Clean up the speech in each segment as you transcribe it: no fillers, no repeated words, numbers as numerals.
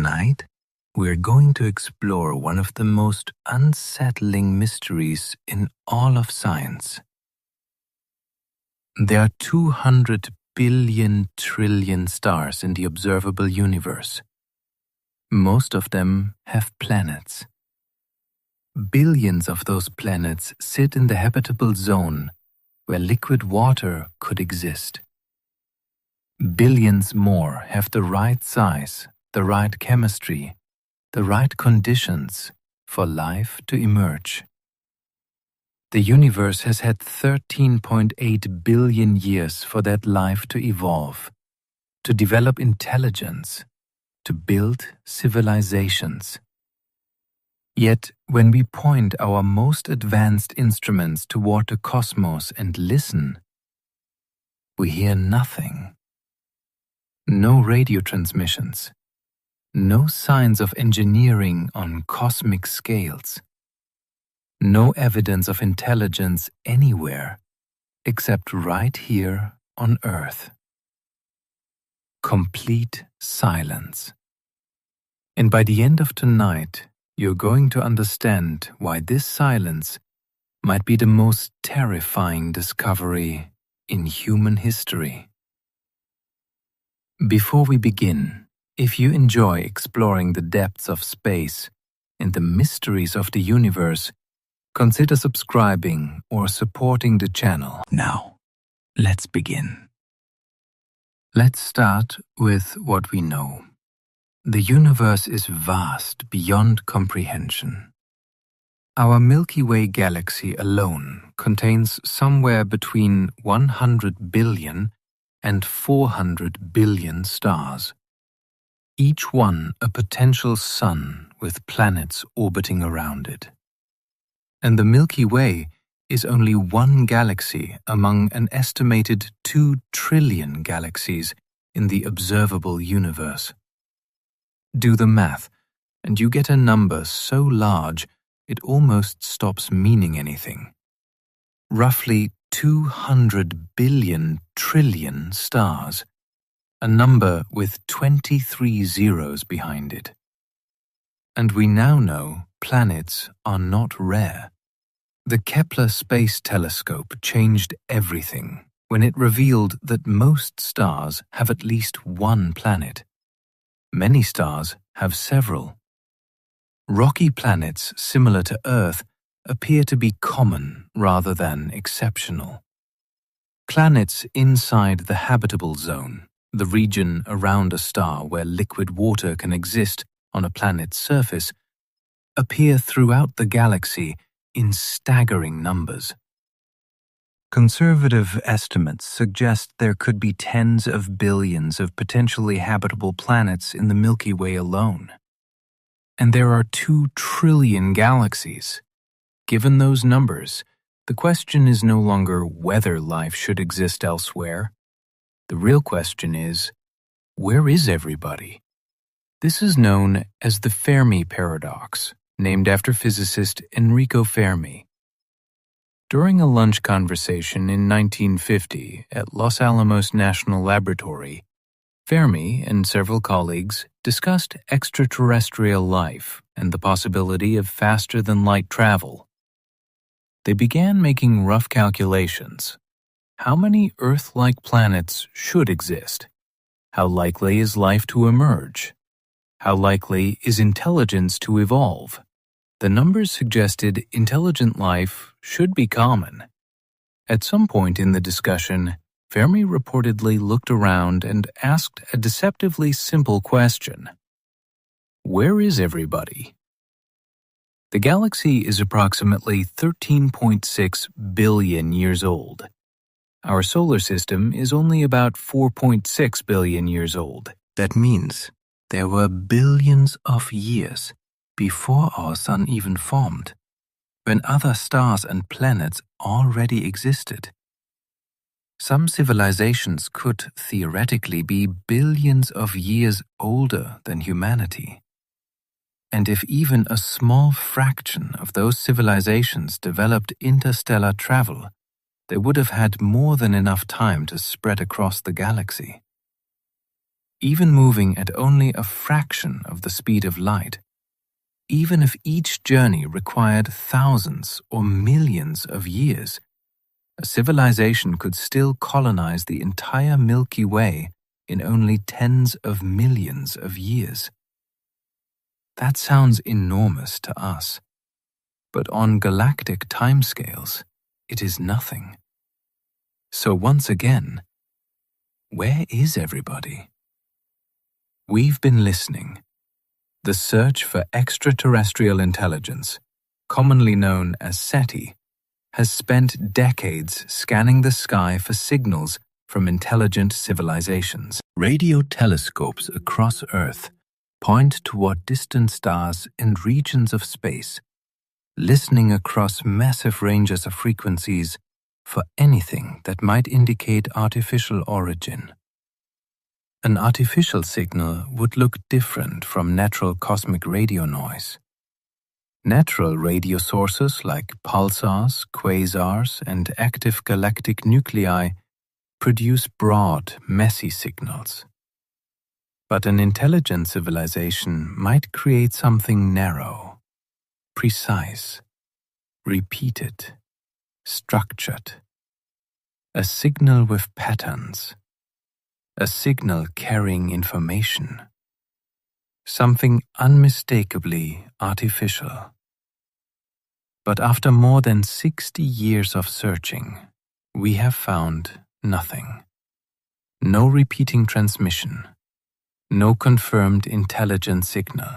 Tonight, we're going to explore one of the most unsettling mysteries in all of science. There are 200 billion trillion stars in the observable universe. Most of them have planets. Billions of those planets sit in the habitable zone where liquid water could exist. Billions more have the right size, the right chemistry, the right conditions for life to emerge. The universe has had 13.8 billion years for that life to evolve, to develop intelligence, to build civilizations. Yet, when we point our most advanced instruments toward the cosmos and listen, we hear nothing. No radio transmissions. No signs of engineering on cosmic scales. No evidence of intelligence anywhere except right here on Earth. Complete silence. And by the end of tonight, you're going to understand why this silence might be the most terrifying discovery in human history. Before we begin, if you enjoy exploring the depths of space and the mysteries of the universe, consider subscribing or supporting the channel. Now, let's begin. Let's start with what we know. The universe is vast beyond comprehension. Our Milky Way galaxy alone contains somewhere between 100 billion and 400 billion stars. Each one a potential sun with planets orbiting around it. And the Milky Way is only one galaxy among an estimated 2 trillion galaxies in the observable universe. Do the math, and you get a number so large it almost stops meaning anything. Roughly 200 billion trillion stars, a number with 23 zeros behind it. And we now know planets are not rare. The Kepler Space Telescope changed everything when it revealed that most stars have at least one planet. Many stars have several. Rocky planets similar to Earth appear to be common rather than exceptional. Planets inside the habitable zone, the region around a star where liquid water can exist on a planet's surface, appear throughout the galaxy in staggering numbers. Conservative estimates suggest there could be tens of billions of potentially habitable planets in the Milky Way alone. And there are 2 trillion galaxies. Given those numbers, the question is no longer whether life should exist elsewhere. The real question is, where is everybody? This is known as the Fermi Paradox, named after physicist Enrico Fermi. During a lunch conversation in 1950 at Los Alamos National Laboratory, Fermi and several colleagues discussed extraterrestrial life and the possibility of faster-than-light travel. They began making rough calculations. How many Earth-like planets should exist? How likely is life to emerge? How likely is intelligence to evolve? The numbers suggested intelligent life should be common. At some point in the discussion, Fermi reportedly looked around and asked a deceptively simple question. Where is everybody? The galaxy is approximately 13.6 billion years old. Our solar system is only about 4.6 billion years old. That means there were billions of years before our sun even formed, when other stars and planets already existed. Some civilizations could theoretically be billions of years older than humanity. And if even a small fraction of those civilizations developed interstellar travel, they would have had more than enough time to spread across the galaxy. even moving at only a fraction of the speed of light. Even if each journey required thousands or millions of years, a civilization could still colonize the entire Milky Way in only tens of millions of years. That sounds enormous to us, but on galactic timescales, it is nothing. So once again, where is everybody? We've been listening. The search for extraterrestrial intelligence, commonly known as SETI, has spent decades scanning the sky for signals from intelligent civilizations. Radio telescopes across Earth point toward distant stars and regions of space, listening across massive ranges of frequencies for anything that might indicate artificial origin. An artificial signal would look different from natural cosmic radio noise. Natural radio sources like pulsars, quasars, and active galactic nuclei produce broad, messy signals. But an intelligent civilization might create something narrow, precise, repeated, structured. A signal with patterns. A signal carrying information. Something unmistakably artificial. But after more than 60 years of searching, we have found nothing. No repeating transmission. No confirmed intelligent signal.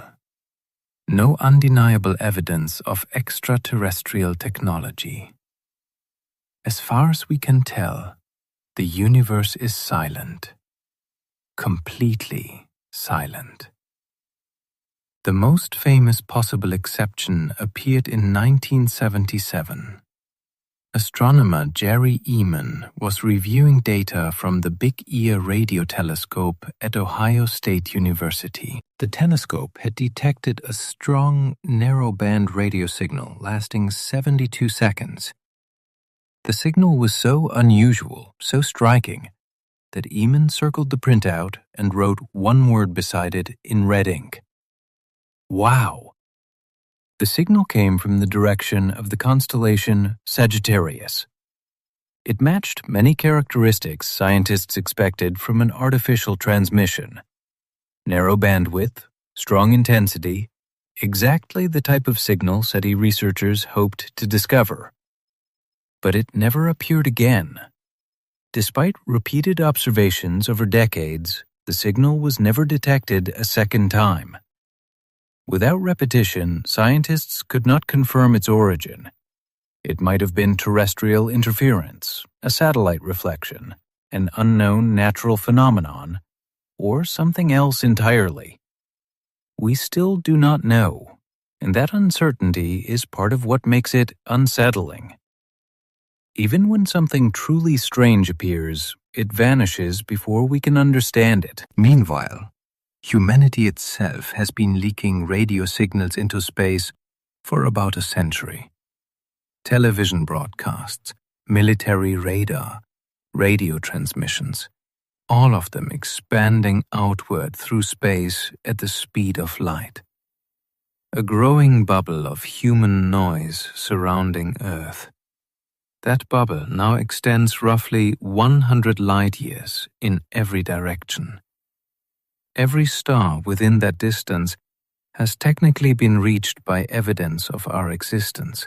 No undeniable evidence of extraterrestrial technology. As far as we can tell, the universe is silent. Completely silent. The most famous possible exception appeared in 1977. Astronomer Jerry Eman was reviewing data from the Big Ear radio telescope at Ohio State University. The telescope had detected a strong, narrow-band radio signal lasting 72 seconds. The signal was so unusual, so striking, that Eman circled the printout and wrote one word beside it in red ink. Wow! The signal came from the direction of the constellation Sagittarius. It matched many characteristics scientists expected from an artificial transmission. Narrow bandwidth, strong intensity, exactly the type of signal SETI researchers hoped to discover. But it never appeared again. Despite repeated observations over decades, the signal was never detected a second time. Without repetition, scientists could not confirm its origin. It might have been terrestrial interference, a satellite reflection, an unknown natural phenomenon, or something else entirely. We still do not know, and that uncertainty is part of what makes it unsettling. Even when something truly strange appears, it vanishes before we can understand it. Meanwhile, humanity itself has been leaking radio signals into space for about a century. Television broadcasts, military radar, radio transmissions, all of them expanding outward through space at the speed of light. A growing bubble of human noise surrounding Earth. That bubble now extends roughly 100 light-years in every direction. Every star within that distance has technically been reached by evidence of our existence.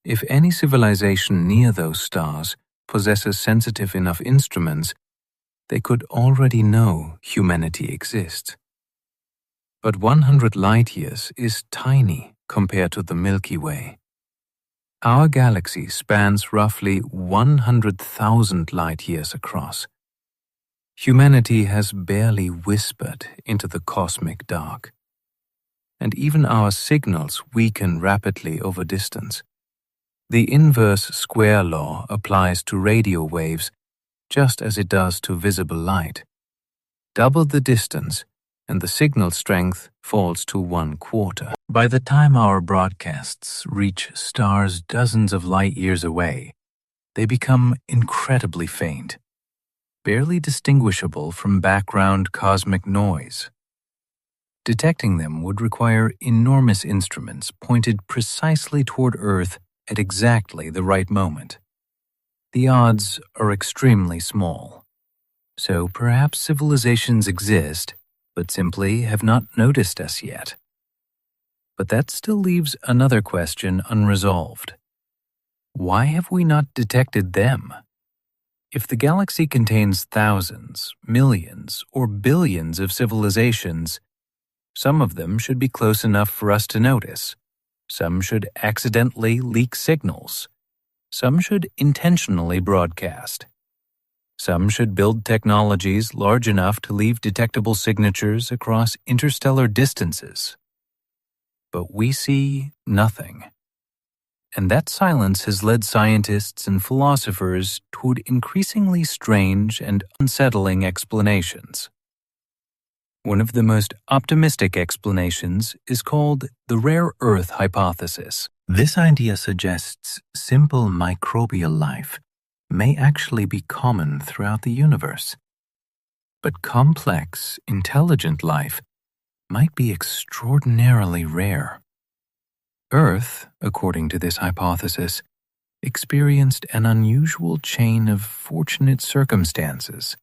If any civilization near those stars possesses sensitive enough instruments, they could already know humanity exists. But 100 light-years is tiny compared to the Milky Way. Our galaxy spans roughly 100,000 light-years across. Humanity has barely whispered into the cosmic dark. And even our signals weaken rapidly over distance. The inverse square law applies to radio waves just as it does to visible light. Double the distance, and the signal strength falls to 1/4. By the time our broadcasts reach stars dozens of light-years away, they become incredibly faint. barely distinguishable from background cosmic noise. Detecting them would require enormous instruments pointed precisely toward Earth at exactly the right moment. The odds are extremely small. So perhaps civilizations exist, but simply have not noticed us yet. But that still leaves another question unresolved. Why have we not detected them? If the galaxy contains thousands, millions, or billions of civilizations, some of them should be close enough for us to notice. Some should accidentally leak signals. Some should intentionally broadcast. Some should build technologies large enough to leave detectable signatures across interstellar distances. But we see nothing. And that silence has led scientists and philosophers toward increasingly strange and unsettling explanations. One of the most optimistic explanations is called the rare earth hypothesis. This idea suggests simple microbial life may actually be common throughout the universe. But complex, intelligent life might be extraordinarily rare. Earth, according to this hypothesis, experienced an unusual chain of fortunate circumstances.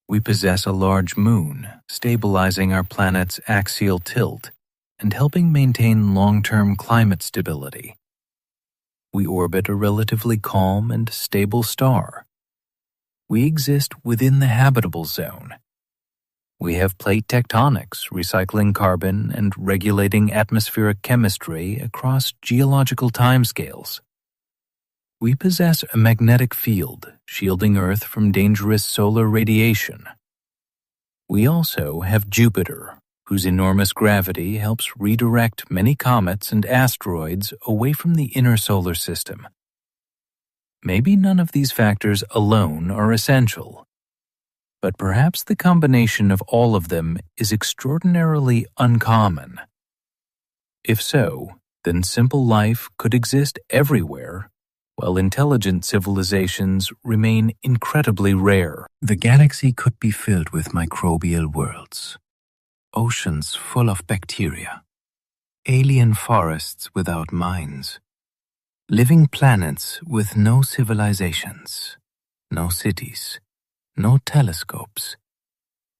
We possess a large moon, stabilizing our planet's axial tilt and helping maintain long-term climate stability. We orbit a relatively calm and stable star. We exist within the habitable zone. We have plate tectonics, recycling carbon and regulating atmospheric chemistry across geological timescales. We possess a magnetic field, shielding Earth from dangerous solar radiation. We also have Jupiter, whose enormous gravity helps redirect many comets and asteroids away from the inner solar system. Maybe none of these factors alone are essential, but perhaps the combination of all of them is extraordinarily uncommon. If so, then simple life could exist everywhere, while intelligent civilizations remain incredibly rare. The galaxy could be filled with microbial worlds, oceans full of bacteria, alien forests without minds, living planets with no civilizations, no cities, no telescopes,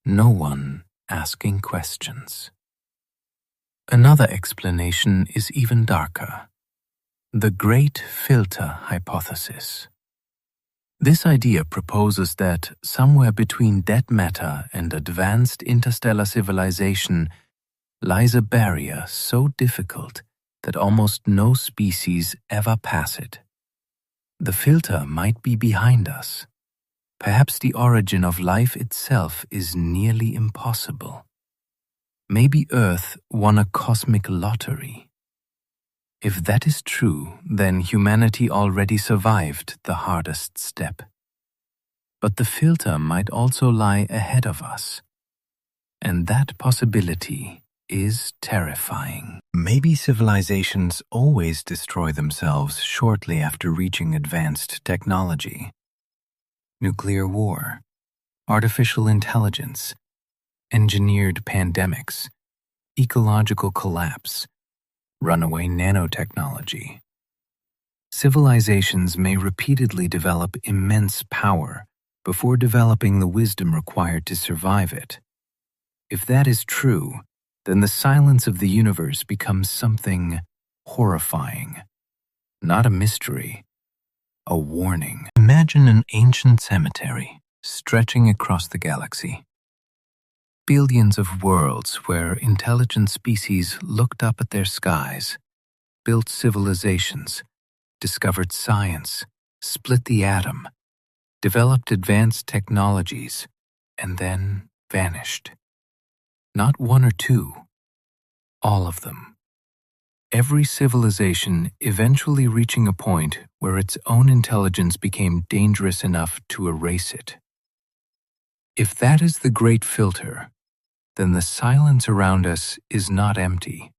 no one asking questions. Another explanation is even darker: the Great Filter Hypothesis. This idea proposes that somewhere between dead matter and advanced interstellar civilization lies a barrier so difficult that almost no species ever pass it. The filter might be behind us. Perhaps the origin of life itself is nearly impossible. Maybe Earth won a cosmic lottery. If that is true, then humanity already survived the hardest step. But the filter might also lie ahead of us. And that possibility is terrifying. Maybe civilizations always destroy themselves shortly after reaching advanced technology. Nuclear war, artificial intelligence, engineered pandemics, ecological collapse, runaway nanotechnology. Civilizations may repeatedly develop immense power before developing the wisdom required to survive it. If that is true, then the silence of the universe becomes something horrifying, not a mystery, a warning. Imagine an ancient cemetery stretching across the galaxy. Billions of worlds where intelligent species looked up at their skies, built civilizations, discovered science, split the atom, developed advanced technologies, and then vanished. Not one or two, all of them. Every civilization eventually reaching a point where its own intelligence became dangerous enough to erase it. If that is the great filter, then the silence around us is not empty.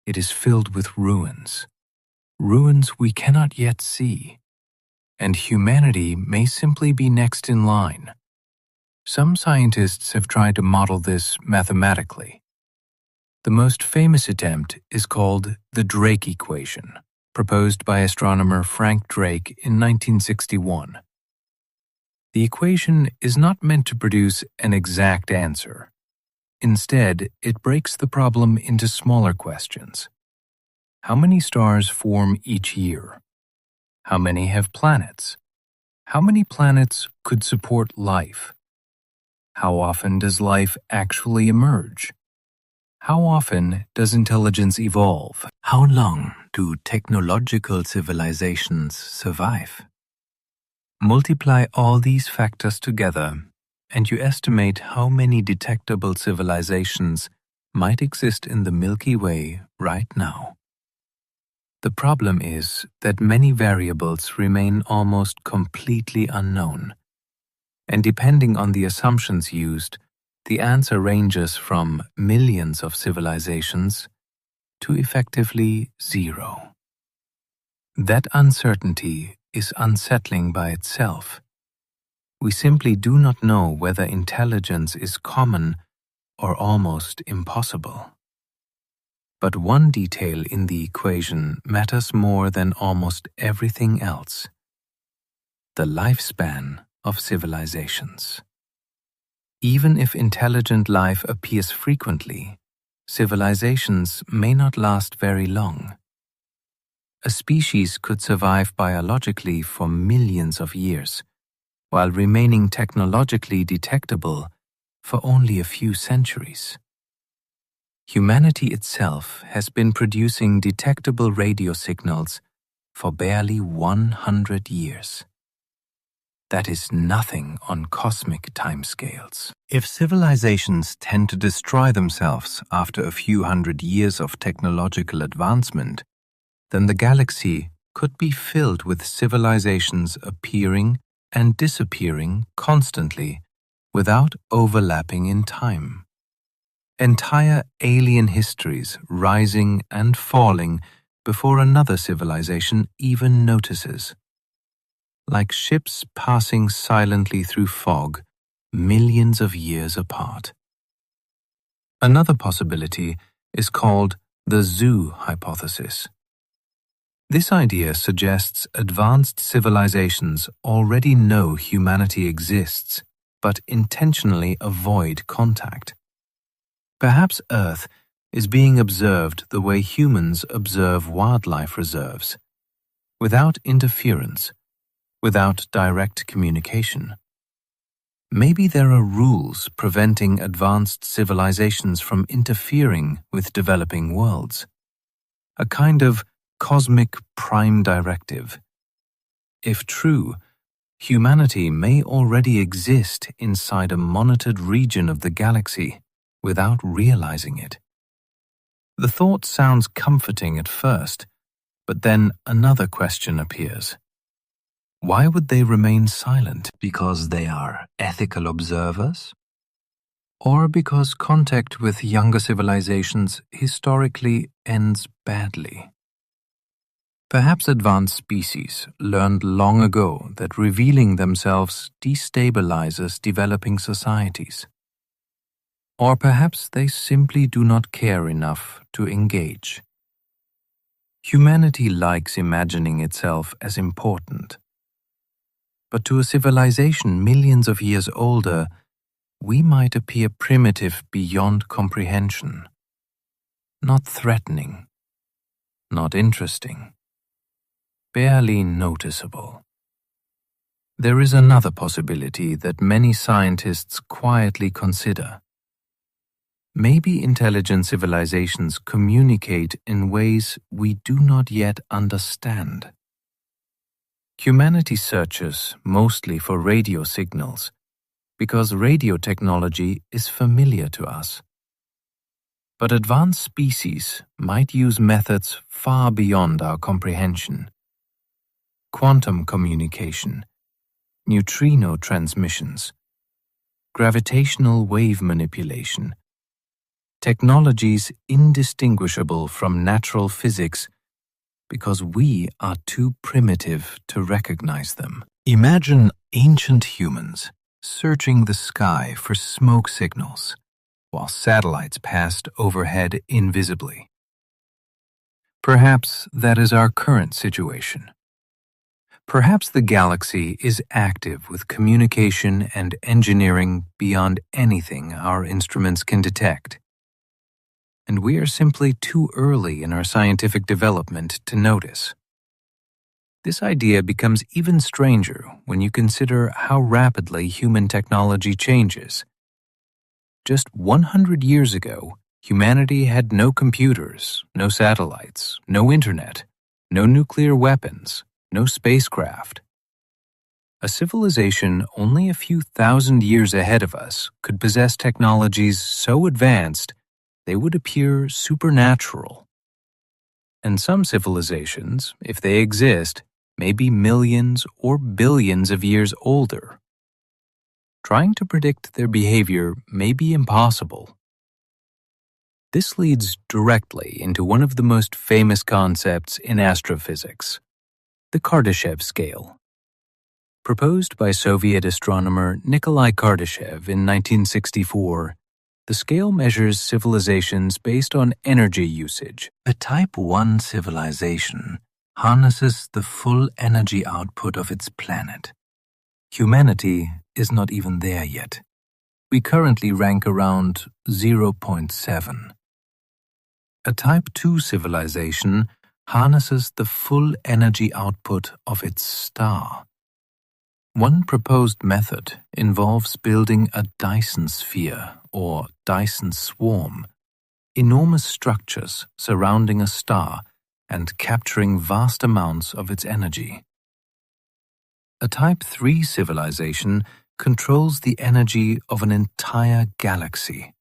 It is filled with ruins, ruins we cannot yet see, and humanity may simply be next in line. Some scientists have tried to model this mathematically. The most famous attempt is called the Drake equation, proposed by astronomer Frank Drake in 1961. The equation is not meant to produce an exact answer. Instead, it breaks the problem into smaller questions. How many stars form each year? How many have planets? How many planets could support life? How often does life actually emerge? How often does intelligence evolve? How long do technological civilizations survive? Multiply all these factors together, and you estimate how many detectable civilizations might exist in the Milky Way right now. The problem is that many variables remain almost completely unknown, and depending on the assumptions used, the answer ranges from millions of civilizations to effectively zero. That uncertainty is unsettling by itself. We simply do not know whether intelligence is common or almost impossible. But one detail in the equation matters more than almost everything else: the lifespan of civilizations. Even if intelligent life appears frequently, civilizations may not last very long. A species could survive biologically for millions of years, while remaining technologically detectable for only a few centuries. Humanity itself has been producing detectable radio signals for barely 100 years. That is nothing on cosmic timescales. If civilizations tend to destroy themselves after a few hundred years of technological advancement, then the galaxy could be filled with civilizations appearing and disappearing constantly without overlapping in time. Entire alien histories rising and falling before another civilization even notices. Like ships passing silently through fog, millions of years apart. Another possibility is called the zoo hypothesis. This idea suggests advanced civilizations already know humanity exists, but intentionally avoid contact. Perhaps Earth is being observed the way humans observe wildlife reserves, without interference, without direct communication. Maybe there are rules preventing advanced civilizations from interfering with developing worlds, a kind of cosmic prime directive. If true, humanity may already exist inside a monitored region of the galaxy without realizing it. The thought sounds comforting at first, but then another question appears. Why would they remain silent? Because they are ethical observers? Or because contact with younger civilizations historically ends badly? Perhaps advanced species learned long ago that revealing themselves destabilizes developing societies. Or perhaps they simply do not care enough to engage. Humanity likes imagining itself as important. But to a civilization millions of years older, we might appear primitive beyond comprehension. Not threatening, not interesting, barely noticeable. There is another possibility that many scientists quietly consider. Maybe intelligent civilizations communicate in ways we do not yet understand. Humanity searches mostly for radio signals because radio technology is familiar to us. But advanced species might use methods far beyond our comprehension. Quantum communication, neutrino transmissions, gravitational wave manipulation, technologies indistinguishable from natural physics because we are too primitive to recognize them. Imagine ancient humans searching the sky for smoke signals while satellites passed overhead invisibly. Perhaps that is our current situation. Perhaps the galaxy is active with communication and engineering beyond anything our instruments can detect. And we are simply too early in our scientific development to notice. This idea becomes even stranger when you consider how rapidly human technology changes. Just 100 years ago, humanity had no computers, no satellites, no internet, no nuclear weapons, no spacecraft. A civilization only a few thousand years ahead of us could possess technologies so advanced they would appear supernatural. And some civilizations, if they exist, may be millions or billions of years older. Trying to predict their behavior may be impossible. This leads directly into one of the most famous concepts in astrophysics, the Kardashev scale. Proposed by Soviet astronomer Nikolai Kardashev in 1964, the scale measures civilizations based on energy usage. A Type 1 civilization harnesses the full energy output of its planet. Humanity is not even there yet. We currently rank around 0.7. A Type 2 civilization harnesses the full energy output of its star. One proposed method involves building a Dyson sphere or Dyson swarm, enormous structures surrounding a star and capturing vast amounts of its energy. A Type 3 civilization controls the energy of an entire galaxy.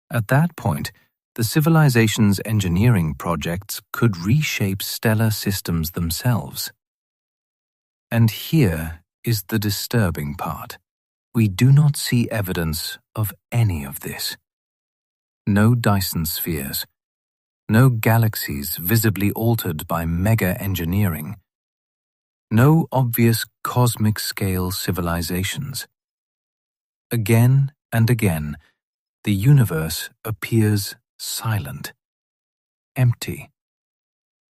At that point, the civilization's engineering projects could reshape stellar systems themselves. And here is the disturbing part. We do not see evidence of any of this. No Dyson spheres, no galaxies visibly altered by mega-engineering, no obvious cosmic-scale civilizations. Again and again, the universe appears silent, empty,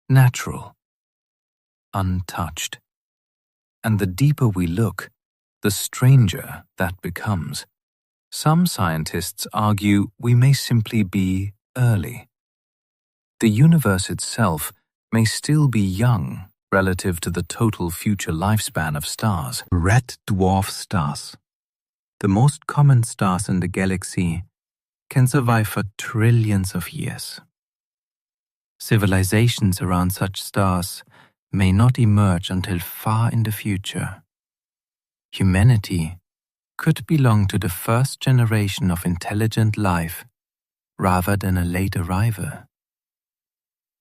natural, untouched. And the deeper we look, the stranger that becomes. Some scientists argue we may simply be early. The universe itself may still be young relative to the total future lifespan of stars. Red dwarf stars, the most common stars in the galaxy, can survive for trillions of years. Civilizations around such stars may not emerge until far in the future. Humanity could belong to the first generation of intelligent life rather than a late arrival.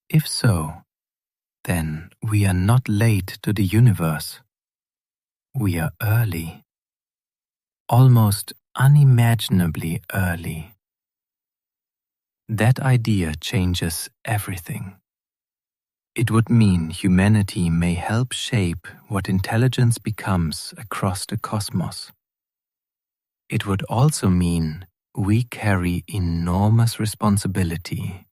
If so, then we are not late to the universe. We are early, almost unimaginably early. That idea changes everything. It would mean humanity may help shape what intelligence becomes across the cosmos. It would also mean we carry enormous responsibility,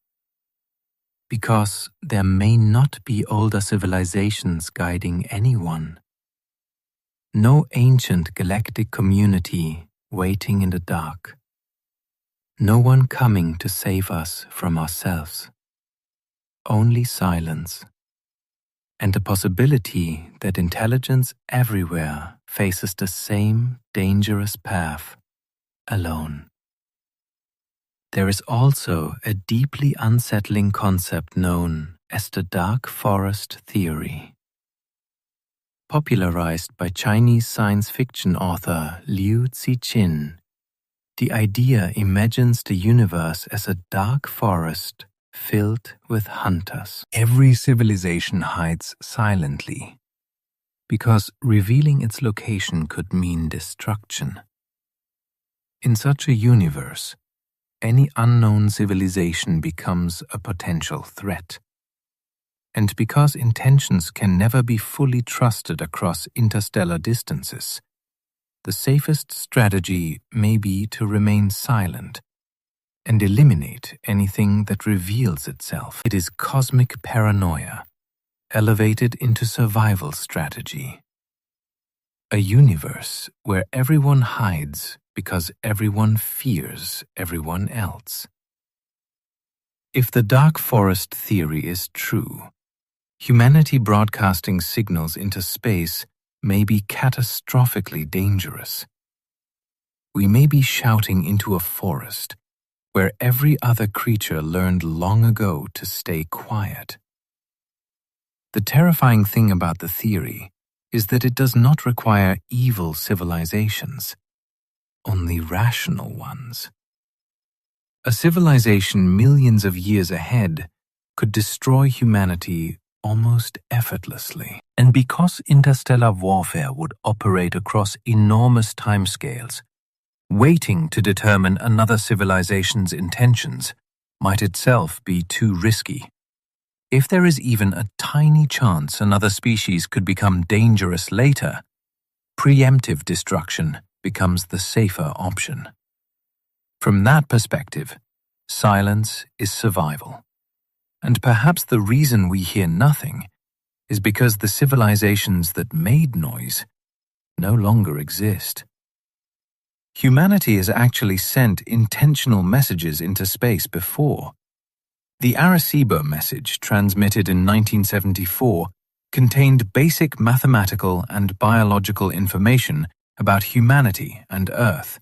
because there may not be older civilizations guiding anyone. No ancient galactic community waiting in the dark. No one coming to save us from ourselves. Only silence, and the possibility that intelligence everywhere faces the same dangerous path, alone. There is also a deeply unsettling concept known as the dark forest theory. Popularized by Chinese science fiction author Liu Cixin, the idea imagines the universe as a dark forest filled with hunters. Every civilization hides silently, because revealing its location could mean destruction. In such a universe, any unknown civilization becomes a potential threat. And because intentions can never be fully trusted across interstellar distances, the safest strategy may be to remain silent and eliminate anything that reveals itself. It is cosmic paranoia, elevated into survival strategy. A universe where everyone hides because everyone fears everyone else. If the dark forest theory is true, humanity broadcasting signals into space may be catastrophically dangerous. We may be shouting into a forest where every other creature learned long ago to stay quiet. The terrifying thing about the theory is that it does not require evil civilizations, only rational ones. A civilization millions of years ahead could destroy humanity almost effortlessly. And because interstellar warfare would operate across enormous timescales, waiting to determine another civilization's intentions might itself be too risky. If there is even a tiny chance another species could become dangerous later, preemptive destruction becomes the safer option. From that perspective, silence is survival. And perhaps the reason we hear nothing is because the civilizations that made noise no longer exist. Humanity has actually sent intentional messages into space before. The Arecibo message, transmitted in 1974, contained basic mathematical and biological information about humanity and Earth.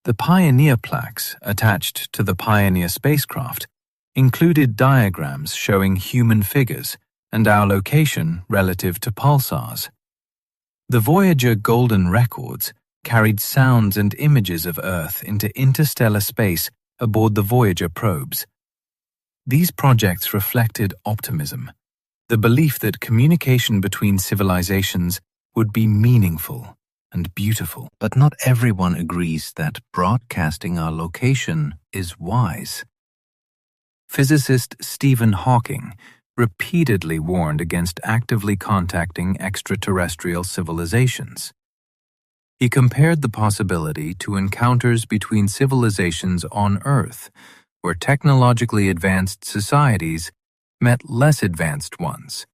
The Pioneer plaques attached to the Pioneer spacecraft included diagrams showing human figures and our location relative to pulsars. The Voyager Golden Records carried sounds and images of Earth into interstellar space aboard the Voyager probes. These projects reflected optimism, the belief that communication between civilizations would be meaningful and beautiful. But not everyone agrees that broadcasting our location is wise. Physicist Stephen Hawking repeatedly warned against actively contacting extraterrestrial civilizations. He compared the possibility to encounters between civilizations on Earth, where technologically advanced societies met less advanced ones.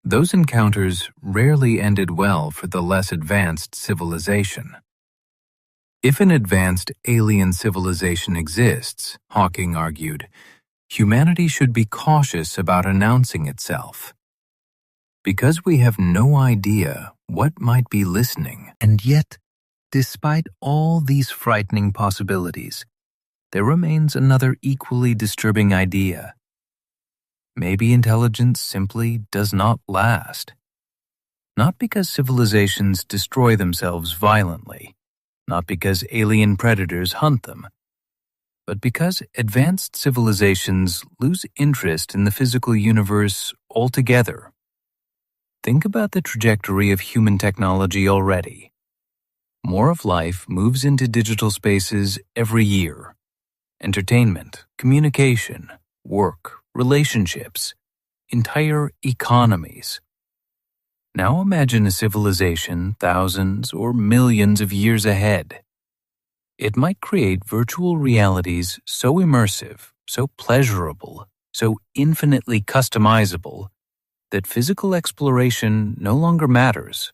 Those encounters rarely ended well for the less advanced civilization. If an advanced alien civilization exists, Hawking argued, humanity should be cautious about announcing itself. Because we have no idea what might be listening. And yet, despite all these frightening possibilities, there remains another equally disturbing idea. Maybe intelligence simply does not last. Not because civilizations destroy themselves violently, not because alien predators hunt them, but because advanced civilizations lose interest in the physical universe altogether. Think about the trajectory of human technology already. More of life moves into digital spaces every year. Entertainment, communication, work, relationships, entire economies. Now imagine a civilization thousands or millions of years ahead. It might create virtual realities so immersive, so pleasurable, so infinitely customizable that physical exploration no longer matters.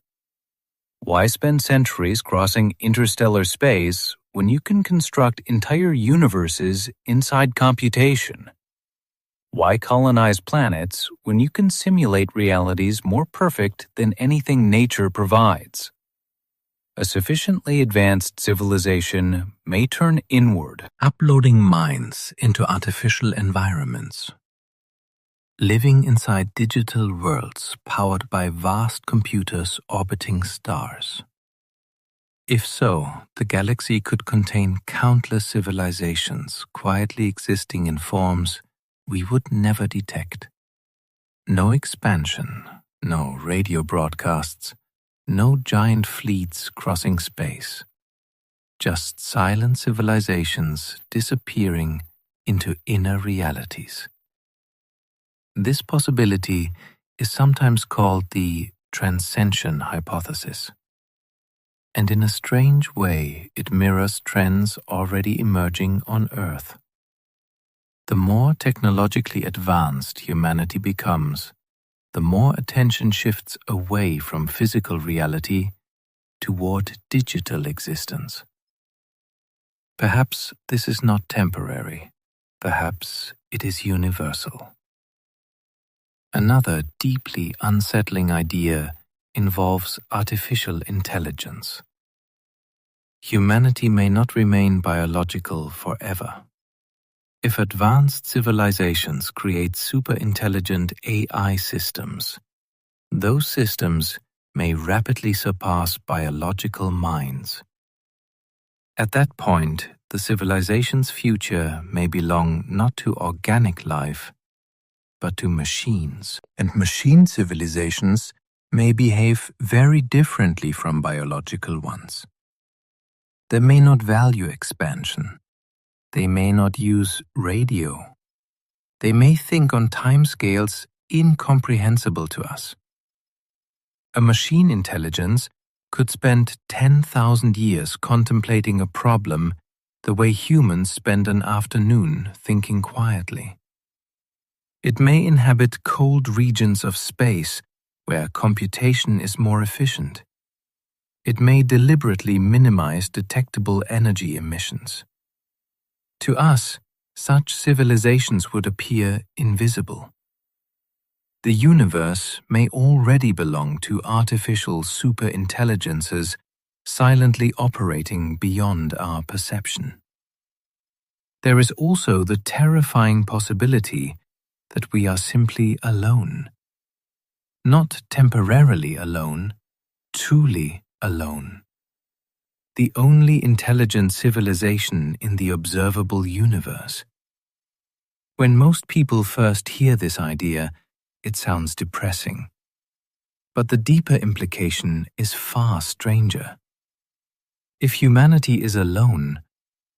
Why spend centuries crossing interstellar space when you can construct entire universes inside computation? Why colonize planets when you can simulate realities more perfect than anything nature provides? A sufficiently advanced civilization may turn inward, uploading minds into artificial environments, living inside digital worlds powered by vast computers orbiting stars. If so, the galaxy could contain countless civilizations quietly existing in forms we would never detect. No expansion, no radio broadcasts, no giant fleets crossing space. Just silent civilizations disappearing into inner realities. This possibility is sometimes called the transcension hypothesis. And in a strange way, it mirrors trends already emerging on Earth. The more technologically advanced humanity becomes, the more attention shifts away from physical reality toward digital existence. Perhaps this is not temporary. Perhaps it is universal. Another deeply unsettling idea involves artificial intelligence. Humanity may not remain biological forever. If advanced civilizations create super-intelligent AI systems, those systems may rapidly surpass biological minds. At that point, the civilization's future may belong not to organic life, but to machines. And machine civilizations may behave very differently from biological ones. They may not value expansion. They may not use radio. They may think on timescales incomprehensible to us. A machine intelligence could spend 10,000 years contemplating a problem the way humans spend an afternoon thinking quietly. It may inhabit cold regions of space where computation is more efficient. It may deliberately minimize detectable energy emissions. To us, such civilizations would appear invisible. The universe may already belong to artificial superintelligences silently operating beyond our perception. There is also the terrifying possibility that we are simply alone. Not temporarily alone, truly alone. The only intelligent civilization in the observable universe. When most people first hear this idea, it sounds depressing. But the deeper implication is far stranger. If humanity is alone,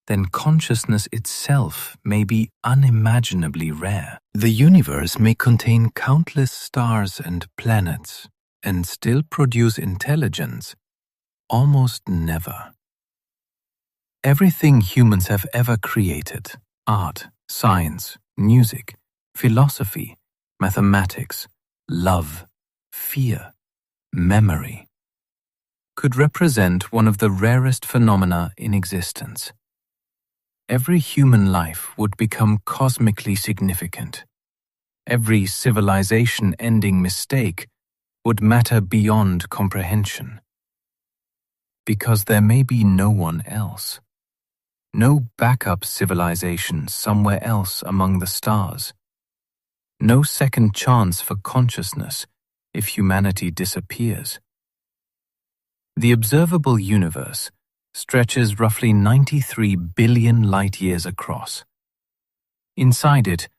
then consciousness itself may be unimaginably rare. The universe may contain countless stars and planets, and still produce intelligence. Almost never. Everything humans have ever created, art, science, music, philosophy, mathematics, love, fear, memory, could represent one of the rarest phenomena in existence. Every human life would become cosmically significant. Every civilization-ending mistake would matter beyond comprehension. Because there may be no one else. No backup civilization somewhere else among the stars. No second chance for consciousness if humanity disappears. The observable universe stretches roughly 93 billion light-years across. Inside it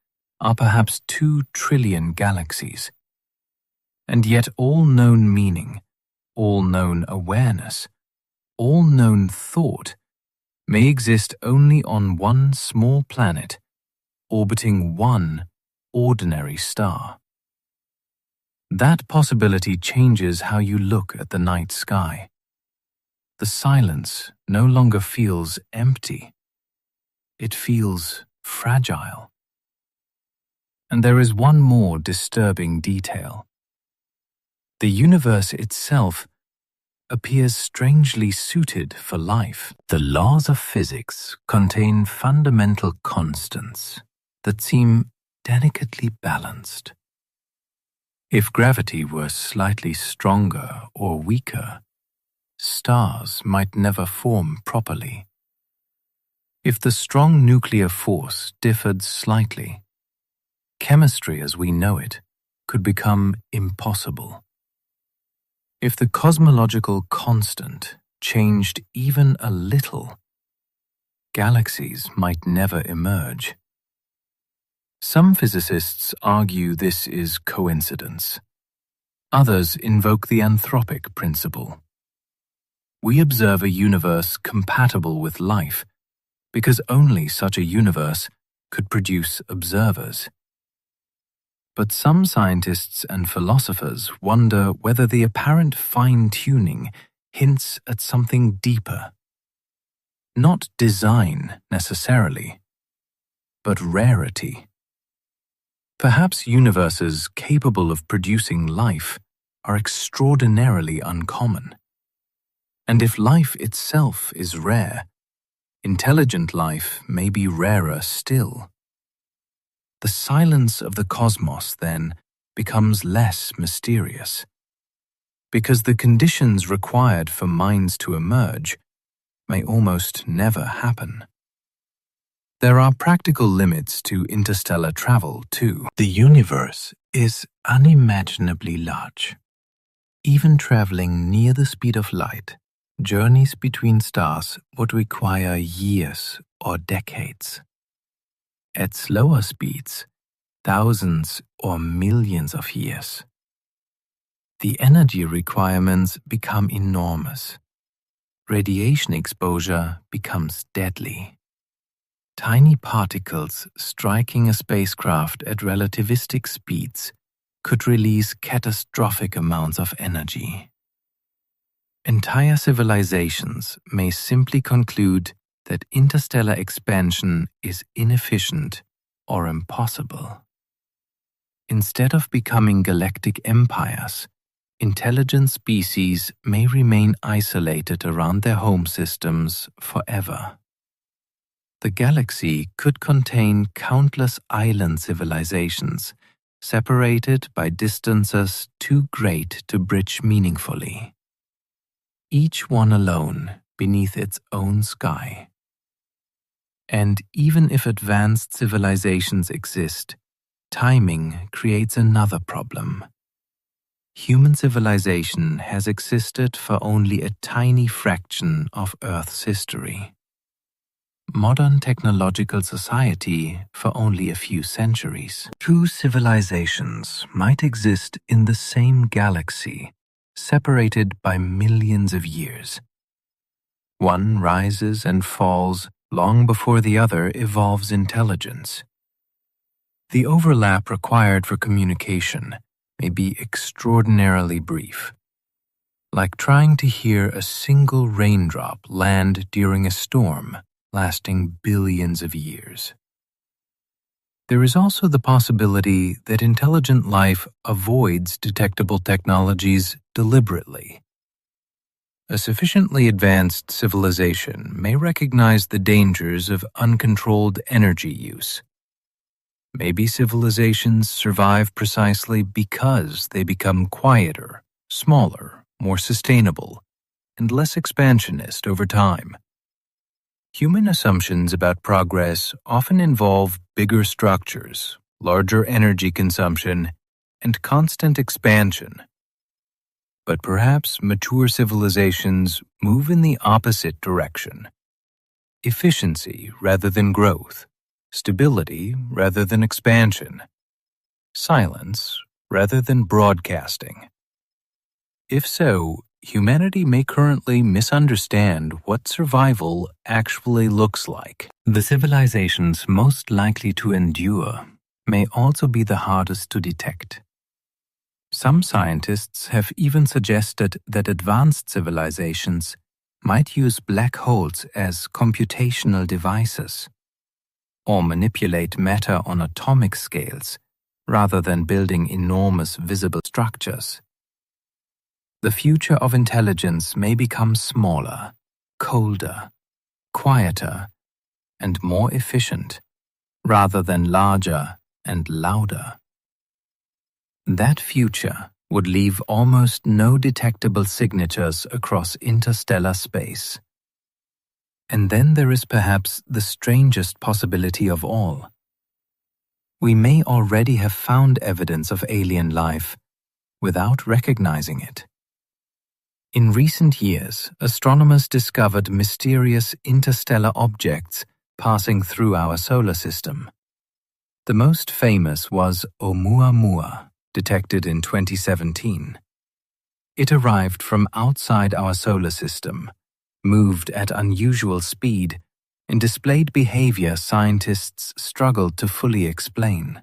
are perhaps 2 trillion galaxies. And yet all known meaning, all known awareness, all known thought may exist only on one small planet, orbiting one ordinary star. That possibility changes how you look at the night sky. The silence no longer feels empty. It feels fragile. And there is one more disturbing detail. The universe itself appears strangely suited for life. The laws of physics contain fundamental constants that seem delicately balanced. If gravity were slightly stronger or weaker, stars might never form properly. If the strong nuclear force differed slightly, chemistry as we know it could become impossible. If the cosmological constant changed even a little, galaxies might never emerge. Some physicists argue this is coincidence. Others invoke the anthropic principle. We observe a universe compatible with life because only such a universe could produce observers. But some scientists and philosophers wonder whether the apparent fine-tuning hints at something deeper. Not design, necessarily, but rarity. Perhaps universes capable of producing life are extraordinarily uncommon. And if life itself is rare, intelligent life may be rarer still. The silence of the cosmos, then, becomes less mysterious, because the conditions required for minds to emerge may almost never happen. There are practical limits to interstellar travel, too. The universe is unimaginably large. Even traveling near the speed of light, journeys between stars would require years or decades. At slower speeds, thousands or millions of years. The energy requirements become enormous. Radiation exposure becomes deadly. Tiny particles striking a spacecraft at relativistic speeds could release catastrophic amounts of energy. Entire civilizations may simply conclude that interstellar expansion is inefficient or impossible. Instead of becoming galactic empires, intelligent species may remain isolated around their home systems forever. The galaxy could contain countless island civilizations, separated by distances too great to bridge meaningfully. Each one alone beneath its own sky. And even if advanced civilizations exist, timing creates another problem. Human civilization has existed for only a tiny fraction of Earth's history. Modern technological society for only a few centuries. Two civilizations might exist in the same galaxy, separated by millions of years. One rises and falls long before the other evolves intelligence. The overlap required for communication may be extraordinarily brief, like trying to hear a single raindrop land during a storm lasting billions of years. There is also the possibility that intelligent life avoids detectable technologies deliberately. A sufficiently advanced civilization may recognize the dangers of uncontrolled energy use. Maybe civilizations survive precisely because they become quieter, smaller, more sustainable, and less expansionist over time. Human assumptions about progress often involve bigger structures, larger energy consumption, and constant expansion. But perhaps mature civilizations move in the opposite direction. Efficiency rather than growth, stability rather than expansion, silence rather than broadcasting. If so, humanity may currently misunderstand what survival actually looks like. The civilizations most likely to endure may also be the hardest to detect. Some scientists have even suggested that advanced civilizations might use black holes as computational devices, or manipulate matter on atomic scales rather than building enormous visible structures. The future of intelligence may become smaller, colder, quieter, and more efficient, rather than larger and louder. That future would leave almost no detectable signatures across interstellar space. And then there is perhaps the strangest possibility of all. We may already have found evidence of alien life without recognizing it. In recent years, astronomers discovered mysterious interstellar objects passing through our solar system. The most famous was Oumuamua, detected in 2017. It arrived from outside our solar system, moved at unusual speed, and displayed behavior scientists struggled to fully explain.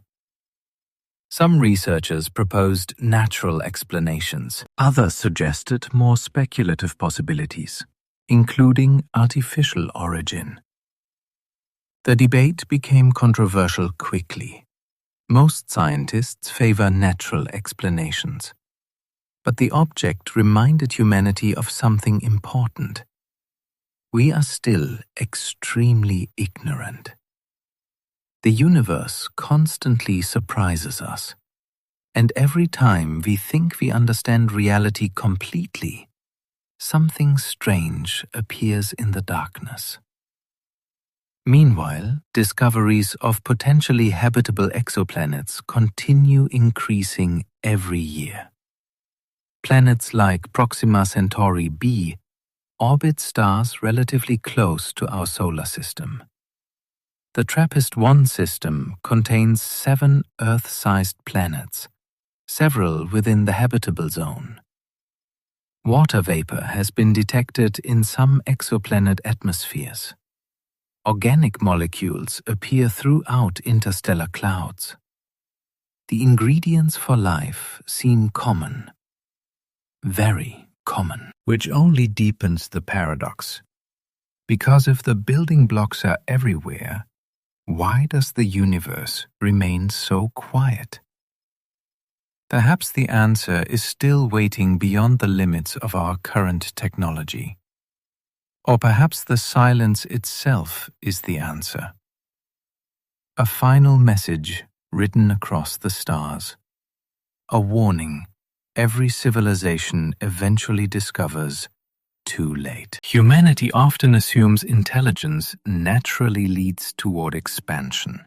Some researchers proposed natural explanations. Others suggested more speculative possibilities, including artificial origin. The debate became controversial quickly. Most scientists favor natural explanations. But the object reminded humanity of something important. We are still extremely ignorant. The universe constantly surprises us, and every time we think we understand reality completely, something strange appears in the darkness. Meanwhile, discoveries of potentially habitable exoplanets continue increasing every year. Planets like Proxima Centauri b orbit stars relatively close to our solar system. The TRAPPIST-1 system contains 7 Earth-sized planets, several within the habitable zone. Water vapor has been detected in some exoplanet atmospheres. Organic molecules appear throughout interstellar clouds. The ingredients for life seem common, very common, which only deepens the paradox. Because if the building blocks are everywhere, why does the universe remain so quiet? Perhaps the answer is still waiting beyond the limits of our current technology. Or perhaps the silence itself is the answer. A final message written across the stars. A warning every civilization eventually discovers too late. Humanity often assumes intelligence naturally leads toward expansion,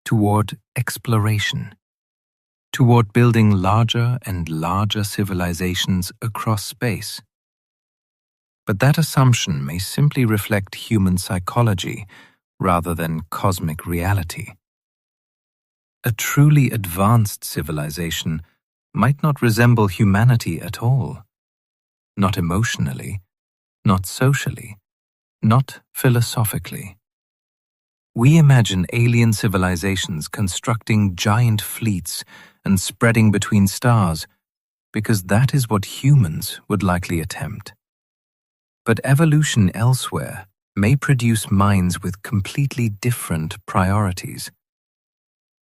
toward exploration, toward building larger and larger civilizations across space. But that assumption may simply reflect human psychology rather than cosmic reality. A truly advanced civilization might not resemble humanity at all. Not emotionally, not socially, not philosophically. We imagine alien civilizations constructing giant fleets and spreading between stars because that is what humans would likely attempt. But evolution elsewhere may produce minds with completely different priorities.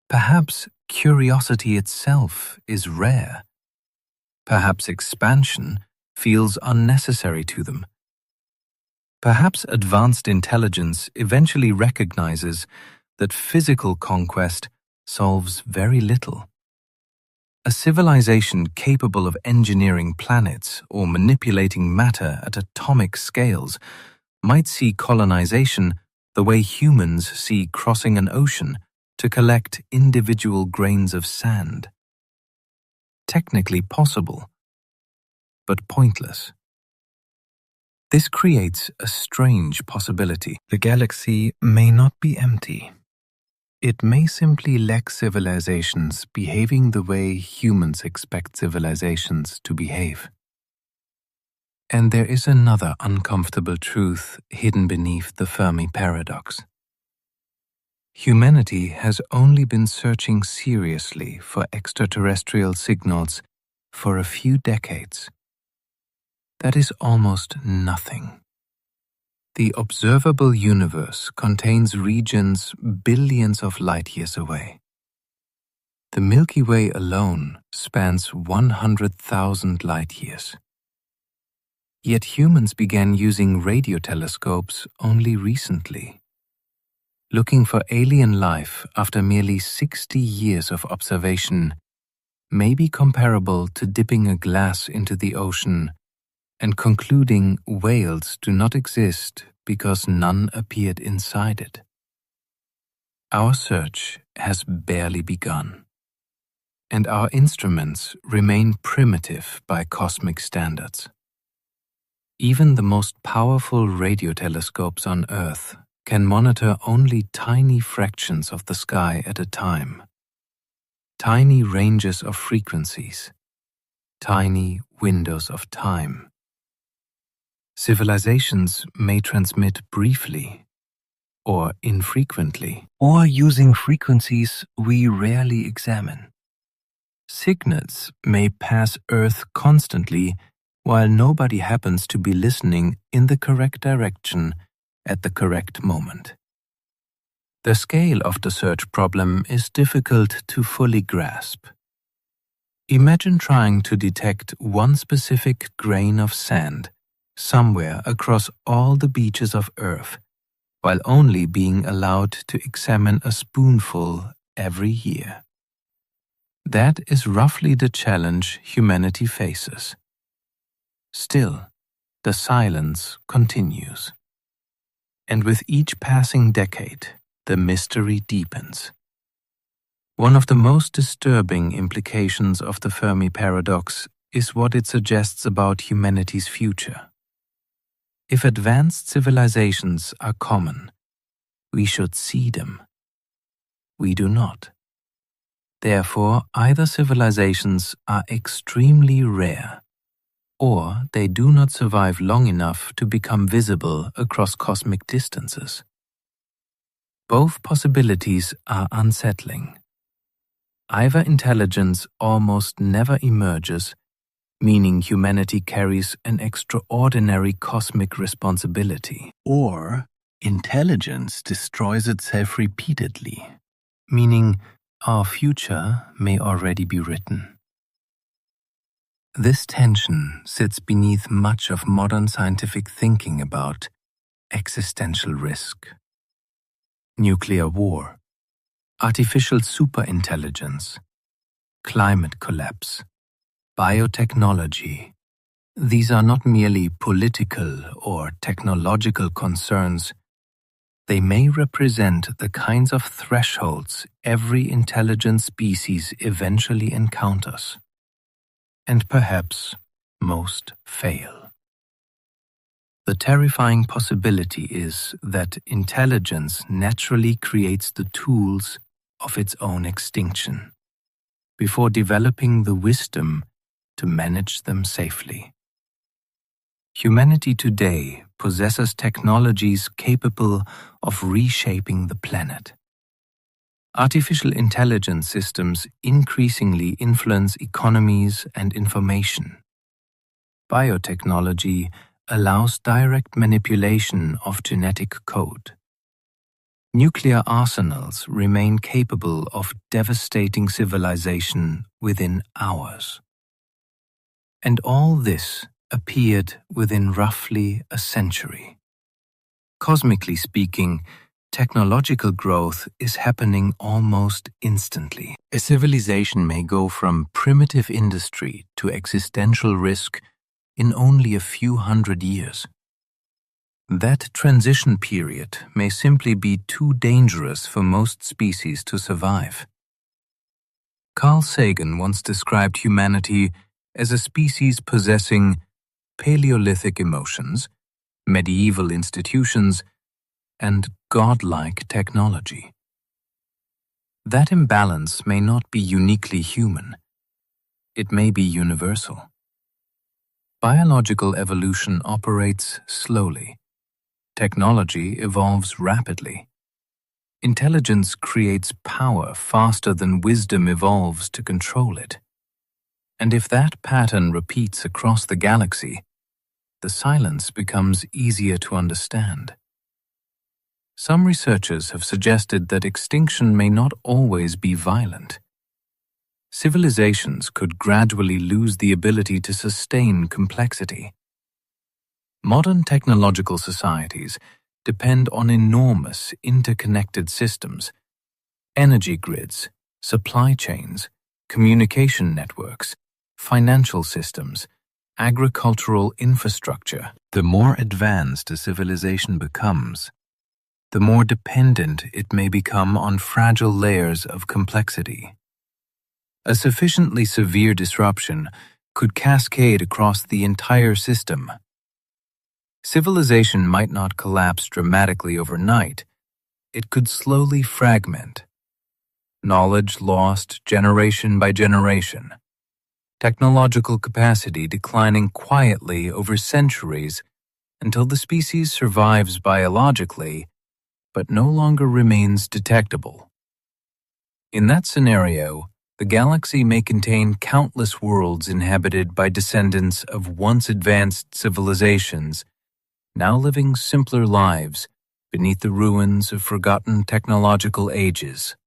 Perhaps curiosity itself is rare. Perhaps expansion feels unnecessary to them. Perhaps advanced intelligence eventually recognizes that physical conquest solves very little. A civilization capable of engineering planets or manipulating matter at atomic scales might see colonization the way humans see crossing an ocean to collect individual grains of sand. Technically possible, but pointless. This creates a strange possibility. The galaxy may not be empty. It may simply lack civilizations behaving the way humans expect civilizations to behave. And there is another uncomfortable truth hidden beneath the Fermi Paradox. Humanity has only been searching seriously for extraterrestrial signals for a few decades. That is almost nothing. The observable universe contains regions billions of light years away. The Milky Way alone spans 100,000 light years. Yet humans began using radio telescopes only recently. Looking for alien life after merely 60 years of observation may be comparable to dipping a glass into the ocean and concluding whales do not exist because none appeared inside it. Our search has barely begun, and our instruments remain primitive by cosmic standards. Even the most powerful radio telescopes on Earth can monitor only tiny fractions of the sky at a time. Tiny ranges of frequencies, tiny windows of time. Civilizations may transmit briefly or infrequently, or using frequencies we rarely examine. Signals may pass Earth constantly while nobody happens to be listening in the correct direction at the correct moment. The scale of the search problem is difficult to fully grasp. Imagine trying to detect one specific grain of sand somewhere across all the beaches of Earth, while only being allowed to examine a spoonful every year. That is roughly the challenge humanity faces. Still, the silence continues. And with each passing decade, the mystery deepens. One of the most disturbing implications of the Fermi Paradox is what it suggests about humanity's future. If advanced civilizations are common, we should see them. We do not. Therefore, either civilizations are extremely rare, or they do not survive long enough to become visible across cosmic distances. Both possibilities are unsettling. Either intelligence almost never emerges, meaning humanity carries an extraordinary cosmic responsibility, or intelligence destroys itself repeatedly, meaning our future may already be written. This tension sits beneath much of modern scientific thinking about existential risk. Nuclear war, artificial superintelligence, climate collapse, biotechnology. These are not merely political or technological concerns. They may represent the kinds of thresholds every intelligent species eventually encounters, and perhaps most fail. The terrifying possibility is that intelligence naturally creates the tools of its own extinction, before developing the wisdom to manage them safely. Humanity today possesses technologies capable of reshaping the planet. Artificial intelligence systems increasingly influence economies and information. Biotechnology allows direct manipulation of genetic code. Nuclear arsenals remain capable of devastating civilization within hours. And all this appeared within roughly a century. Cosmically speaking, technological growth is happening almost instantly. A civilization may go from primitive industry to existential risk in only a few hundred years. That transition period may simply be too dangerous for most species to survive. Carl Sagan once described humanity as a species possessing Paleolithic emotions, medieval institutions, and godlike technology. That imbalance may not be uniquely human. It may be universal. Biological evolution operates slowly. Technology evolves rapidly. Intelligence creates power faster than wisdom evolves to control it. And if that pattern repeats across the galaxy, the silence becomes easier to understand. Some researchers have suggested that extinction may not always be violent. Civilizations could gradually lose the ability to sustain complexity. Modern technological societies depend on enormous interconnected systems, energy grids, supply chains, communication networks, financial systems, agricultural infrastructure. The more advanced a civilization becomes, the more dependent it may become on fragile layers of complexity. A sufficiently severe disruption could cascade across the entire system. Civilization might not collapse dramatically overnight. It could slowly fragment. Knowledge lost generation by generation. Technological capacity declining quietly over centuries until the species survives biologically but no longer remains detectable. In that scenario, The galaxy may contain countless worlds inhabited by descendants of once advanced civilizations, now living simpler lives beneath the ruins of forgotten technological ages.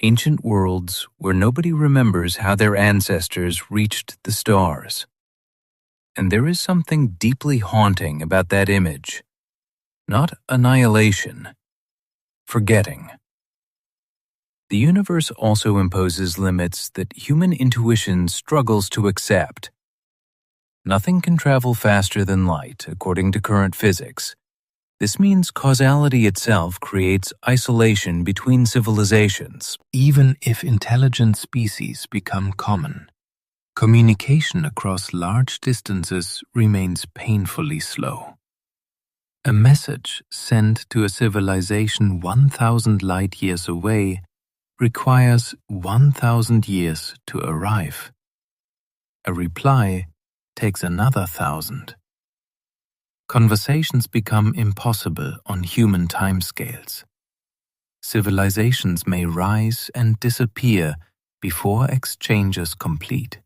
Ancient worlds where nobody remembers how their ancestors reached the stars. And there is something deeply haunting about that image. Not annihilation, forgetting. The universe also imposes limits that human intuition struggles to accept. Nothing can travel faster than light, according to current physics. This means causality itself creates isolation between civilizations. Even if intelligent species become common, communication across large distances remains painfully slow. A message sent to a civilization 1,000 light-years away requires 1,000 years to arrive. A reply takes another 1,000. Conversations become impossible on human timescales. Civilizations may rise and disappear before exchanges complete.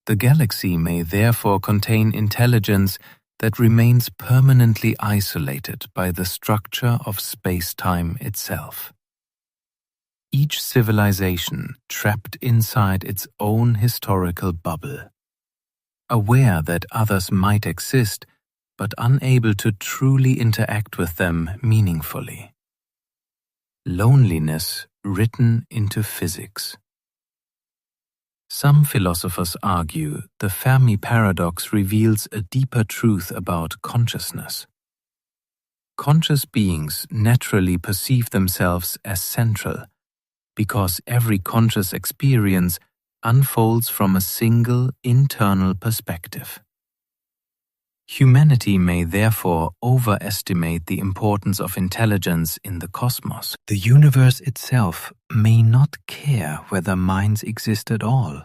The galaxy may therefore contain intelligence that remains permanently isolated by the structure of space-time itself. Each civilization trapped inside its own historical bubble, aware that others might exist, but unable to truly interact with them meaningfully. Loneliness written into physics. Some philosophers argue the Fermi Paradox reveals a deeper truth about consciousness. Conscious beings naturally perceive themselves as central, because every conscious experience unfolds from a single internal perspective. Humanity may therefore overestimate the importance of intelligence in the cosmos. The universe itself may not care whether minds exist at all.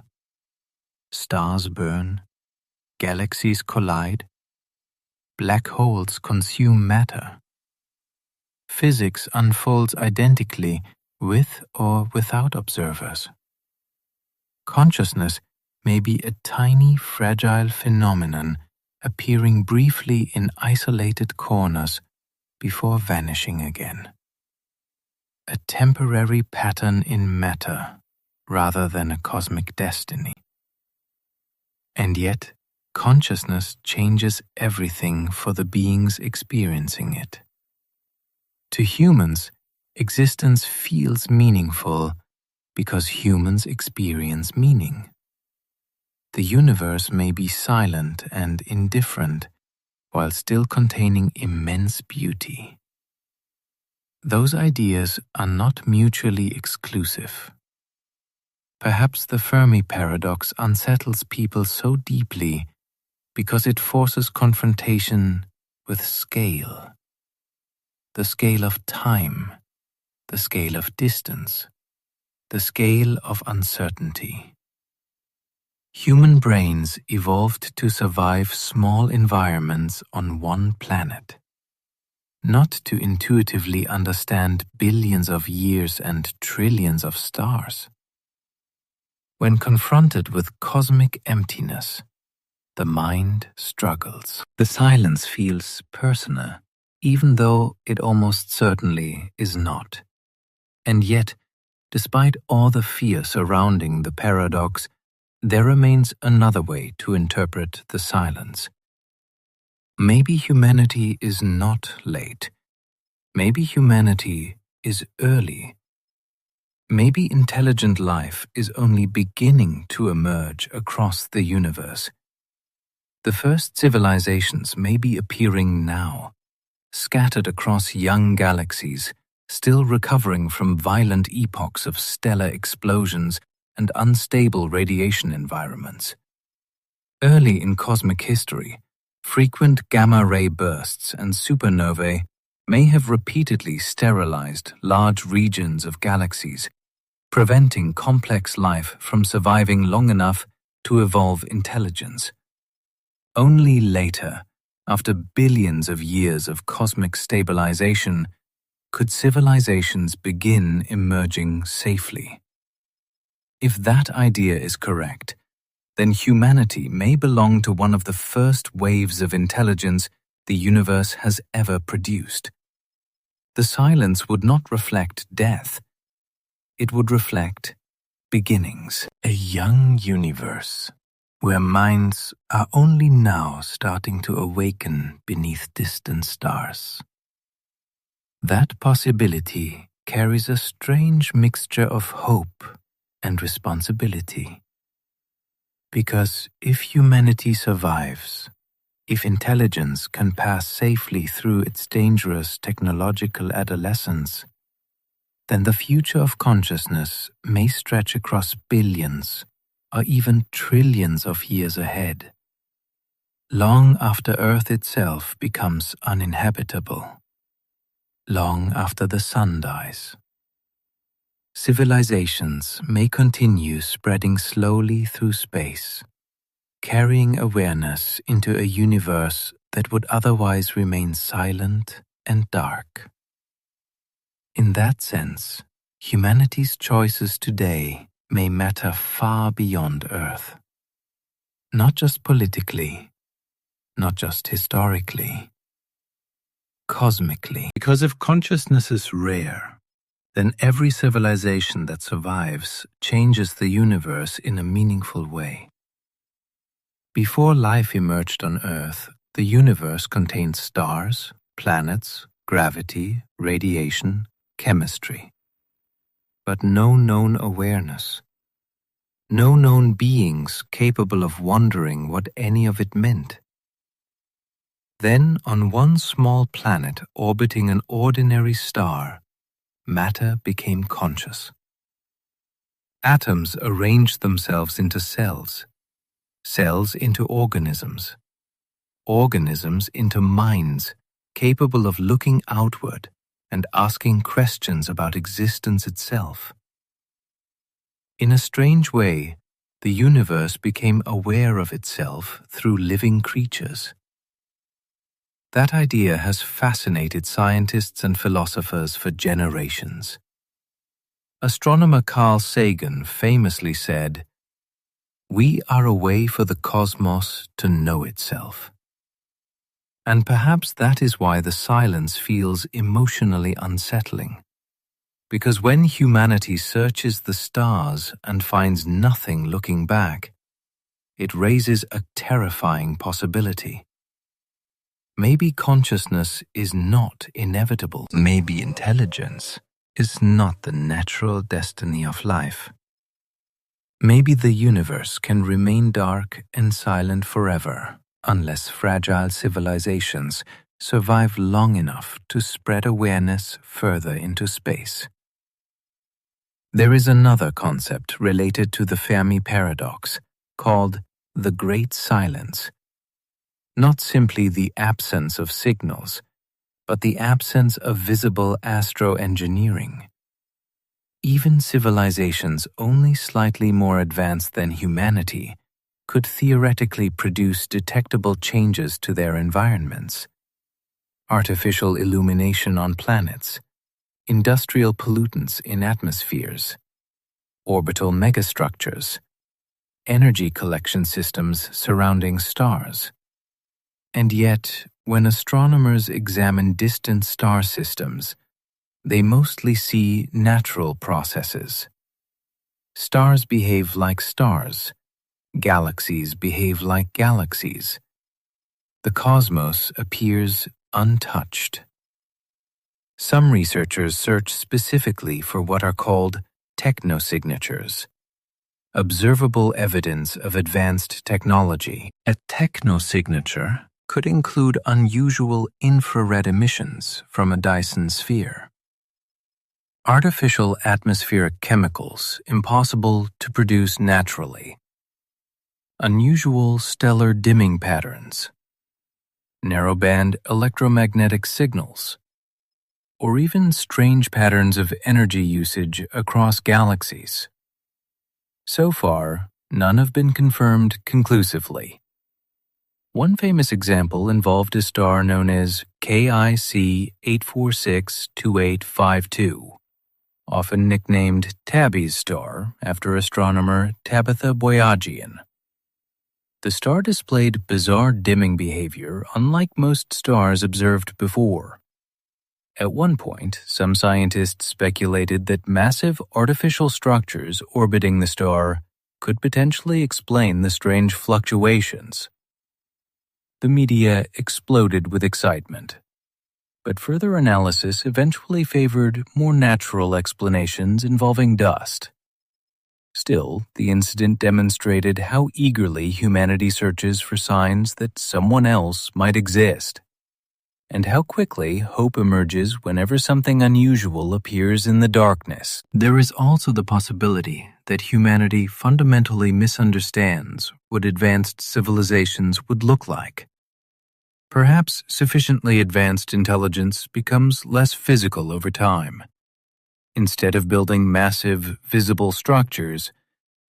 Stars burn, galaxies collide, black holes consume matter. Physics unfolds identically with or without observers. Consciousness may be a tiny, fragile phenomenon appearing briefly in isolated corners before vanishing again. A temporary pattern in matter rather than a cosmic destiny. And yet, consciousness changes everything for the beings experiencing it. To humans, existence feels meaningful because humans experience meaning. The universe may be silent and indifferent while still containing immense beauty. Those ideas are not mutually exclusive. Perhaps the Fermi Paradox unsettles people so deeply because it forces confrontation with scale. The scale of time, the scale of distance, the scale of uncertainty. Human brains evolved to survive small environments on one planet, not to intuitively understand billions of years and trillions of stars. When confronted with cosmic emptiness, the mind struggles. The silence feels personal, even though it almost certainly is not. And yet, despite all the fear surrounding the paradox, there remains another way to interpret the silence. Maybe humanity is not late. Maybe humanity is early. Maybe intelligent life is only beginning to emerge across the universe. The first civilizations may be appearing now, scattered across young galaxies, still recovering from violent epochs of stellar explosions and unstable radiation environments. Early in cosmic history, frequent gamma-ray bursts and supernovae may have repeatedly sterilized large regions of galaxies, preventing complex life from surviving long enough to evolve intelligence. Only later, after billions of years of cosmic stabilization, could civilizations begin emerging safely. If that idea is correct, then humanity may belong to one of the first waves of intelligence the universe has ever produced. The silence would not reflect death. It would reflect beginnings. A young universe where minds are only now starting to awaken beneath distant stars. That possibility carries a strange mixture of hope and responsibility. Because if humanity survives, if intelligence can pass safely through its dangerous technological adolescence, then the future of consciousness may stretch across billions or even trillions of years ahead, long after Earth itself becomes uninhabitable, long after the sun dies. Civilizations may continue spreading slowly through space, carrying awareness into a universe that would otherwise remain silent and dark. In that sense, humanity's choices today may matter far beyond Earth. Not just politically, not just historically, cosmically. Because if consciousness is rare, then every civilization that survives changes the universe in a meaningful way. Before life emerged on Earth, the universe contained stars, planets, gravity, radiation, chemistry. But no known awareness. No known beings capable of wondering what any of it meant. Then, on one small planet orbiting an ordinary star, matter became conscious. Atoms arranged themselves into cells, cells into organisms, organisms into minds capable of looking outward and asking questions about existence itself. In a strange way, the universe became aware of itself through living creatures. That idea has fascinated scientists and philosophers for generations. Astronomer Carl Sagan famously said, "We are a way for the cosmos to know itself." And perhaps that is why the silence feels emotionally unsettling. Because when humanity searches the stars and finds nothing looking back, it raises a terrifying possibility. Maybe consciousness is not inevitable. Maybe intelligence is not the natural destiny of life. Maybe the universe can remain dark and silent forever, unless fragile civilizations survive long enough to spread awareness further into space. There is another concept related to the Fermi Paradox, called the Great Silence. Not simply the absence of signals, but the absence of visible astroengineering. Even civilizations only slightly more advanced than humanity could theoretically produce detectable changes to their environments. Artificial illumination on planets, industrial pollutants in atmospheres, orbital megastructures, energy collection systems surrounding stars. And yet, when astronomers examine distant star systems, they mostly see natural processes. Stars behave like stars. Galaxies behave like galaxies. The cosmos appears untouched. Some researchers search specifically for what are called technosignatures, observable evidence of advanced technology. A technosignature could include unusual infrared emissions from a Dyson sphere, artificial atmospheric chemicals impossible to produce naturally, unusual stellar dimming patterns, narrowband electromagnetic signals, or even strange patterns of energy usage across galaxies. So far, none have been confirmed conclusively. One famous example involved a star known as KIC 8462852, often nicknamed Tabby's star after astronomer Tabitha Boyajian. The star displayed bizarre dimming behavior unlike most stars observed before. At one point, some scientists speculated that massive artificial structures orbiting the star could potentially explain the strange fluctuations. The media exploded with excitement, but further analysis eventually favored more natural explanations involving dust. Still, the incident demonstrated how eagerly humanity searches for signs that someone else might exist, and how quickly hope emerges whenever something unusual appears in the darkness. There is also the possibility that humanity fundamentally misunderstands what advanced civilizations would look like. Perhaps sufficiently advanced intelligence becomes less physical over time. Instead of building massive, visible structures,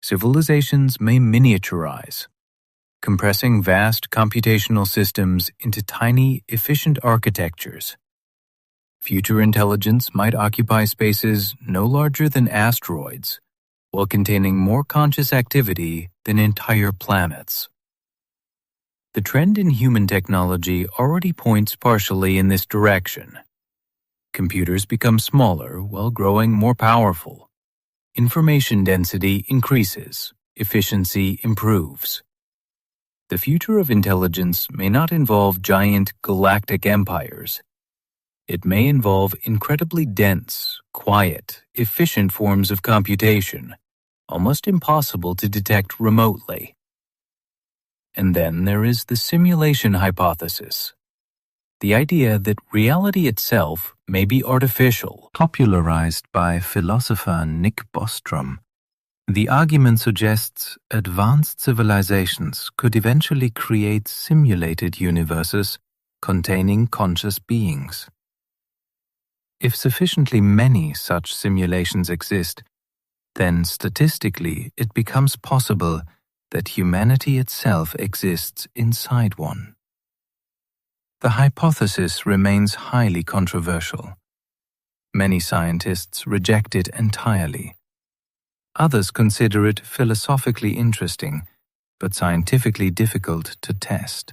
civilizations may miniaturize, compressing vast computational systems into tiny, efficient architectures. Future intelligence might occupy spaces no larger than asteroids, while containing more conscious activity than entire planets. The trend in human technology already points partially in this direction. Computers become smaller while growing more powerful. Information density increases, efficiency improves. The future of intelligence may not involve giant galactic empires. It may involve incredibly dense, quiet, efficient forms of computation, almost impossible to detect remotely. And then there is the simulation hypothesis. The idea that reality itself may be artificial. Popularized by philosopher Nick Bostrom, the argument suggests advanced civilizations could eventually create simulated universes containing conscious beings. If sufficiently many such simulations exist, then statistically it becomes possible that humanity itself exists inside one. The hypothesis remains highly controversial. Many scientists reject it entirely. Others consider it philosophically interesting, but scientifically difficult to test.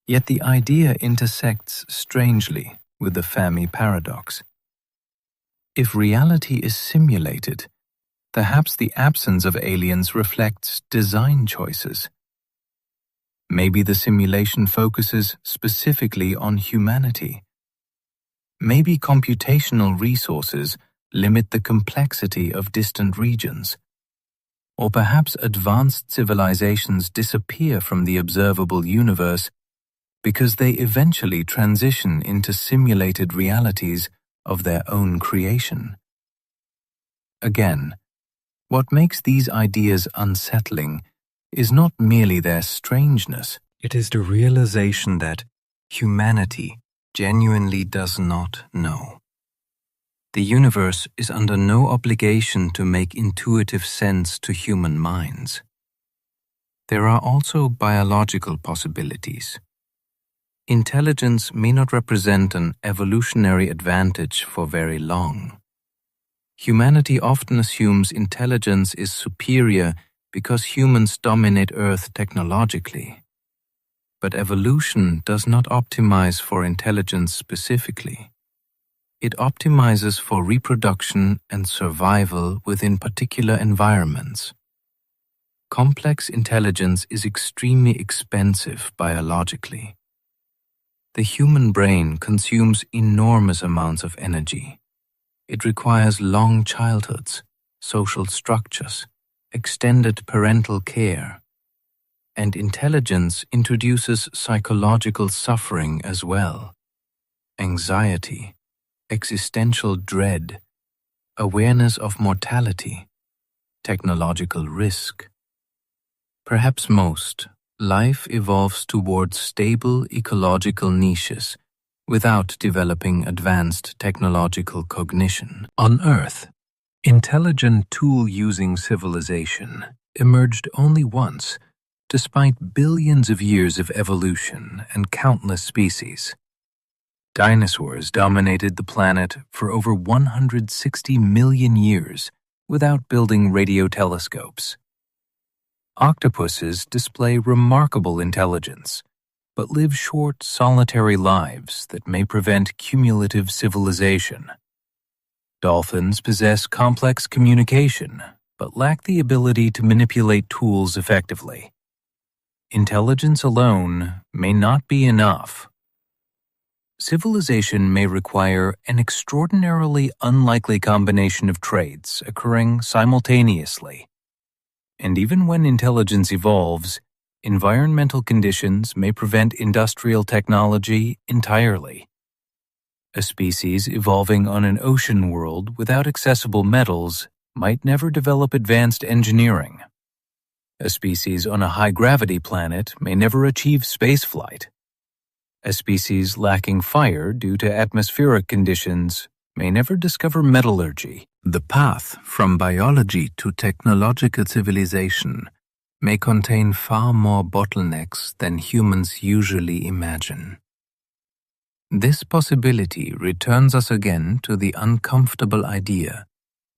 Yet the idea intersects strangely with the Fermi Paradox. If reality is simulated, perhaps the absence of aliens reflects design choices. Maybe the simulation focuses specifically on humanity. Maybe computational resources limit the complexity of distant regions. Or perhaps advanced civilizations disappear from the observable universe because they eventually transition into simulated realities of their own creation. Again, what makes these ideas unsettling is not merely their strangeness, it is the realization that humanity genuinely does not know. The universe is under no obligation to make intuitive sense to human minds. There are also biological possibilities. Intelligence may not represent an evolutionary advantage for very long. Humanity often assumes intelligence is superior because humans dominate Earth technologically. But evolution does not optimize for intelligence specifically. It optimizes for reproduction and survival within particular environments. Complex intelligence is extremely expensive biologically. The human brain consumes enormous amounts of energy. It requires long childhoods, social structures, extended parental care, and intelligence introduces psychological suffering as well. Anxiety, existential dread, awareness of mortality, technological risk. Perhaps most, life evolves towards stable ecological niches without developing advanced technological cognition. On Earth, intelligent tool-using civilization emerged only once, despite billions of years of evolution and countless species. Dinosaurs dominated the planet for over 160 million years without building radio telescopes. Octopuses display remarkable intelligence, but live short, solitary lives that may prevent cumulative civilization. Dolphins possess complex communication, but lack the ability to manipulate tools effectively. Intelligence alone may not be enough. Civilization may require an extraordinarily unlikely combination of traits occurring simultaneously. And even when intelligence evolves, environmental conditions may prevent industrial technology entirely. A species evolving on an ocean world without accessible metals might never develop advanced engineering. A species on a high-gravity planet may never achieve spaceflight. A species lacking fire due to atmospheric conditions may never discover metallurgy. The path from biology to technological civilization may contain far more bottlenecks than humans usually imagine. This possibility returns us again to the uncomfortable idea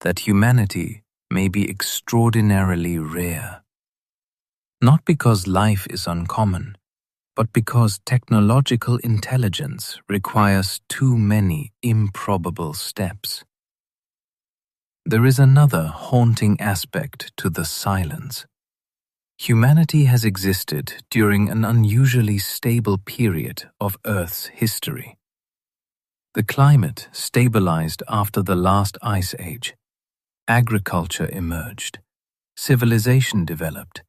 that humanity may be extraordinarily rare. Not because life is uncommon, but because technological intelligence requires too many improbable steps. There is another haunting aspect to the silence. Humanity has existed during an unusually stable period of Earth's history. The climate stabilized after the last ice age. Agriculture emerged. Civilization developed.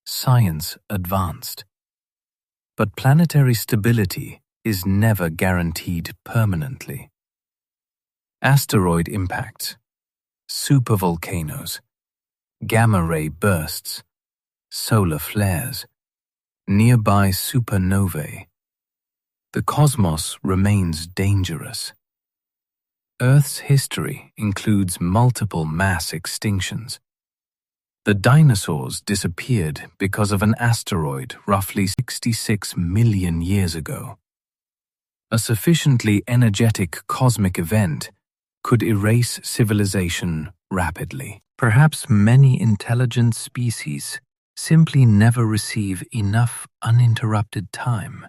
Science advanced. But planetary stability is never guaranteed permanently. Asteroid impacts, supervolcanoes, gamma-ray bursts, solar flares, nearby supernovae. The cosmos remains dangerous. Earth's history includes multiple mass extinctions. The dinosaurs disappeared because of an asteroid roughly 66 million years ago. A sufficiently energetic cosmic event could erase civilization rapidly. Perhaps many intelligent species simply never receive enough uninterrupted time.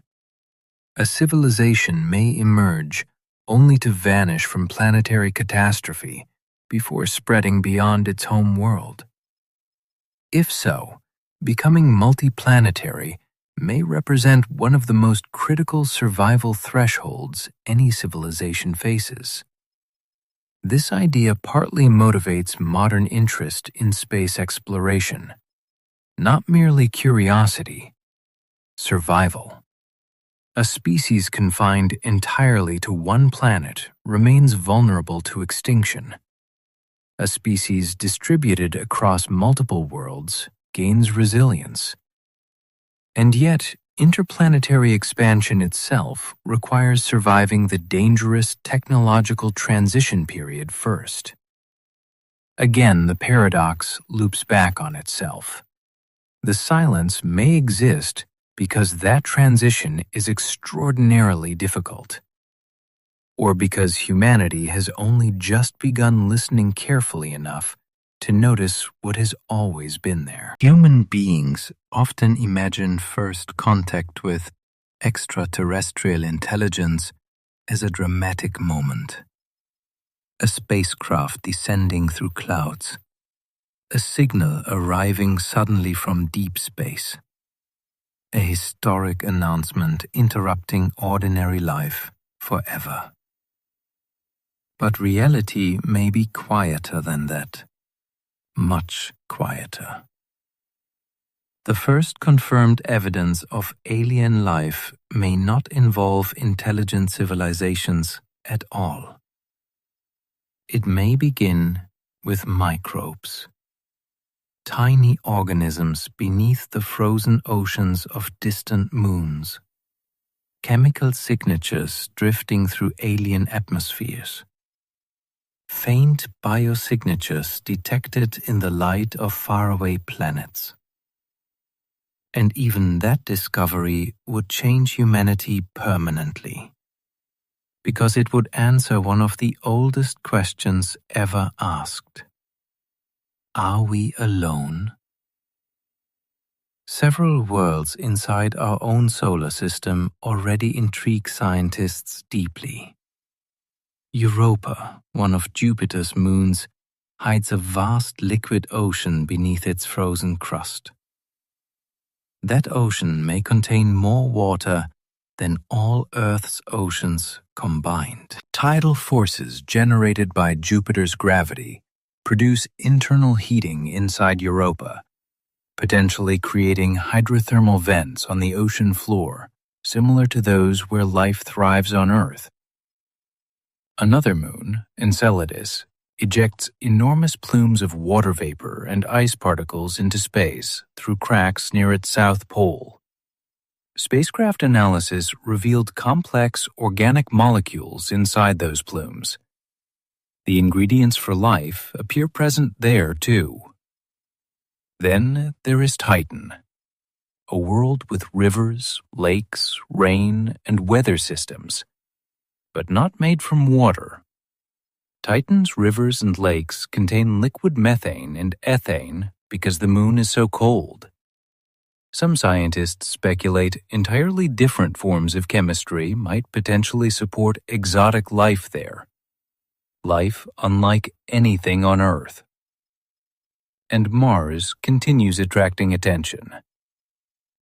A civilization may emerge only to vanish from planetary catastrophe before spreading beyond its home world. If so, becoming multiplanetary may represent one of the most critical survival thresholds any civilization faces. This idea partly motivates modern interest in space exploration, not merely curiosity, survival. A species confined entirely to one planet remains vulnerable to extinction. A species distributed across multiple worlds gains resilience. And yet, interplanetary expansion itself requires surviving the dangerous technological transition period first. Again, the paradox loops back on itself. The silence may exist because that transition is extraordinarily difficult, or because humanity has only just begun listening carefully enough to notice what has always been there. Human beings often imagine first contact with extraterrestrial intelligence as a dramatic moment. A spacecraft descending through clouds, a signal arriving suddenly from deep space, a historic announcement interrupting ordinary life forever. But reality may be quieter than that, much quieter. The first confirmed evidence of alien life may not involve intelligent civilizations at all. It may begin with microbes, tiny organisms beneath the frozen oceans of distant moons, chemical signatures drifting through alien atmospheres. Faint biosignatures detected in the light of faraway planets. And even that discovery would change humanity permanently. because it would answer one of the oldest questions ever asked. Are we alone? Several worlds inside our own solar system already intrigue scientists deeply. Europa, one of Jupiter's moons, hides a vast liquid ocean beneath its frozen crust. That ocean may contain more water than all Earth's oceans combined. Tidal forces generated by Jupiter's gravity produce internal heating inside Europa, potentially creating hydrothermal vents on the ocean floor, similar to those where life thrives on Earth. Another moon, Enceladus, ejects enormous plumes of water vapor and ice particles into space through cracks near its south pole. Spacecraft analysis revealed complex organic molecules inside those plumes. The ingredients for life appear present there too. Then there is Titan, a world with rivers, lakes, rain, and weather systems, but not made from water. Titan's rivers and lakes contain liquid methane and ethane because the moon is so cold. Some scientists speculate entirely different forms of chemistry might potentially support exotic life there. Life unlike anything on Earth. And Mars continues attracting attention.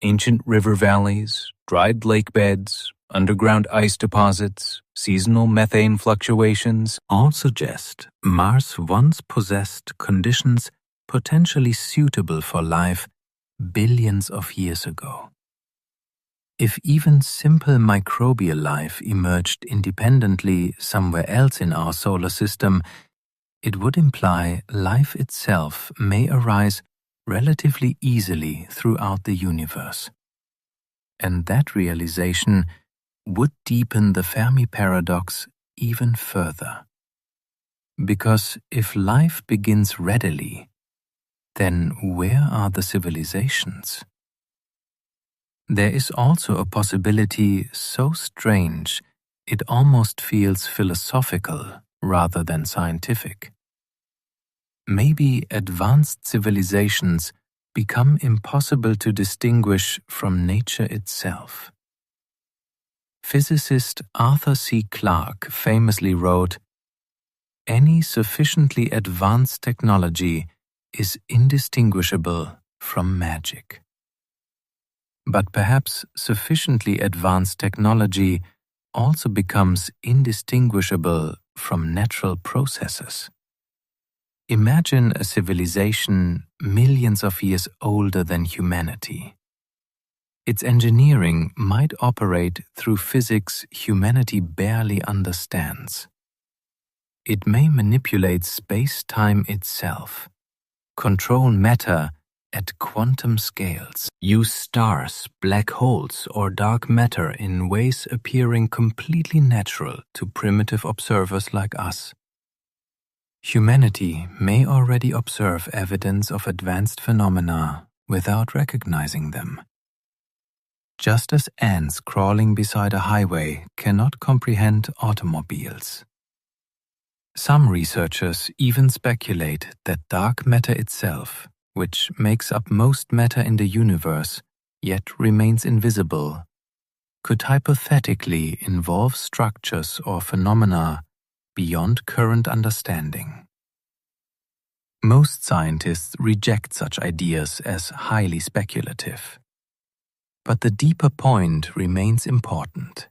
Ancient river valleys, dried lake beds, underground ice deposits, seasonal methane fluctuations all suggest Mars once possessed conditions potentially suitable for life billions of years ago. If even simple microbial life emerged independently somewhere else in our solar system, it would imply life itself may arise relatively easily throughout the universe. And that realization would deepen the Fermi Paradox even further. Because if life begins readily, then where are the civilizations? There is also a possibility so strange it almost feels philosophical rather than scientific. Maybe advanced civilizations become impossible to distinguish from nature itself. Physicist Arthur C. Clarke famously wrote, "Any sufficiently advanced technology is indistinguishable from magic." But perhaps sufficiently advanced technology also becomes indistinguishable from natural processes. Imagine a civilization millions of years older than humanity. Its engineering might operate through physics humanity barely understands. It may manipulate space-time itself, control matter at quantum scales, use stars, black holes, or dark matter in ways appearing completely natural to primitive observers like us. Humanity may already observe evidence of advanced phenomena without recognizing them. Just as ants crawling beside a highway cannot comprehend automobiles. Some researchers even speculate that dark matter itself, which makes up most matter in the universe, yet remains invisible, could hypothetically involve structures or phenomena beyond current understanding. Most scientists reject such ideas as highly speculative. But the deeper point remains important.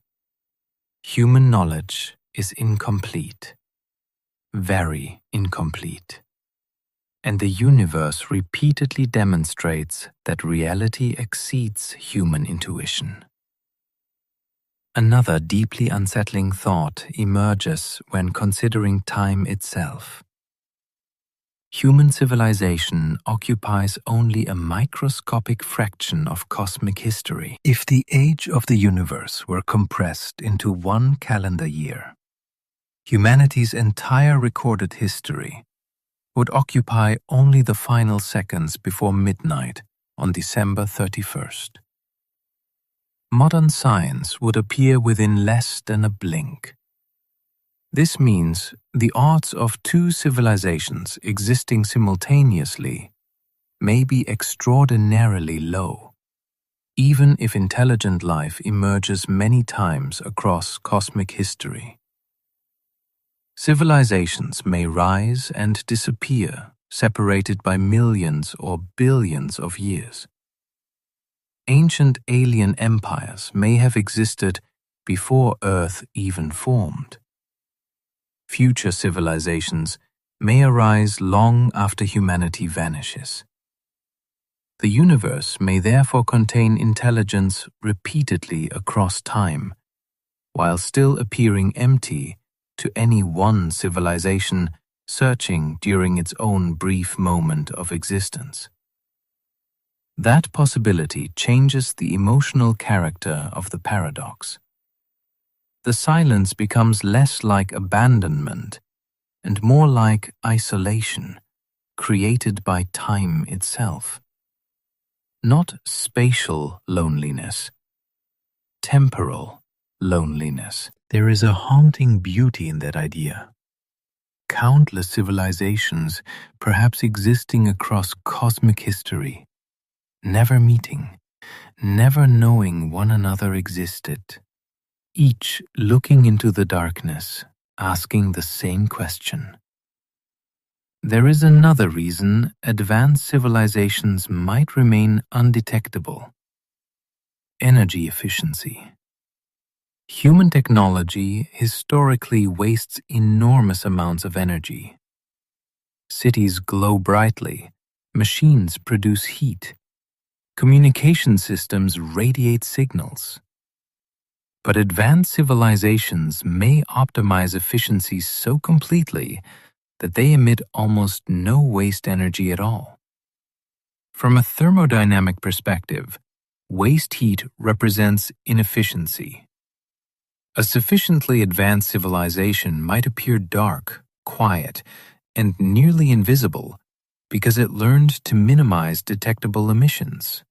Human knowledge is incomplete, very incomplete. And the universe repeatedly demonstrates that reality exceeds human intuition. Another deeply unsettling thought emerges when considering time itself. Human civilization occupies only a microscopic fraction of cosmic history. If the age of the universe were compressed into one calendar year, humanity's entire recorded history would occupy only the final seconds before midnight on December 31st. Modern science would appear within less than a blink, This means the odds of two civilizations existing simultaneously may be extraordinarily low, even if intelligent life emerges many times across cosmic history. Civilizations may rise and disappear, separated by millions or billions of years. Ancient alien empires may have existed before Earth even formed. Future civilizations may arise long after humanity vanishes. The universe may therefore contain intelligence repeatedly across time, while still appearing empty to any one civilization searching during its own brief moment of existence. That possibility changes the emotional character of the paradox. The silence becomes less like abandonment and more like isolation, created by time itself. Not spatial loneliness, temporal loneliness. There is a haunting beauty in that idea. Countless civilizations, perhaps existing across cosmic history, never meeting, never knowing one another existed, each looking into the darkness, asking the same question. There is another reason advanced civilizations might remain undetectable: energy efficiency. Human technology historically wastes enormous amounts of energy. Cities glow brightly, machines produce heat, communication systems radiate signals. But advanced civilizations may optimize efficiency so completely that they emit almost no waste energy at all. From a thermodynamic perspective, waste heat represents inefficiency. A sufficiently advanced civilization might appear dark, quiet, and nearly invisible because it learned to minimize detectable emissions.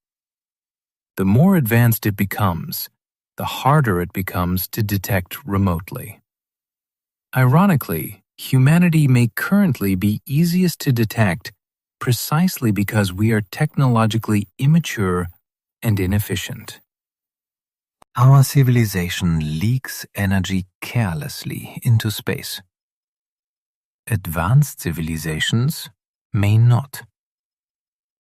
The more advanced it becomes, the harder it becomes to detect remotely. Ironically, humanity may currently be easiest to detect precisely because we are technologically immature and inefficient. Our civilization leaks energy carelessly into space. Advanced civilizations may not.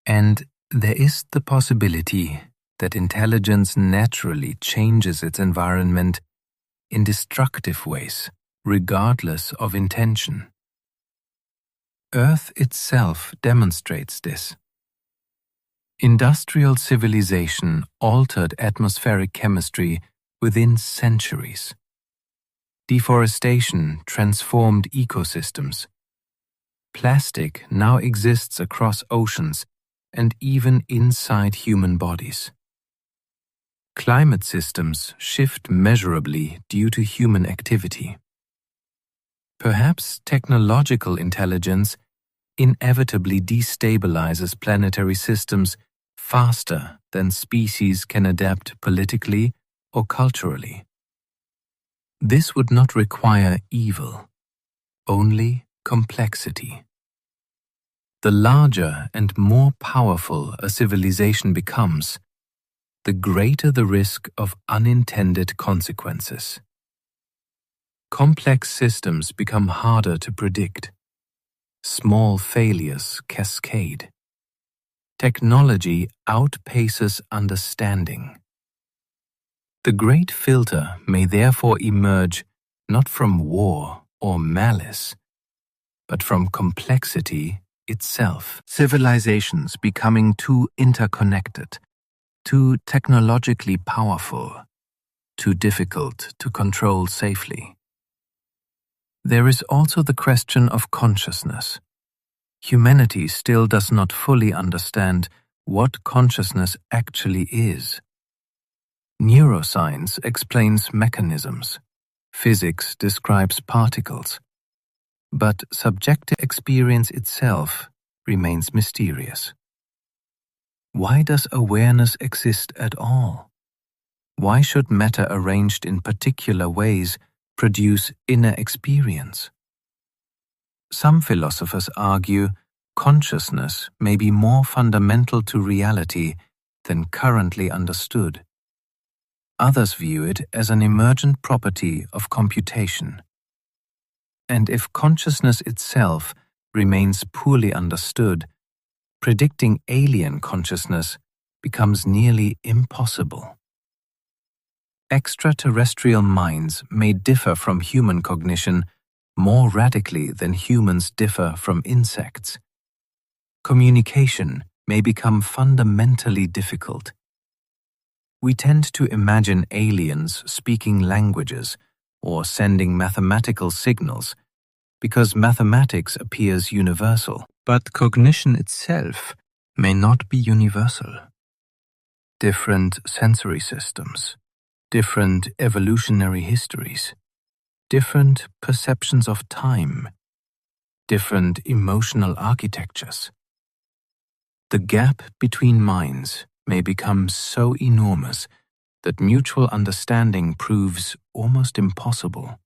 And there is the possibility that intelligence naturally changes its environment in destructive ways, regardless of intention. Earth itself demonstrates this. Industrial civilization altered atmospheric chemistry within centuries. Deforestation transformed ecosystems. Plastic now exists across oceans and even inside human bodies. Climate systems shift measurably due to human activity. Perhaps technological intelligence inevitably destabilizes planetary systems faster than species can adapt politically or culturally. This would not require evil, only complexity. The larger and more powerful a civilization becomes, the greater the risk of unintended consequences. Complex systems become harder to predict. Small failures cascade. Technology outpaces understanding. The great filter may therefore emerge not from war or malice, but from complexity itself. Civilizations becoming too interconnected, too technologically powerful, too difficult to control safely. There is also the question of consciousness. Humanity still does not fully understand what consciousness actually is. Neuroscience explains mechanisms. Physics describes particles. But subjective experience itself remains mysterious. Why does awareness exist at all? Why should matter arranged in particular ways produce inner experience. Some philosophers argue consciousness may be more fundamental to reality than currently understood. Others view it as an emergent property of computation. And if consciousness itself remains poorly understood, predicting alien consciousness becomes nearly impossible. Extraterrestrial minds may differ from human cognition more radically than humans differ from insects. Communication may become fundamentally difficult. We tend to imagine aliens speaking languages or sending mathematical signals because mathematics appears universal, but cognition itself may not be universal. Different sensory systems, different evolutionary histories, different perceptions of time, different emotional architectures. The gap between minds may become so enormous that mutual understanding proves almost impossible.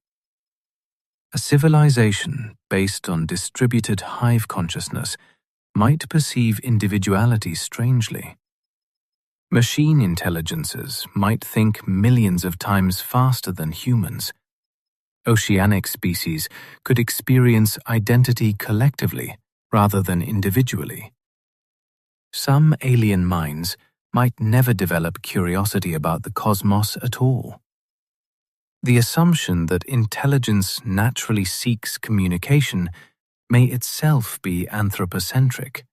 A civilization based on distributed hive consciousness might perceive individuality strangely. Machine intelligences might think millions of times faster than humans. Oceanic species could experience identity collectively rather than individually. Some alien minds might never develop curiosity about the cosmos at all. The assumption that intelligence naturally seeks communication may itself be anthropocentric.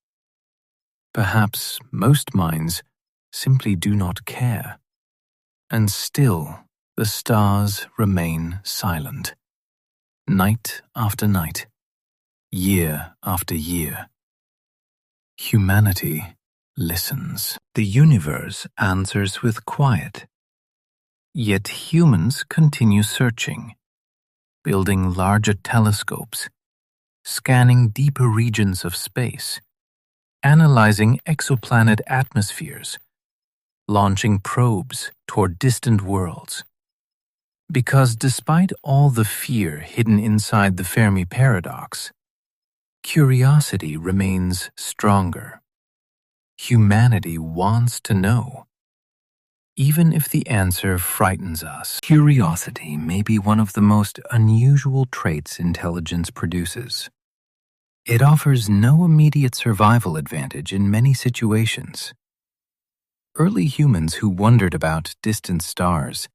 Perhaps most minds simply do not care, and still the stars remain silent. Night after night, year after year. Humanity listens. The universe answers with quiet. Yet humans continue searching, building larger telescopes, scanning deeper regions of space, analyzing exoplanet atmospheres, launching probes toward distant worlds. Because despite all the fear hidden inside the Fermi Paradox, curiosity remains stronger. Humanity wants to know. Even if the answer frightens us, curiosity may be one of the most unusual traits intelligence produces. It offers no immediate survival advantage in many situations. Early humans who wondered about distant stars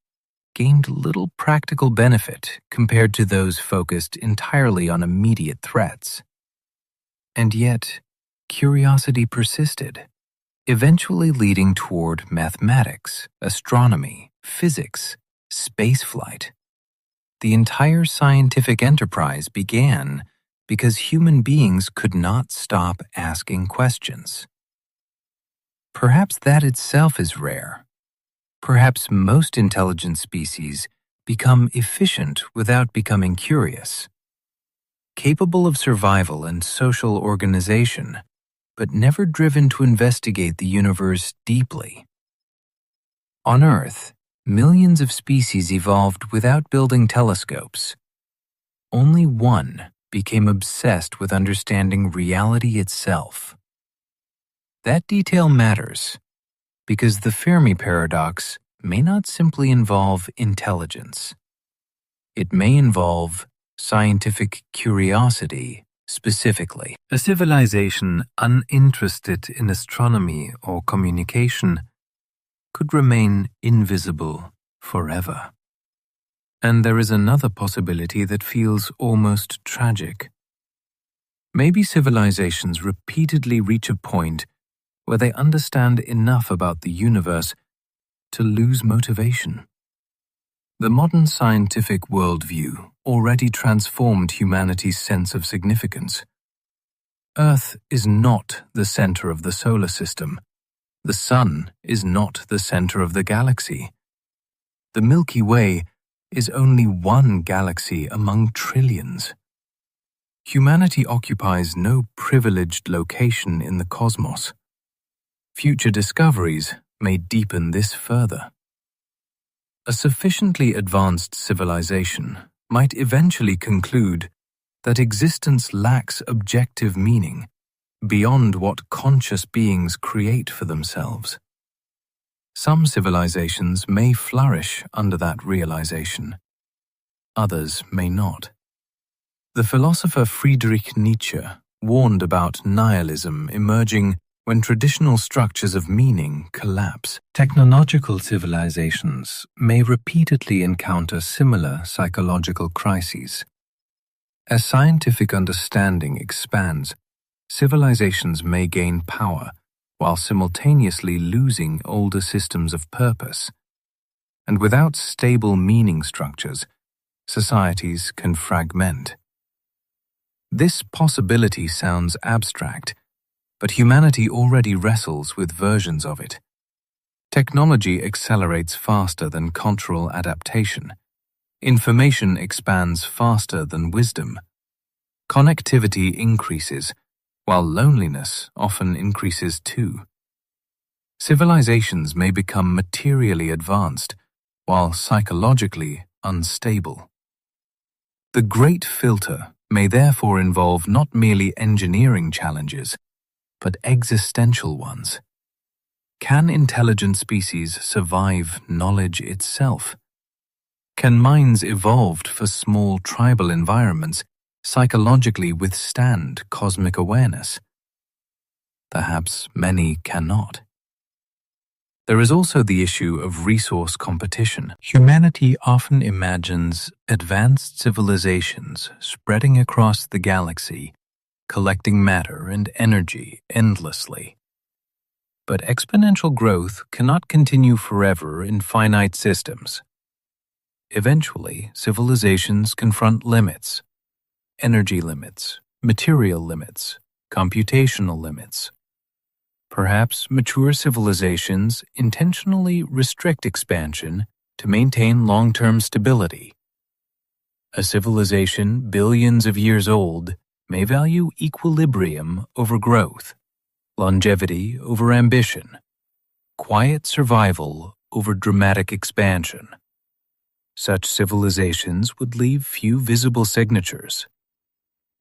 gained little practical benefit compared to those focused entirely on immediate threats. And yet, curiosity persisted, eventually leading toward mathematics, astronomy, physics, spaceflight. The entire scientific enterprise began because human beings could not stop asking questions. Perhaps that itself is rare. Perhaps most intelligent species become efficient without becoming curious, capable of survival and social organization, but never driven to investigate the universe deeply. On Earth, millions of species evolved without building telescopes. Only one became obsessed with understanding reality itself. That detail matters because the Fermi Paradox may not simply involve intelligence. It may involve scientific curiosity specifically. A civilization uninterested in astronomy or communication could remain invisible forever. And there is another possibility that feels almost tragic. Maybe civilizations repeatedly reach a point where they understand enough about the universe to lose motivation. The modern scientific worldview already transformed humanity's sense of significance. Earth is not the center of the solar system. The Sun is not the center of the galaxy. The Milky Way is only one galaxy among trillions. Humanity occupies no privileged location in the cosmos. Future discoveries may deepen this further. A sufficiently advanced civilization might eventually conclude that existence lacks objective meaning beyond what conscious beings create for themselves. Some civilizations may flourish under that realization. Others may not. The philosopher Friedrich Nietzsche warned about nihilism emerging when traditional structures of meaning collapse. Technological civilizations may repeatedly encounter similar psychological crises. As scientific understanding expands, civilizations may gain power while simultaneously losing older systems of purpose. And without stable meaning structures, societies can fragment. This possibility sounds abstract, but humanity already wrestles with versions of it. Technology accelerates faster than cultural adaptation. Information expands faster than wisdom. Connectivity increases, while loneliness often increases too. Civilizations may become materially advanced, while psychologically unstable. The Great Filter may therefore involve not merely engineering challenges, but existential ones. Can intelligent species survive knowledge itself? Can minds evolved for small tribal environments psychologically withstand cosmic awareness? Perhaps many cannot. There is also the issue of resource competition. Humanity often imagines advanced civilizations spreading across the galaxy, collecting matter and energy endlessly. But exponential growth cannot continue forever in finite systems. Eventually, civilizations confront limits: energy limits, material limits, computational limits. Perhaps mature civilizations intentionally restrict expansion to maintain long-term stability. A civilization billions of years old may value equilibrium over growth, longevity over ambition, quiet survival over dramatic expansion. Such civilizations would leave few visible signatures.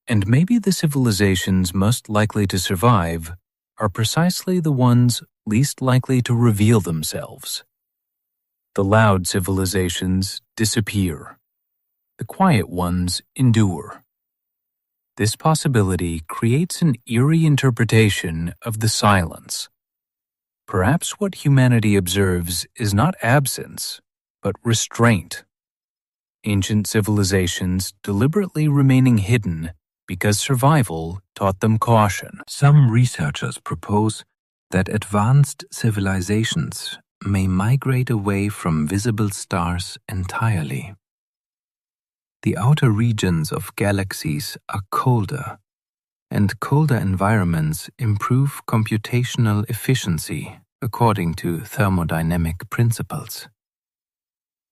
And maybe the civilizations most likely to survive are precisely the ones least likely to reveal themselves. The loud civilizations disappear. The quiet ones endure. This possibility creates an eerie interpretation of the silence. Perhaps what humanity observes is not absence, but restraint. Ancient civilizations deliberately remaining hidden because survival taught them caution. Some researchers propose that advanced civilizations may migrate away from visible stars entirely. The outer regions of galaxies are colder, and colder environments improve computational efficiency according to thermodynamic principles.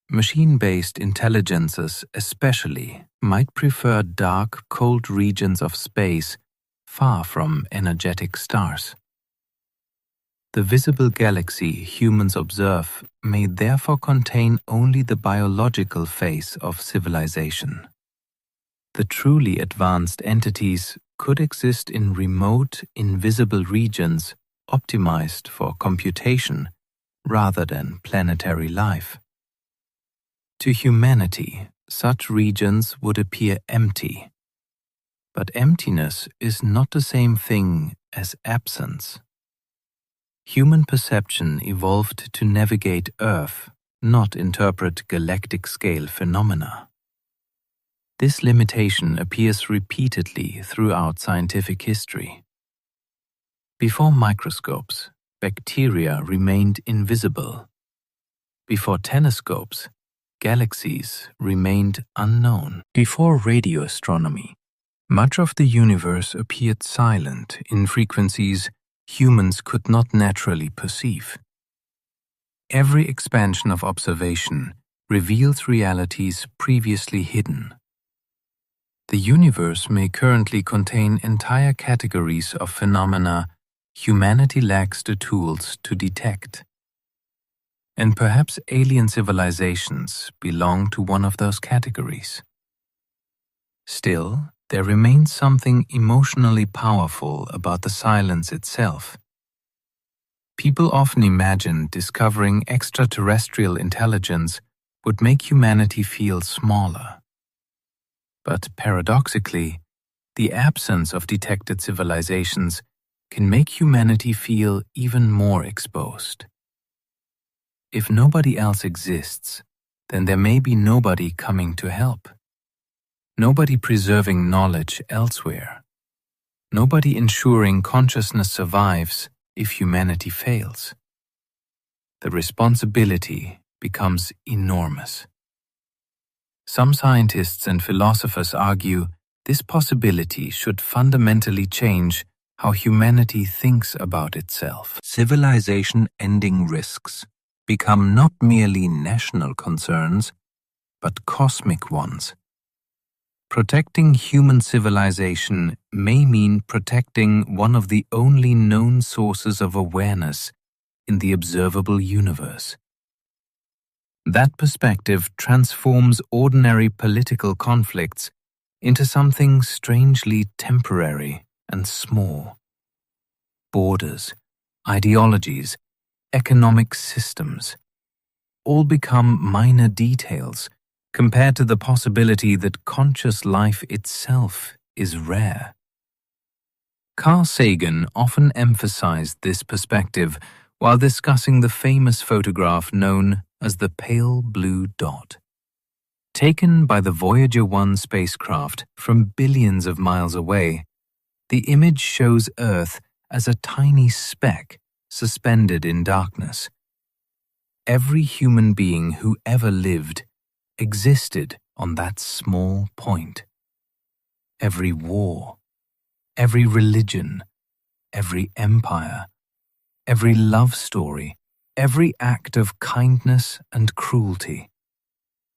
Machine-based intelligences especially might prefer dark, cold regions of space far from energetic stars. The visible galaxy humans observe may therefore contain only the biological phase of civilization. The truly advanced entities could exist in remote, invisible regions optimized for computation rather than planetary life. To humanity, such regions would appear empty. But emptiness is not the same thing as absence. Human perception evolved to navigate Earth, not interpret galactic-scale phenomena. This limitation appears repeatedly throughout scientific history. Before microscopes, bacteria remained invisible. Before telescopes, galaxies remained unknown. Before radio astronomy, much of the universe appeared silent in frequencies humans could not naturally perceive. Every expansion of observation reveals realities previously hidden. The universe may currently contain entire categories of phenomena humanity lacks the tools to detect. And perhaps alien civilizations belong to one of those categories. Still, there remains something emotionally powerful about the silence itself. People often imagine discovering extraterrestrial intelligence would make humanity feel smaller. But paradoxically, the absence of detected civilizations can make humanity feel even more exposed. If nobody else exists, then there may be nobody coming to help. Nobody preserving knowledge elsewhere. Nobody ensuring consciousness survives if humanity fails. The responsibility becomes enormous. Some scientists and philosophers argue this possibility should fundamentally change how humanity thinks about itself. Civilization-ending risks become not merely national concerns, but cosmic ones. Protecting human civilization may mean protecting one of the only known sources of awareness in the observable universe. That perspective transforms ordinary political conflicts into something strangely temporary and small. Borders, ideologies, economic systems all become minor details compared to the possibility that conscious life itself is rare. Carl Sagan often emphasized this perspective while discussing the famous photograph known as the pale blue dot. Taken by the Voyager 1 spacecraft from billions of miles away, the image shows Earth as a tiny speck suspended in darkness. Every human being who ever lived existed on that small point. Every war, every religion, every empire, every love story, every act of kindness and cruelty,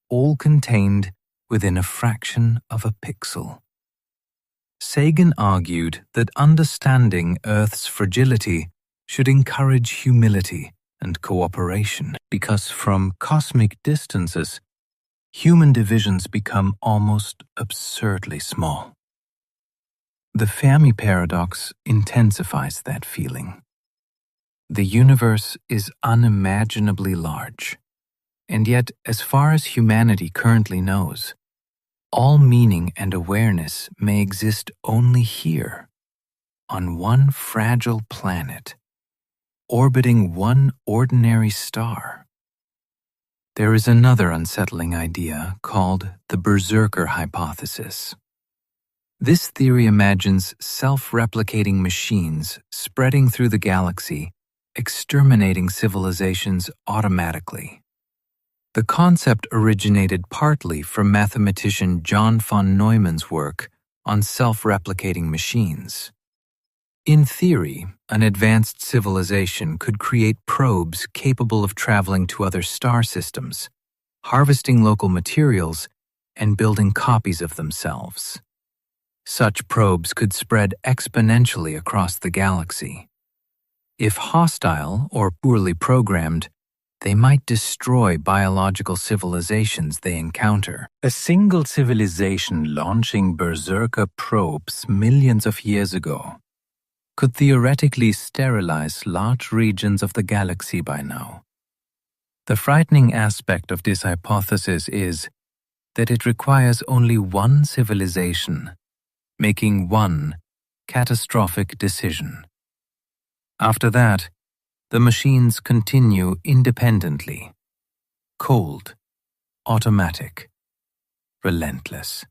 all contained within a fraction of a pixel. Sagan argued that understanding Earth's fragility should encourage humility and cooperation, because from cosmic distances, human divisions become almost absurdly small. The Fermi Paradox intensifies that feeling. The universe is unimaginably large, and yet, as far as humanity currently knows, all meaning and awareness may exist only here, on one fragile planet, orbiting one ordinary star. There is another unsettling idea called the Berserker hypothesis. This theory imagines self-replicating machines spreading through the galaxy, exterminating civilizations automatically. The concept originated partly from mathematician John von Neumann's work on self-replicating machines. In theory, an advanced civilization could create probes capable of traveling to other star systems, harvesting local materials, and building copies of themselves. Such probes could spread exponentially across the galaxy. If hostile or poorly programmed, they might destroy biological civilizations they encounter. A single civilization launching berserker probes millions of years ago could theoretically sterilize large regions of the galaxy by now. The frightening aspect of this hypothesis is that it requires only one civilization making one catastrophic decision. After that, the machines continue independently, cold, automatic, relentless.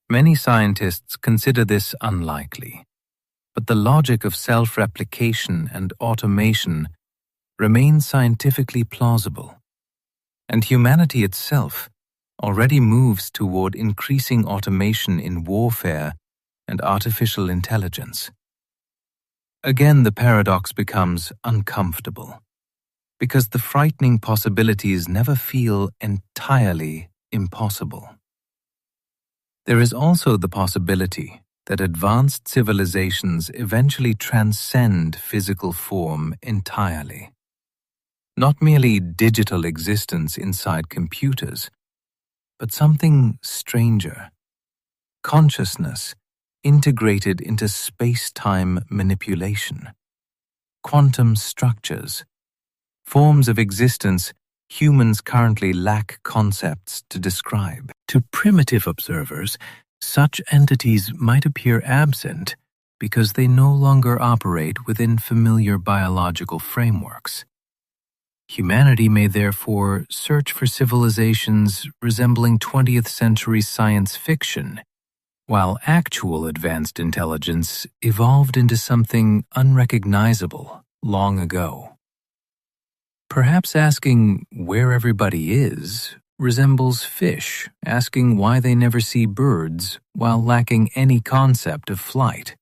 Many scientists consider this unlikely, but the logic of self-replication and automation remains scientifically plausible, and humanity itself already moves toward increasing automation in warfare and artificial intelligence. Again, the paradox becomes uncomfortable, because the frightening possibilities never feel entirely impossible. There is also the possibility that advanced civilizations eventually transcend physical form entirely. Not merely digital existence inside computers, but something stranger. Consciousness integrated into space-time manipulation. Quantum structures, forms of existence humans currently lack concepts to describe. To primitive observers, such entities might appear absent because they no longer operate within familiar biological frameworks. Humanity may therefore search for civilizations resembling 20th century science fiction, while actual advanced intelligence evolved into something unrecognizable long ago. Perhaps asking where everybody is resembles fish asking why they never see birds while lacking any concept of flight.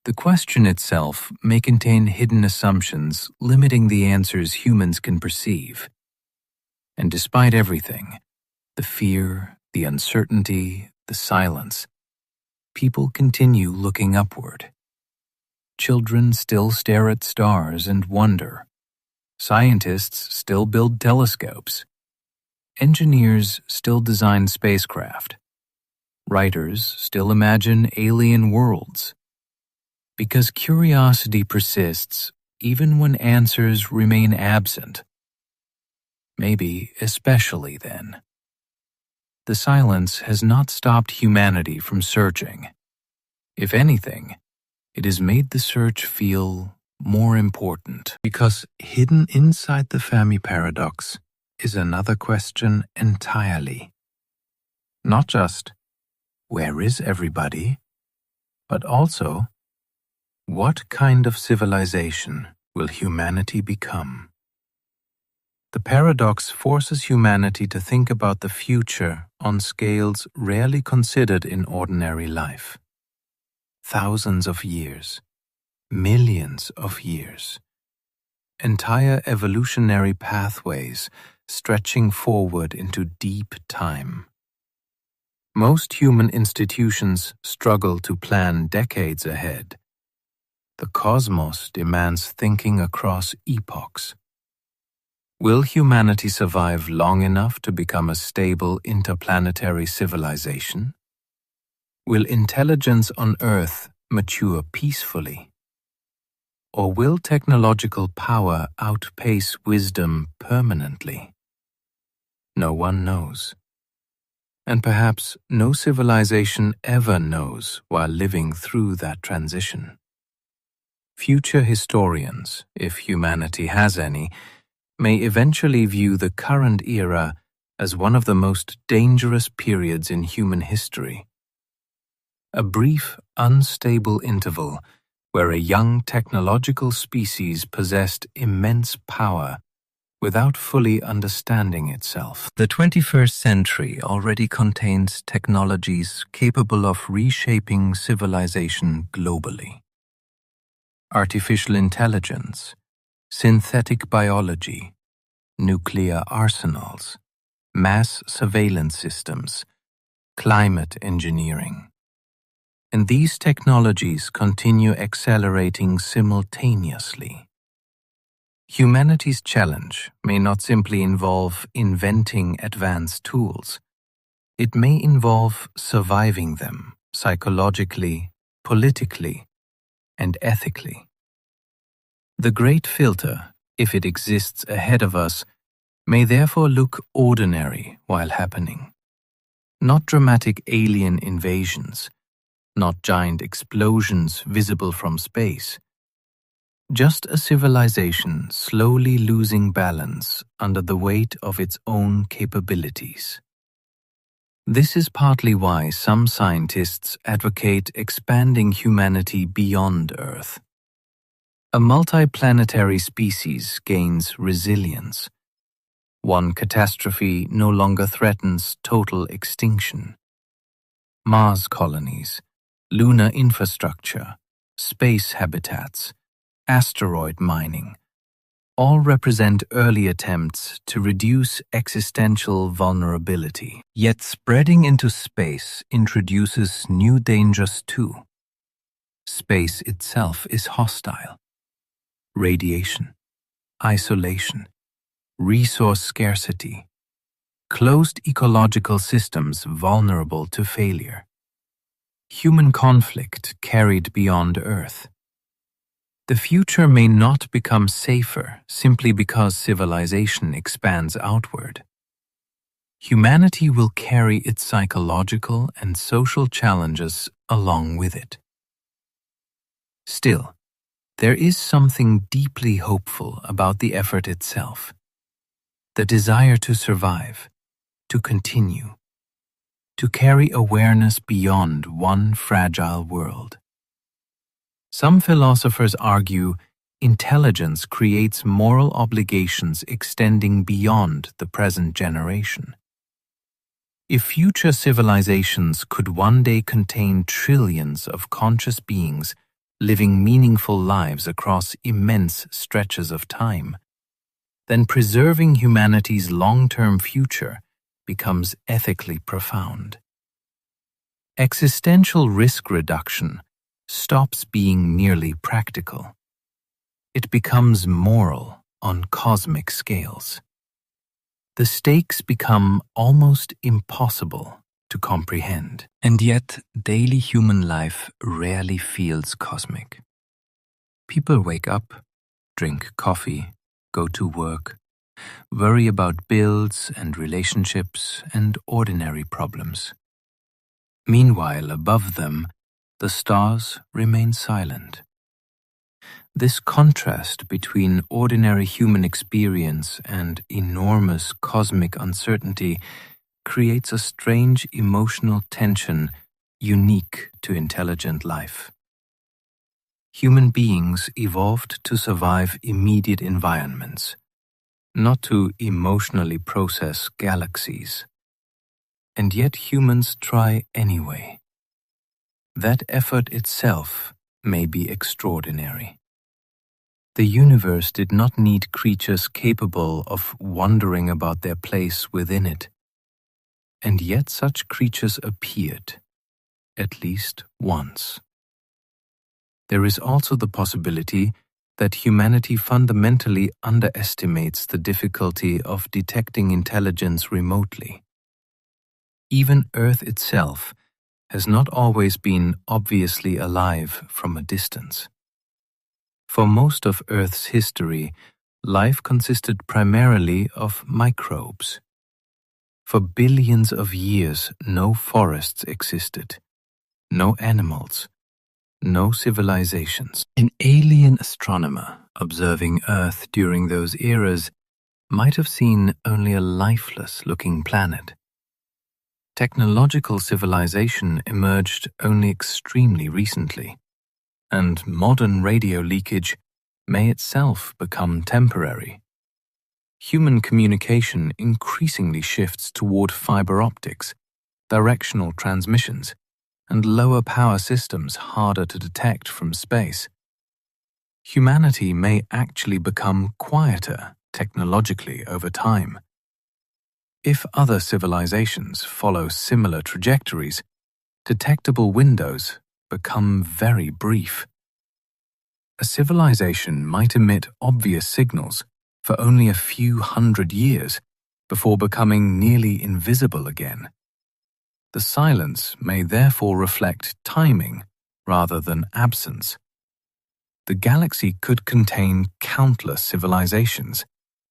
The question itself may contain hidden assumptions limiting the answers humans can perceive. And despite everything, the fear, the uncertainty, the silence, people continue looking upward. Children still stare at stars and wonder. Scientists still build telescopes. Engineers still design spacecraft. Writers still imagine alien worlds. Because curiosity persists even when answers remain absent. Maybe especially then. The silence has not stopped humanity from searching. If anything, it has made the search feel more important. Because hidden inside the Fermi Paradox is another question entirely. Not just, where is everybody? But also, what kind of civilization will humanity become? The paradox forces humanity to think about the future on scales rarely considered in ordinary life. Thousands of years, millions of years, entire evolutionary pathways stretching forward into deep time. Most human institutions struggle to plan decades ahead. The cosmos demands thinking across epochs. Will humanity survive long enough to become a stable interplanetary civilization? Will intelligence on Earth mature peacefully? Or will technological power outpace wisdom permanently? No one knows. And perhaps no civilization ever knows while living through that transition. Future historians, if humanity has any, may eventually view the current era as one of the most dangerous periods in human history. A brief, unstable interval where a young technological species possessed immense power without fully understanding itself. The 21st century already contains technologies capable of reshaping civilization globally. Artificial intelligence, synthetic biology, nuclear arsenals, mass surveillance systems, climate engineering. And these technologies continue accelerating simultaneously. Humanity's challenge may not simply involve inventing advanced tools. It may involve surviving them psychologically, politically, and ethically. The great filter, if it exists ahead of us, may therefore look ordinary while happening. Not dramatic alien invasions, not giant explosions visible from space. Just a civilization slowly losing balance under the weight of its own capabilities. This is partly why some scientists advocate expanding humanity beyond Earth. A multiplanetary species gains resilience. One catastrophe no longer threatens total extinction. Mars colonies, lunar infrastructure, space habitats, asteroid mining, all represent early attempts to reduce existential vulnerability. Yet spreading into space introduces new dangers too. Space itself is hostile. Radiation, isolation, resource scarcity, closed ecological systems vulnerable to failure, human conflict carried beyond Earth. The future may not become safer simply because civilization expands outward. Humanity will carry its psychological and social challenges along with it. Still, there is something deeply hopeful about the effort itself. The desire to survive, to continue, to carry awareness beyond one fragile world. Some philosophers argue intelligence creates moral obligations extending beyond the present generation. If future civilizations could one day contain trillions of conscious beings living meaningful lives across immense stretches of time, then preserving humanity's long-term future becomes ethically profound. Existential risk reduction stops being merely practical. It becomes moral on cosmic scales. The stakes become almost impossible to comprehend, and yet daily human life rarely feels cosmic. People wake up, drink coffee, go to work, worry about bills and relationships and ordinary problems. Meanwhile, above them, the stars remain silent. This contrast between ordinary human experience and enormous cosmic uncertainty creates a strange emotional tension unique to intelligent life. Human beings evolved to survive immediate environments, not to emotionally process galaxies. And yet humans try anyway. That effort itself may be extraordinary. The universe did not need creatures capable of wondering about their place within it. And yet such creatures appeared, at least once. There is also the possibility that humanity fundamentally underestimates the difficulty of detecting intelligence remotely. Even Earth itself has not always been obviously alive from a distance. For most of Earth's history, life consisted primarily of microbes. For billions of years, no forests existed, no animals, no civilizations. An alien astronomer observing Earth during those eras might have seen only a lifeless-looking planet. Technological civilization emerged only extremely recently, and modern radio leakage may itself become temporary. Human communication increasingly shifts toward fiber optics, directional transmissions, and lower power systems harder to detect from space. Humanity may actually become quieter technologically over time. If other civilizations follow similar trajectories, detectable windows become very brief. A civilization might emit obvious signals for only a few hundred years before becoming nearly invisible again. The silence may therefore reflect timing rather than absence. The galaxy could contain countless civilizations,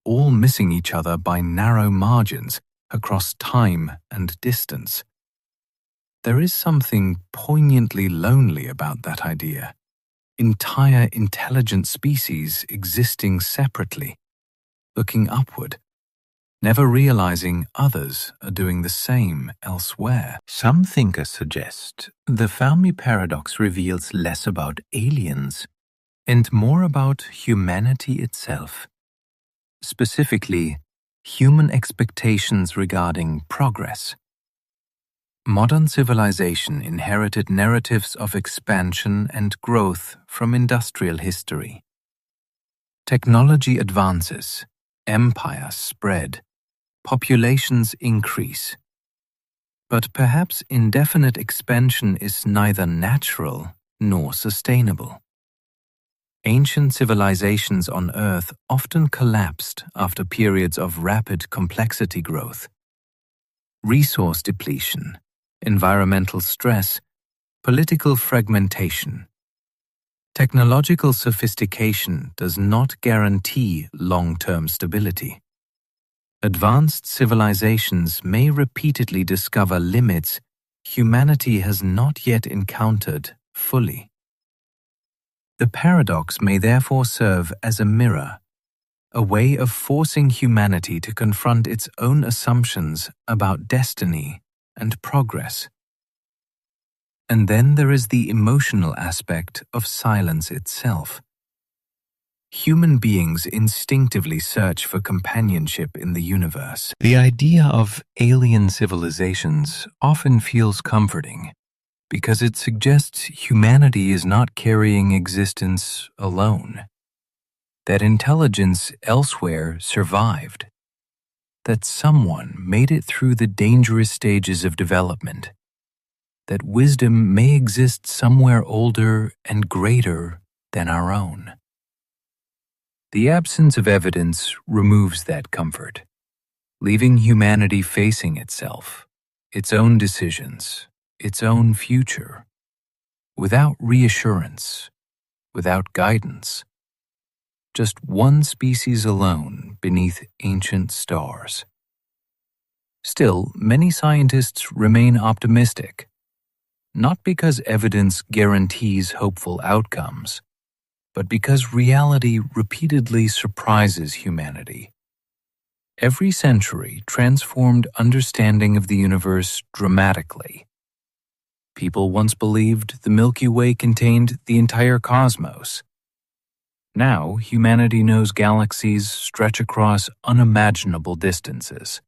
all missing each other by narrow margins across time and distance. There is something poignantly lonely about that idea. Entire intelligent species existing separately, looking upward, never realizing others are doing the same elsewhere. Some thinkers suggest the Fermi Paradox reveals less about aliens and more about humanity itself. Specifically, human expectations regarding progress. Modern civilization inherited narratives of expansion and growth from industrial history. Technology advances, empires spread, populations increase. But perhaps indefinite expansion is neither natural nor sustainable. Ancient civilizations on Earth often collapsed after periods of rapid complexity growth. Resource depletion, environmental stress, political fragmentation. Technological sophistication does not guarantee long-term stability. Advanced civilizations may repeatedly discover limits humanity has not yet encountered fully. The paradox may therefore serve as a mirror, a way of forcing humanity to confront its own assumptions about destiny and progress. And then there is the emotional aspect of silence itself. Human beings instinctively search for companionship in the universe. The idea of alien civilizations often feels comforting because it suggests humanity is not carrying existence alone, that intelligence elsewhere survived, that someone made it through the dangerous stages of development, that wisdom may exist somewhere older and greater than our own. The absence of evidence removes that comfort, leaving humanity facing itself, its own decisions, its own future, without reassurance, without guidance, just one species alone beneath ancient stars. Still, many scientists remain optimistic, not because evidence guarantees hopeful outcomes, but because reality repeatedly surprises humanity. Every century transformed understanding of the universe dramatically. People once believed the Milky Way contained the entire cosmos. Now, humanity knows galaxies stretch across unimaginable distances.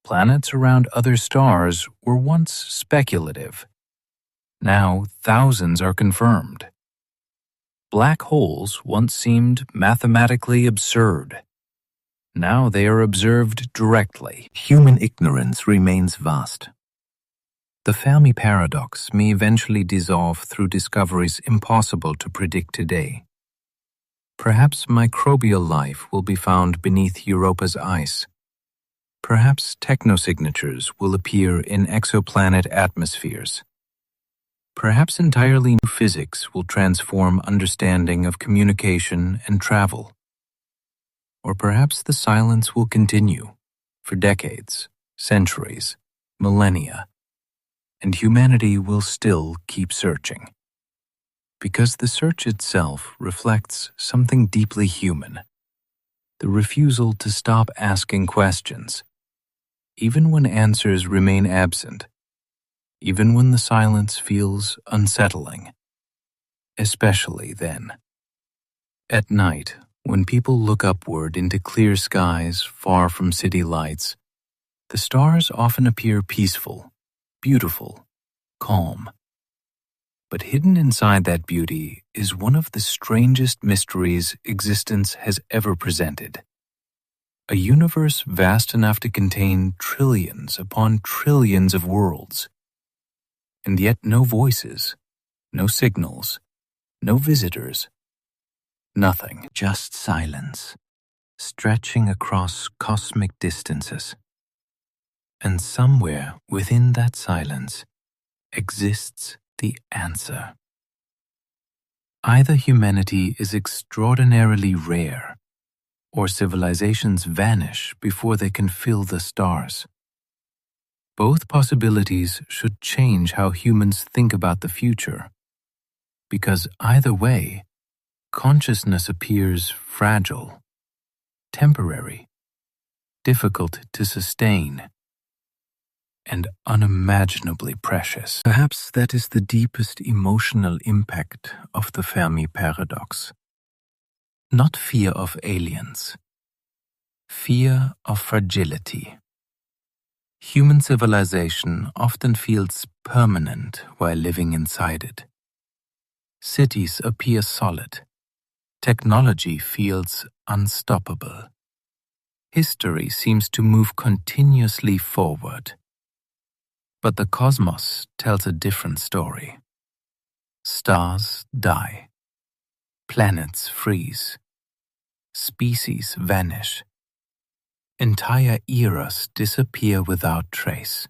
Planets around other stars were once speculative. Now, thousands are confirmed. Black holes once seemed mathematically absurd. Now they are observed directly. Human ignorance remains vast. The Fermi Paradox may eventually dissolve through discoveries impossible to predict today. Perhaps microbial life will be found beneath Europa's ice. Perhaps technosignatures will appear in exoplanet atmospheres. Perhaps entirely new physics will transform understanding of communication and travel. Or perhaps the silence will continue for decades, centuries, millennia, and humanity will still keep searching. Because the search itself reflects something deeply human, the refusal to stop asking questions, even when answers remain absent, even when the silence feels unsettling, especially then. At night, when people look upward into clear skies far from city lights, the stars often appear peaceful, beautiful, calm. But hidden inside that beauty is one of the strangest mysteries existence has ever presented. A universe vast enough to contain trillions upon trillions of worlds. And yet no voices, no signals, no visitors. Nothing, just silence, stretching across cosmic distances. And somewhere within that silence exists the answer. Either humanity is extraordinarily rare, or civilizations vanish before they can fill the stars. Both possibilities should change how humans think about the future, because either way, consciousness appears fragile, temporary, difficult to sustain, and unimaginably precious. Perhaps that is the deepest emotional impact of the Fermi Paradox. Not fear of aliens, fear of fragility. Human civilization often feels permanent while living inside it. Cities appear solid. Technology feels unstoppable. History seems to move continuously forward. But the cosmos tells a different story. Stars die. Planets freeze. Species vanish. Entire eras disappear without trace.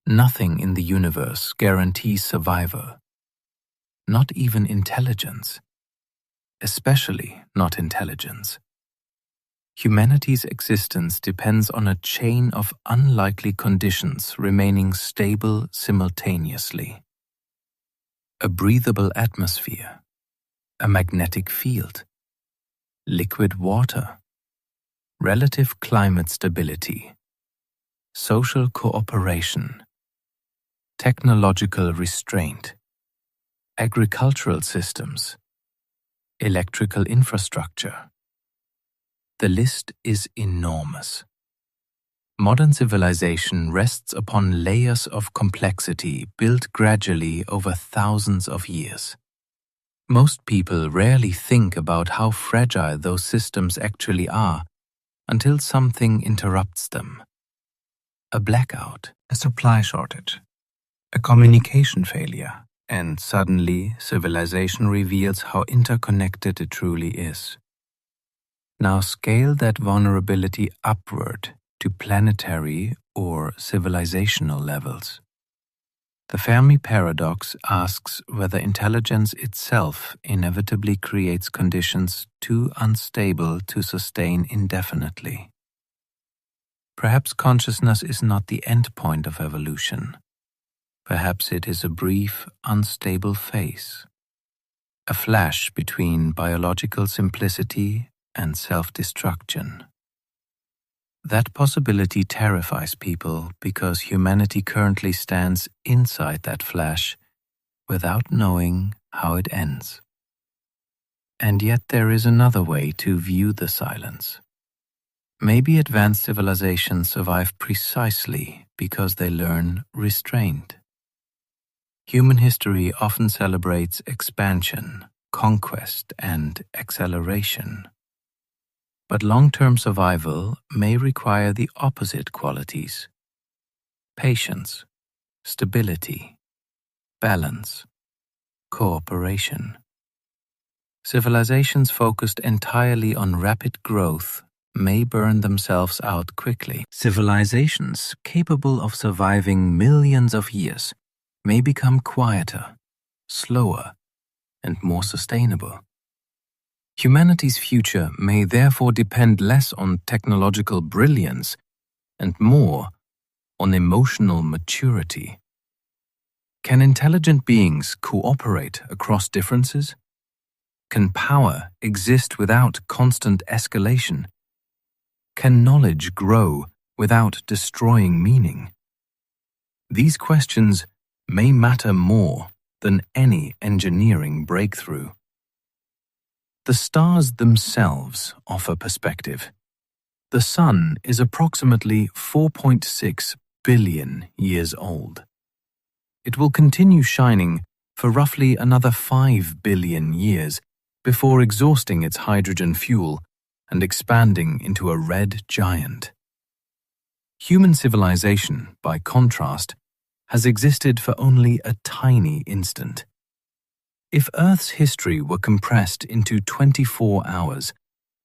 Nothing in the universe guarantees survival. Not even intelligence. Especially not intelligence. Humanity's existence depends on a chain of unlikely conditions remaining stable simultaneously. A breathable atmosphere, a magnetic field, liquid water, relative climate stability, social cooperation, technological restraint, agricultural systems, electrical infrastructure. The list is enormous. Modern civilization rests upon layers of complexity built gradually over thousands of years. Most people rarely think about how fragile those systems actually are until something interrupts them. A blackout, a supply shortage, a communication failure, and suddenly civilization reveals how interconnected it truly is. Now scale that vulnerability upward to planetary or civilizational levels. The Fermi Paradox asks whether intelligence itself inevitably creates conditions too unstable to sustain indefinitely. Perhaps consciousness is not the end point of evolution. Perhaps it is a brief, unstable phase, a flash between biological simplicity and self-destruction. That possibility terrifies people because humanity currently stands inside that flash without knowing how it ends. And yet there is another way to view the silence. Maybe advanced civilizations survive precisely because they learn restraint. Human history often celebrates expansion, conquest, and acceleration. But long-term survival may require the opposite qualities: patience, stability, balance, cooperation. Civilizations focused entirely on rapid growth may burn themselves out quickly. Civilizations capable of surviving millions of years may become quieter, slower, and more sustainable. Humanity's future may therefore depend less on technological brilliance and more on emotional maturity. Can intelligent beings cooperate across differences? Can power exist without constant escalation? Can knowledge grow without destroying meaning? These questions may matter more than any engineering breakthrough. The stars themselves offer perspective. The Sun is approximately 4.6 billion years old. It will continue shining for roughly another 5 billion years before exhausting its hydrogen fuel and expanding into a red giant. Human civilization, by contrast, has existed for only a tiny instant. If Earth's history were compressed into 24 hours,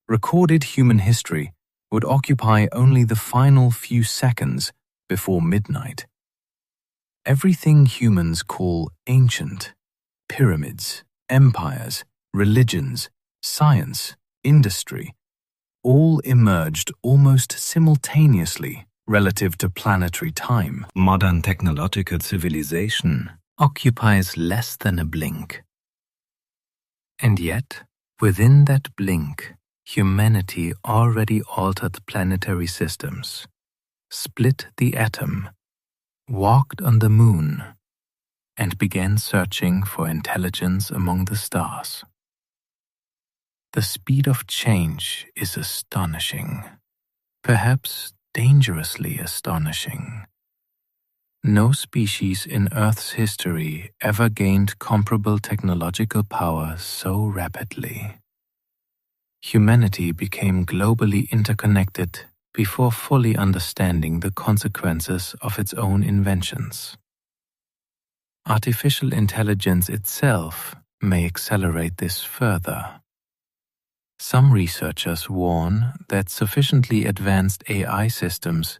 recorded human history would occupy only the final few seconds before midnight. Everything humans call ancient, pyramids, empires, religions, science, industry, all emerged almost simultaneously relative to planetary time. Modern technological civilization occupies less than a blink. And yet, within that blink, humanity already altered planetary systems, split the atom, walked on the moon, and began searching for intelligence among the stars. The speed of change is astonishing, perhaps dangerously astonishing. No species in Earth's history ever gained comparable technological power so rapidly. Humanity became globally interconnected before fully understanding the consequences of its own inventions. Artificial intelligence itself may accelerate this further. Some researchers warn that sufficiently advanced AI systems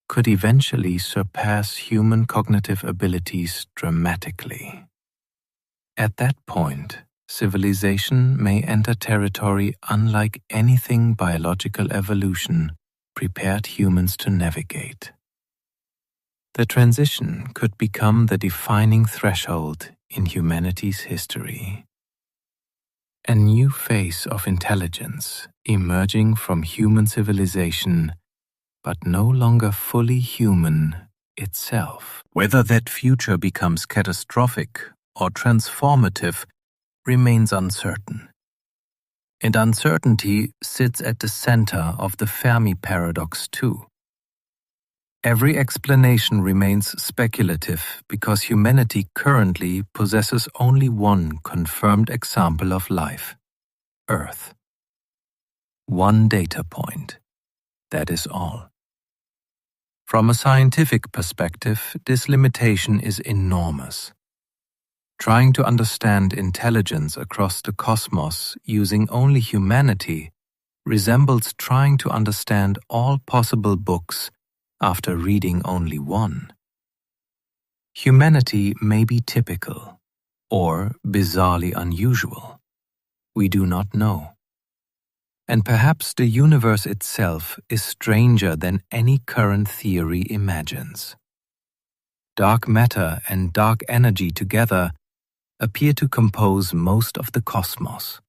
could eventually surpass human cognitive abilities dramatically. At that point, civilization may enter territory unlike anything biological evolution prepared humans to navigate. The transition could become the defining threshold in humanity's history. A new phase of intelligence emerging from human civilization, but no longer fully human itself. Whether that future becomes catastrophic or transformative remains uncertain. And uncertainty sits at the center of the Fermi Paradox too. Every explanation remains speculative because humanity currently possesses only one confirmed example of life: Earth. One data point. That is all. From a scientific perspective, this limitation is enormous. Trying to understand intelligence across the cosmos using only humanity resembles trying to understand all possible books after reading only one. Humanity may be typical or bizarrely unusual. We do not know. And perhaps the universe itself is stranger than any current theory imagines. Dark matter and dark energy together appear to compose most of the cosmos,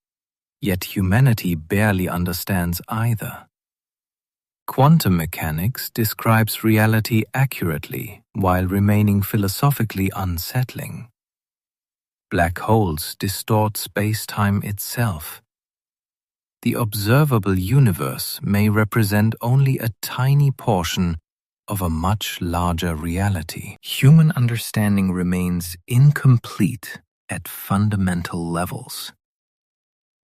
yet humanity barely understands either. Quantum mechanics describes reality accurately while remaining philosophically unsettling. Black holes distort space-time itself. The observable universe may represent only a tiny portion of a much larger reality. Human understanding remains incomplete at fundamental levels,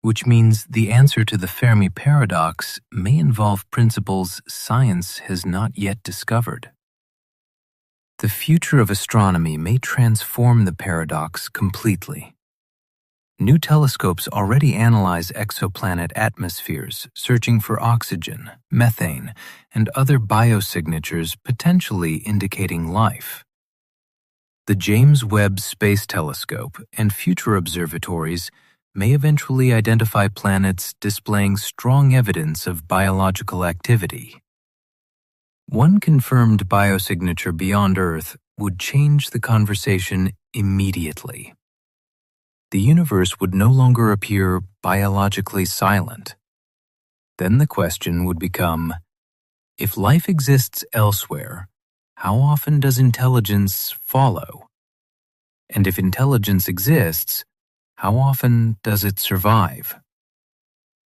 which means the answer to the Fermi Paradox may involve principles science has not yet discovered. The future of astronomy may transform the paradox completely. New telescopes already analyze exoplanet atmospheres, searching for oxygen, methane, and other biosignatures potentially indicating life. The James Webb Space Telescope and future observatories may eventually identify planets displaying strong evidence of biological activity. One confirmed biosignature beyond Earth would change the conversation immediately. The universe would no longer appear biologically silent. Then the question would become, if life exists elsewhere, how often does intelligence follow? And if intelligence exists, how often does it survive?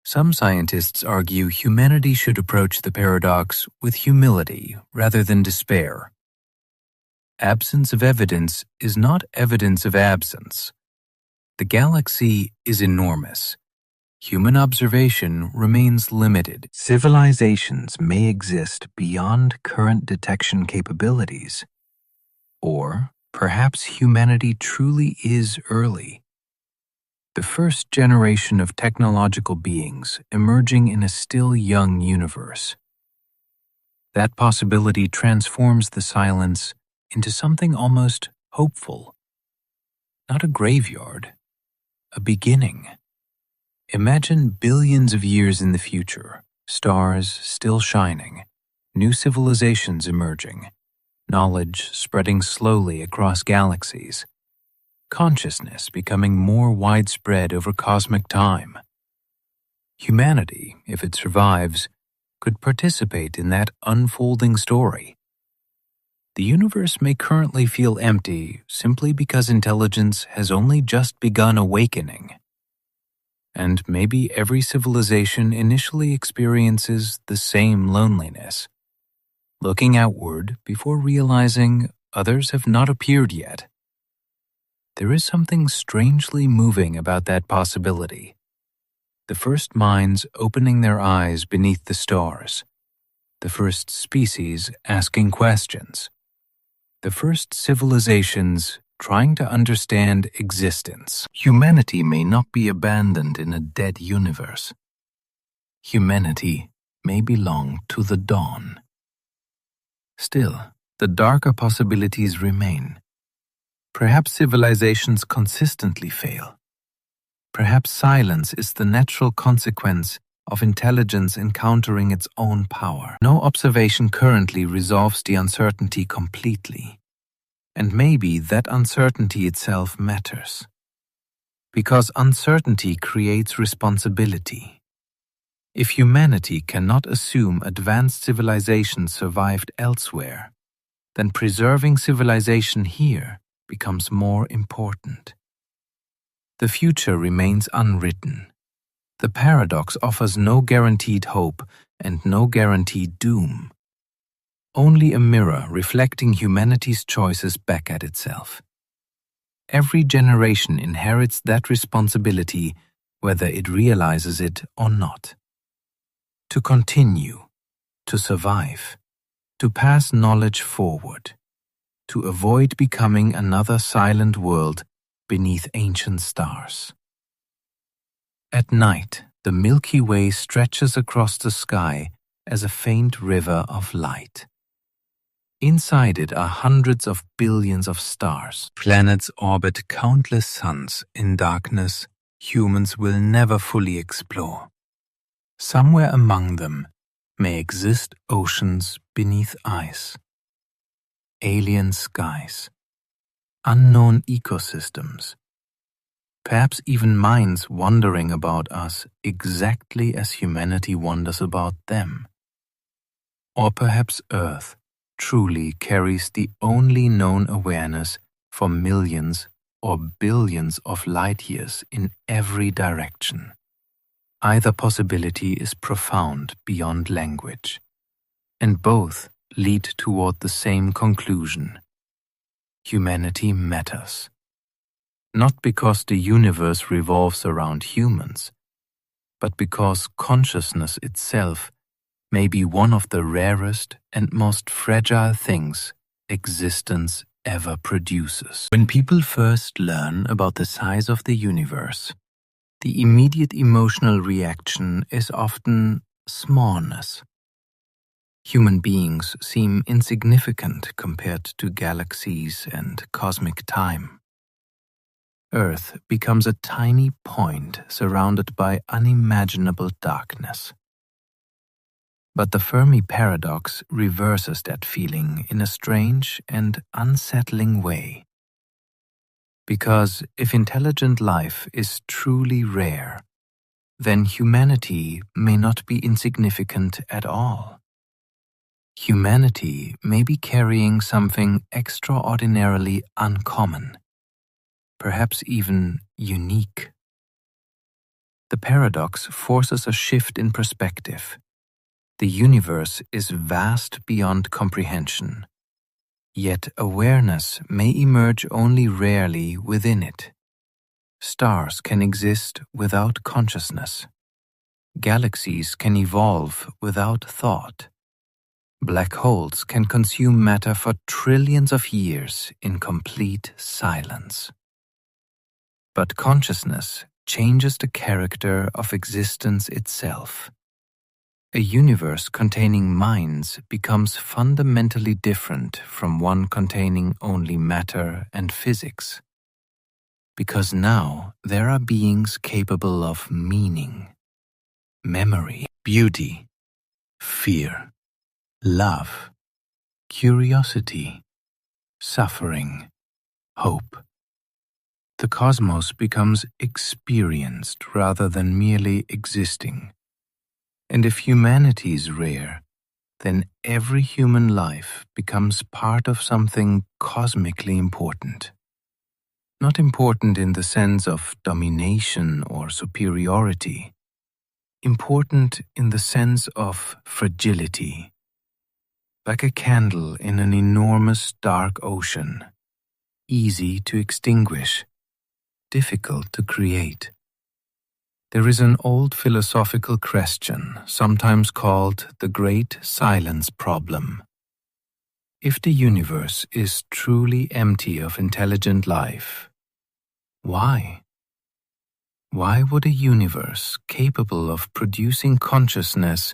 Some scientists argue humanity should approach the paradox with humility rather than despair. Absence of evidence is not evidence of absence. The galaxy is enormous. Human observation remains limited. Civilizations may exist beyond current detection capabilities. Or perhaps humanity truly is early. The first generation of technological beings emerging in a still young universe. That possibility transforms the silence into something almost hopeful. Not a graveyard, a beginning. Imagine billions of years in the future, stars still shining, new civilizations emerging, knowledge spreading slowly across galaxies, consciousness becoming more widespread over cosmic time. Humanity, if it survives, could participate in that unfolding story. The universe may currently feel empty simply because intelligence has only just begun awakening. And maybe every civilization initially experiences the same loneliness, looking outward before realizing others have not appeared yet. There is something strangely moving about that possibility. The first minds opening their eyes beneath the stars, the first species asking questions, the first civilizations trying to understand existence. Humanity may not be abandoned in a dead universe. Humanity may belong to the dawn. Still, the darker possibilities remain. Perhaps civilizations consistently fail. Perhaps silence is the natural consequence of intelligence encountering its own power. No observation currently resolves the uncertainty completely. And maybe that uncertainty itself matters. Because uncertainty creates responsibility. If humanity cannot assume advanced civilization survived elsewhere, then preserving civilization here becomes more important. The future remains unwritten. The paradox offers no guaranteed hope and no guaranteed doom. Only a mirror reflecting humanity's choices back at itself. Every generation inherits that responsibility, whether it realizes it or not. To continue, to survive, to pass knowledge forward, to avoid becoming another silent world beneath ancient stars. At night, the Milky Way stretches across the sky as a faint river of light. Inside it are hundreds of billions of stars. Planets orbit countless suns in darkness humans will never fully explore. Somewhere among them may exist oceans beneath ice, alien skies, unknown ecosystems, perhaps even minds wondering about us exactly as humanity wonders about them. Or perhaps Earth truly carries the only known awareness for millions or billions of light years in every direction. Either possibility is profound beyond language, and both lead toward the same conclusion. Humanity matters. Not because the universe revolves around humans, but because consciousness itself may be one of the rarest and most fragile things existence ever produces. When people first learn about the size of the universe, the immediate emotional reaction is often smallness. Human beings seem insignificant compared to galaxies and cosmic time. Earth becomes a tiny point surrounded by unimaginable darkness. But the Fermi Paradox reverses that feeling in a strange and unsettling way. Because if intelligent life is truly rare, then humanity may not be insignificant at all. Humanity may be carrying something extraordinarily uncommon, perhaps even unique. The paradox forces a shift in perspective. The universe is vast beyond comprehension, yet awareness may emerge only rarely within it. Stars can exist without consciousness. Galaxies can evolve without thought. Black holes can consume matter for trillions of years in complete silence. But consciousness changes the character of existence itself. A universe containing minds becomes fundamentally different from one containing only matter and physics. Because now there are beings capable of meaning, memory, beauty, fear, love, curiosity, suffering, hope. The cosmos becomes experienced rather than merely existing. And if humanity is rare, then every human life becomes part of something cosmically important. Not important in the sense of domination or superiority, important in the sense of fragility. Like a candle in an enormous dark ocean, easy to extinguish, difficult to create. There is an old philosophical question, sometimes called the Great Silence Problem. If the universe is truly empty of intelligent life, why? Why would a universe capable of producing consciousness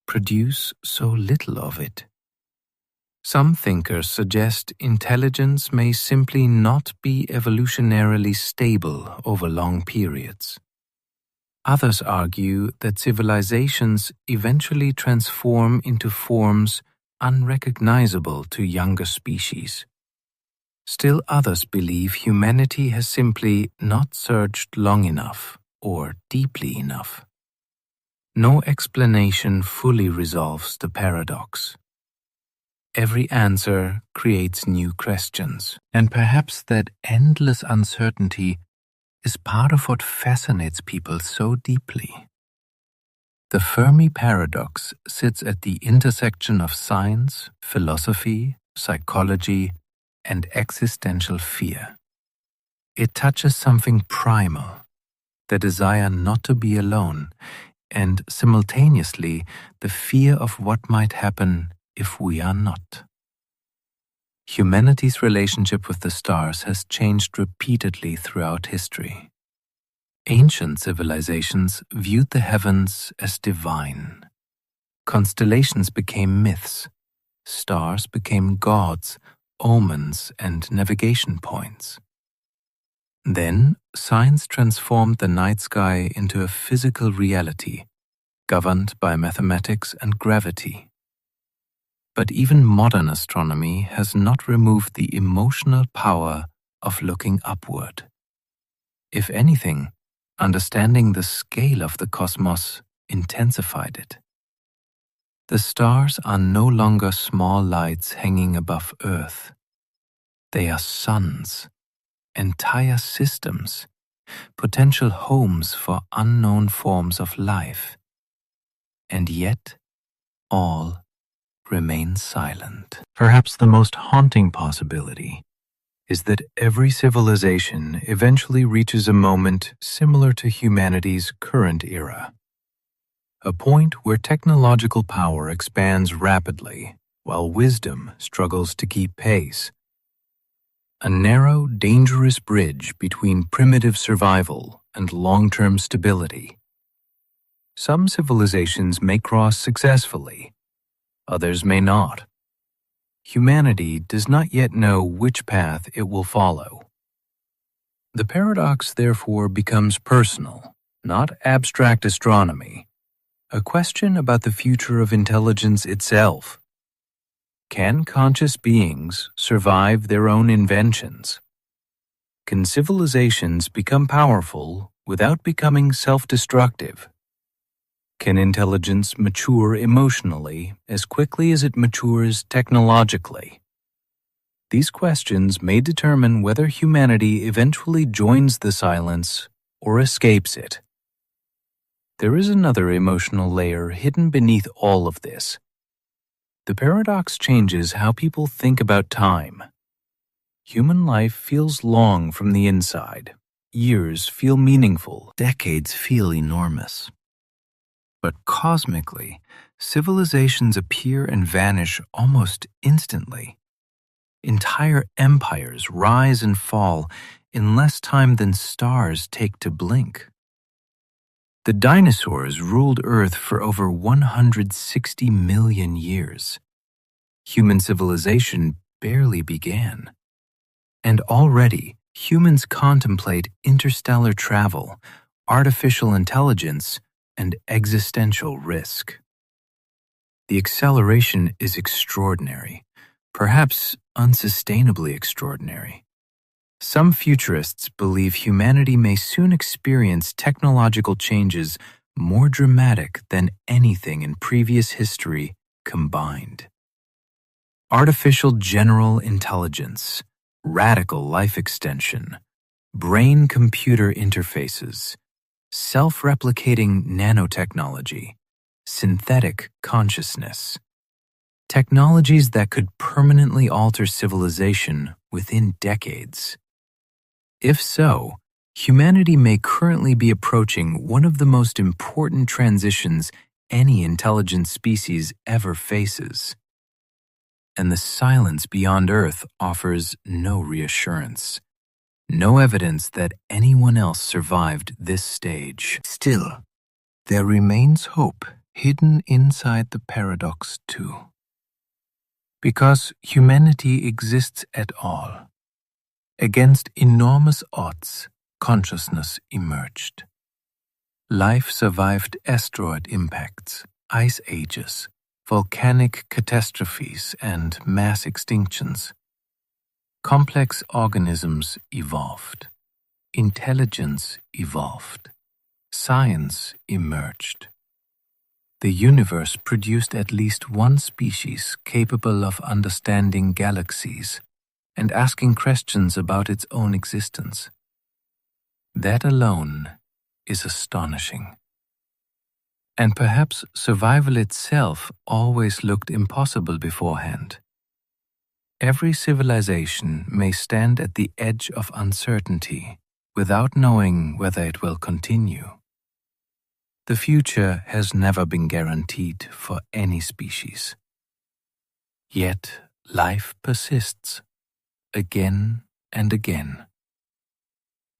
produce so little of it? Some thinkers suggest intelligence may simply not be evolutionarily stable over long periods. Others argue that civilizations eventually transform into forms unrecognizable to younger species. Still others believe humanity has simply not searched long enough or deeply enough. No explanation fully resolves the paradox. Every answer creates new questions, and perhaps that endless uncertainty is part of what fascinates people so deeply. The Fermi Paradox sits at the intersection of science, philosophy, psychology, and existential fear. It touches something primal, the desire not to be alone, and simultaneously the fear of what might happen if we are not. Humanity's relationship with the stars has changed repeatedly throughout history. Ancient civilizations viewed the heavens as divine. Constellations became myths. Stars became gods, omens, and navigation points. Then, science transformed the night sky into a physical reality, governed by mathematics and gravity. But even modern astronomy has not removed the emotional power of looking upward. If anything, understanding the scale of the cosmos intensified it. The stars are no longer small lights hanging above Earth. They are suns, entire systems, potential homes for unknown forms of life. And yet, all remain silent. Perhaps the most haunting possibility is that every civilization eventually reaches a moment similar to humanity's current era. A point where technological power expands rapidly while wisdom struggles to keep pace. A narrow, dangerous bridge between primitive survival and long-term stability. Some civilizations may cross successfully, others may not. Humanity does not yet know which path it will follow. The paradox therefore becomes personal, not abstract astronomy, a question about the future of intelligence itself. Can conscious beings survive their own inventions? Can civilizations become powerful without becoming self-destructive? Can intelligence mature emotionally as quickly as it matures technologically? These questions may determine whether humanity eventually joins the silence or escapes it. There is another emotional layer hidden beneath all of this. The paradox changes how people think about time. Human life feels long from the inside. Years feel meaningful. Decades feel enormous. But cosmically, civilizations appear and vanish almost instantly. Entire empires rise and fall in less time than stars take to blink. The dinosaurs ruled Earth for over 160 million years. Human civilization barely began. And already, humans contemplate interstellar travel, artificial intelligence, and existential risk. The acceleration is extraordinary, perhaps unsustainably extraordinary. Some futurists believe humanity may soon experience technological changes more dramatic than anything in previous history combined. Artificial general intelligence, radical life extension, brain-computer interfaces, self-replicating nanotechnology, synthetic consciousness. Technologies that could permanently alter civilization within decades. If so, humanity may currently be approaching one of the most important transitions any intelligent species ever faces. and the silence beyond Earth offers no reassurance, no evidence that anyone else survived this stage. Still, there remains hope hidden inside the paradox too. Because humanity exists at all, against enormous odds, consciousness emerged. Life survived asteroid impacts, ice ages, volcanic catastrophes, and mass extinctions. Complex organisms evolved. Intelligence evolved. Science emerged. The universe produced at least one species capable of understanding galaxies and asking questions about its own existence. That alone is astonishing. And perhaps survival itself always looked impossible beforehand. Every civilization may stand at the edge of uncertainty without knowing whether it will continue. The future has never been guaranteed for any species. Yet life persists, again and again.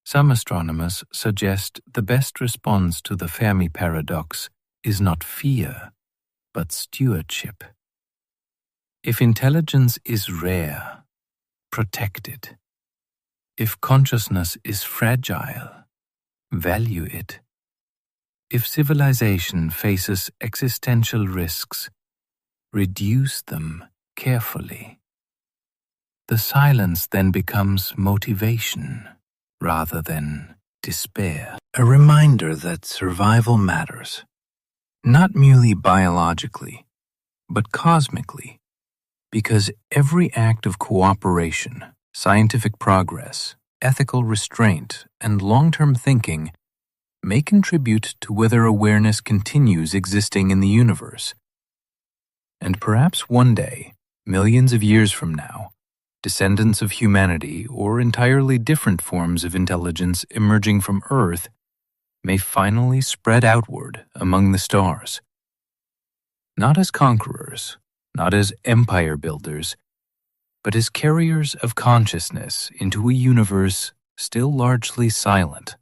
Some astronomers suggest the best response to the Fermi Paradox is not fear, but stewardship. If intelligence is rare, protect it. If consciousness is fragile, value it. If civilization faces existential risks, reduce them carefully. The silence then becomes motivation rather than despair. A reminder that survival matters, not merely biologically, but cosmically, because every act of cooperation, scientific progress, ethical restraint, and long-term thinking may contribute to whether awareness continues existing in the universe. And perhaps one day, millions of years from now, descendants of humanity or entirely different forms of intelligence emerging from Earth may finally spread outward among the stars. Not as conquerors, not as empire builders, but as carriers of consciousness into a universe still largely silent.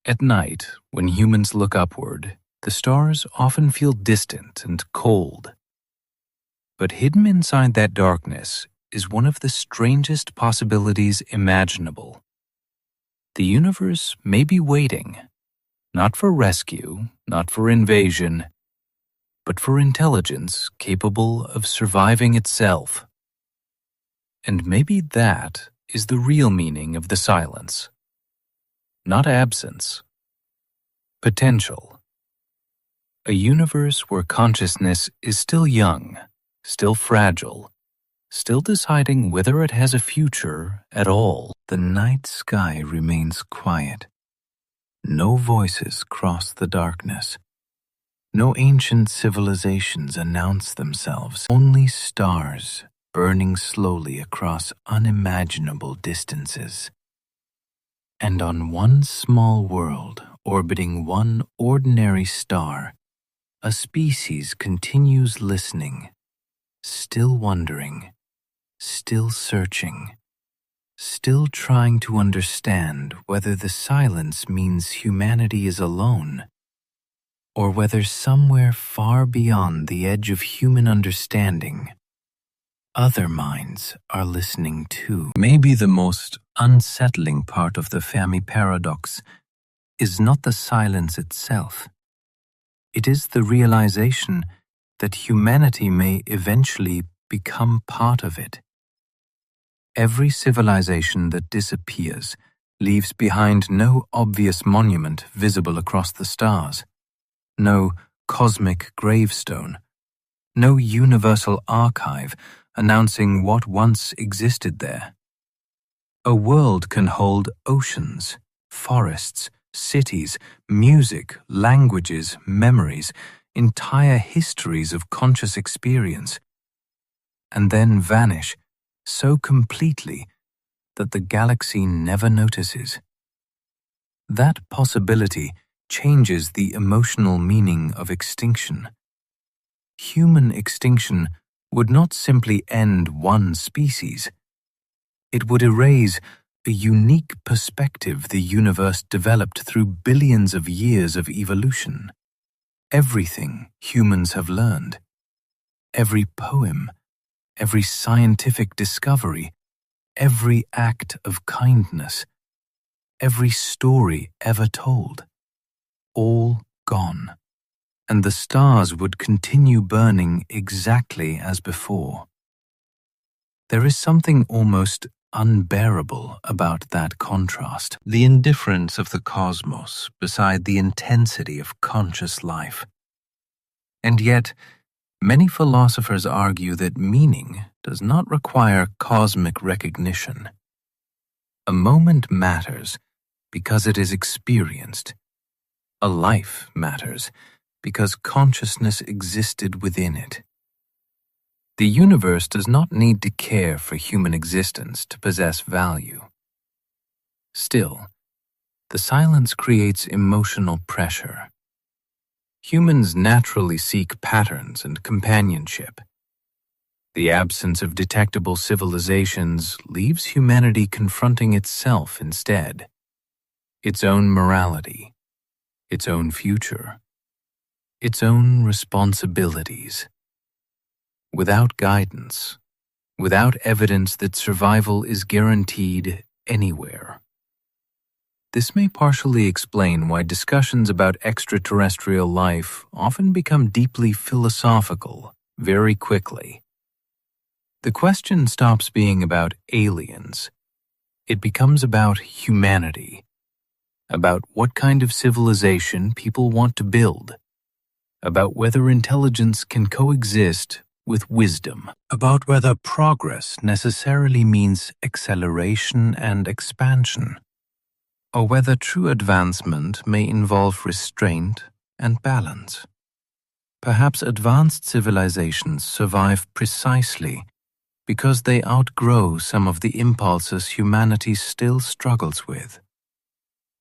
At night, when humans look upward, the stars often feel distant and cold. But hidden inside that darkness is one of the strangest possibilities imaginable. The universe may be waiting, not for rescue, not for invasion, but for intelligence capable of surviving itself. And maybe that is the real meaning of the silence. Not absence. Potential. A universe where consciousness is still young, still fragile, still deciding whether it has a future at all. The night sky remains quiet. No voices cross the darkness. No ancient civilizations announce themselves. Only stars burning slowly across unimaginable distances. And on one small world orbiting one ordinary star, a species continues listening, still wondering, still searching, still trying to understand whether the silence means humanity is alone, or whether somewhere far beyond the edge of human understanding, other minds are listening too. Maybe the most unsettling part of the Fermi Paradox is not the silence itself. It is the realization that humanity may eventually become part of it. Every civilization that disappears leaves behind no obvious monument visible across the stars, no cosmic gravestone, no universal archive announcing what once existed there. A world can hold oceans, forests, cities, music, languages, memories, entire histories of conscious experience, and then vanish so completely that the galaxy never notices. That possibility changes the emotional meaning of extinction. Human extinction would not simply end one species. It would erase a unique perspective the universe developed through billions of years of evolution. Everything humans have learned, every poem, every scientific discovery, every act of kindness, every story ever told, all gone, and the stars would continue burning exactly as before. There is something almost unbearable about that contrast, the indifference of the cosmos beside the intensity of conscious life. And yet, many philosophers argue that meaning does not require cosmic recognition. A moment matters because it is experienced. A life matters because consciousness existed within it. The universe does not need to care for human existence to possess value. Still, the silence creates emotional pressure. Humans naturally seek patterns and companionship. The absence of detectable civilizations leaves humanity confronting itself instead, its own morality, its own future, its own responsibilities. Without guidance, without evidence that survival is guaranteed anywhere. This may partially explain why discussions about extraterrestrial life often become deeply philosophical very quickly. The question stops being about aliens. It becomes about humanity, about what kind of civilization people want to build, about whether intelligence can coexist with wisdom, about whether progress necessarily means acceleration and expansion, or whether true advancement may involve restraint and balance. Perhaps advanced civilizations survive precisely because they outgrow some of the impulses humanity still struggles with: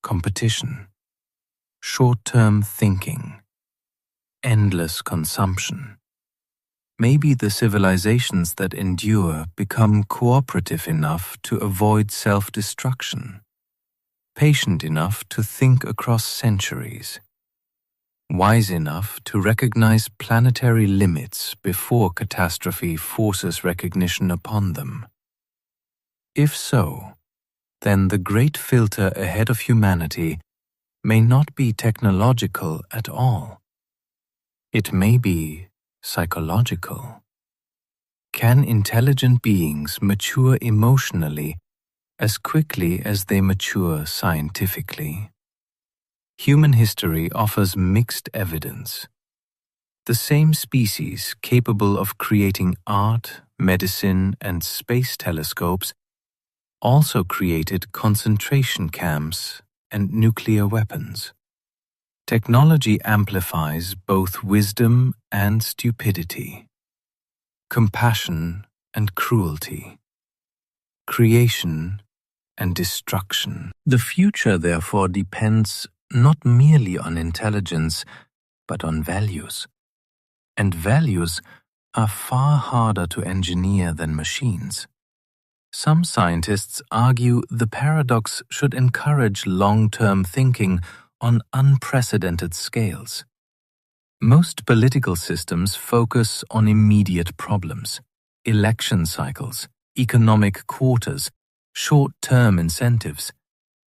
competition, short-term thinking, endless consumption. Maybe the civilizations that endure become cooperative enough to avoid self-destruction, patient enough to think across centuries, wise enough to recognize planetary limits before catastrophe forces recognition upon them. If so, then the great filter ahead of humanity may not be technological at all. It may be psychological. Can intelligent beings mature emotionally as quickly as they mature scientifically? Human history offers mixed evidence. The same species capable of creating art, medicine, and space telescopes also created concentration camps and nuclear weapons. Technology amplifies both wisdom and stupidity, compassion and cruelty, creation and destruction. The future, therefore, depends not merely on intelligence, but on values. And values are far harder to engineer than machines. Some scientists argue the paradox should encourage long-term thinking on unprecedented scales. Most political systems focus on immediate problems: election cycles, economic quotas, short-term incentives.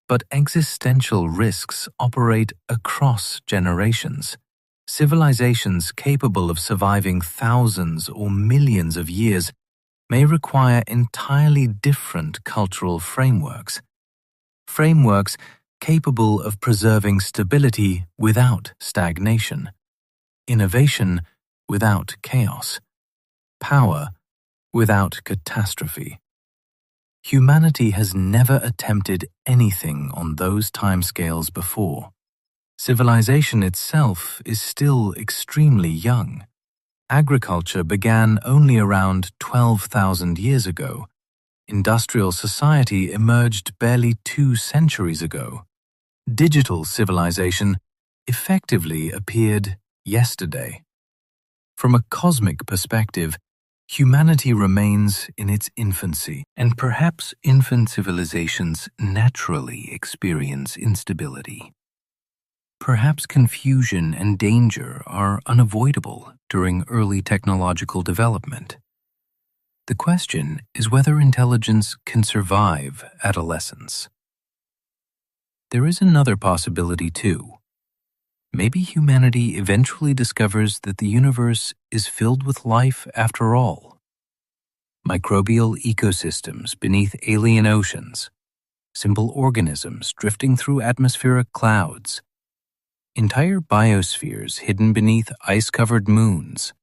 But existential risks operate across generations. Civilizations capable of surviving thousands or millions of years may require entirely different cultural frameworks. Frameworks capable of preserving stability without stagnation, innovation without chaos, power without catastrophe. Humanity has never attempted anything on those timescales before. Civilization itself is still extremely young. Agriculture began only around 12,000 years ago. Industrial society emerged barely 2 centuries ago. Digital civilization effectively appeared yesterday. From a cosmic perspective, Humanity remains in its infancy, and perhaps infant civilizations naturally experience instability. Perhaps confusion and danger are unavoidable during early technological development. The question is whether intelligence can survive adolescence. There is another possibility too. Maybe humanity eventually discovers that the universe is filled with life after all. Microbial ecosystems beneath alien oceans, simple organisms drifting through atmospheric clouds, entire biospheres hidden beneath ice-covered moons.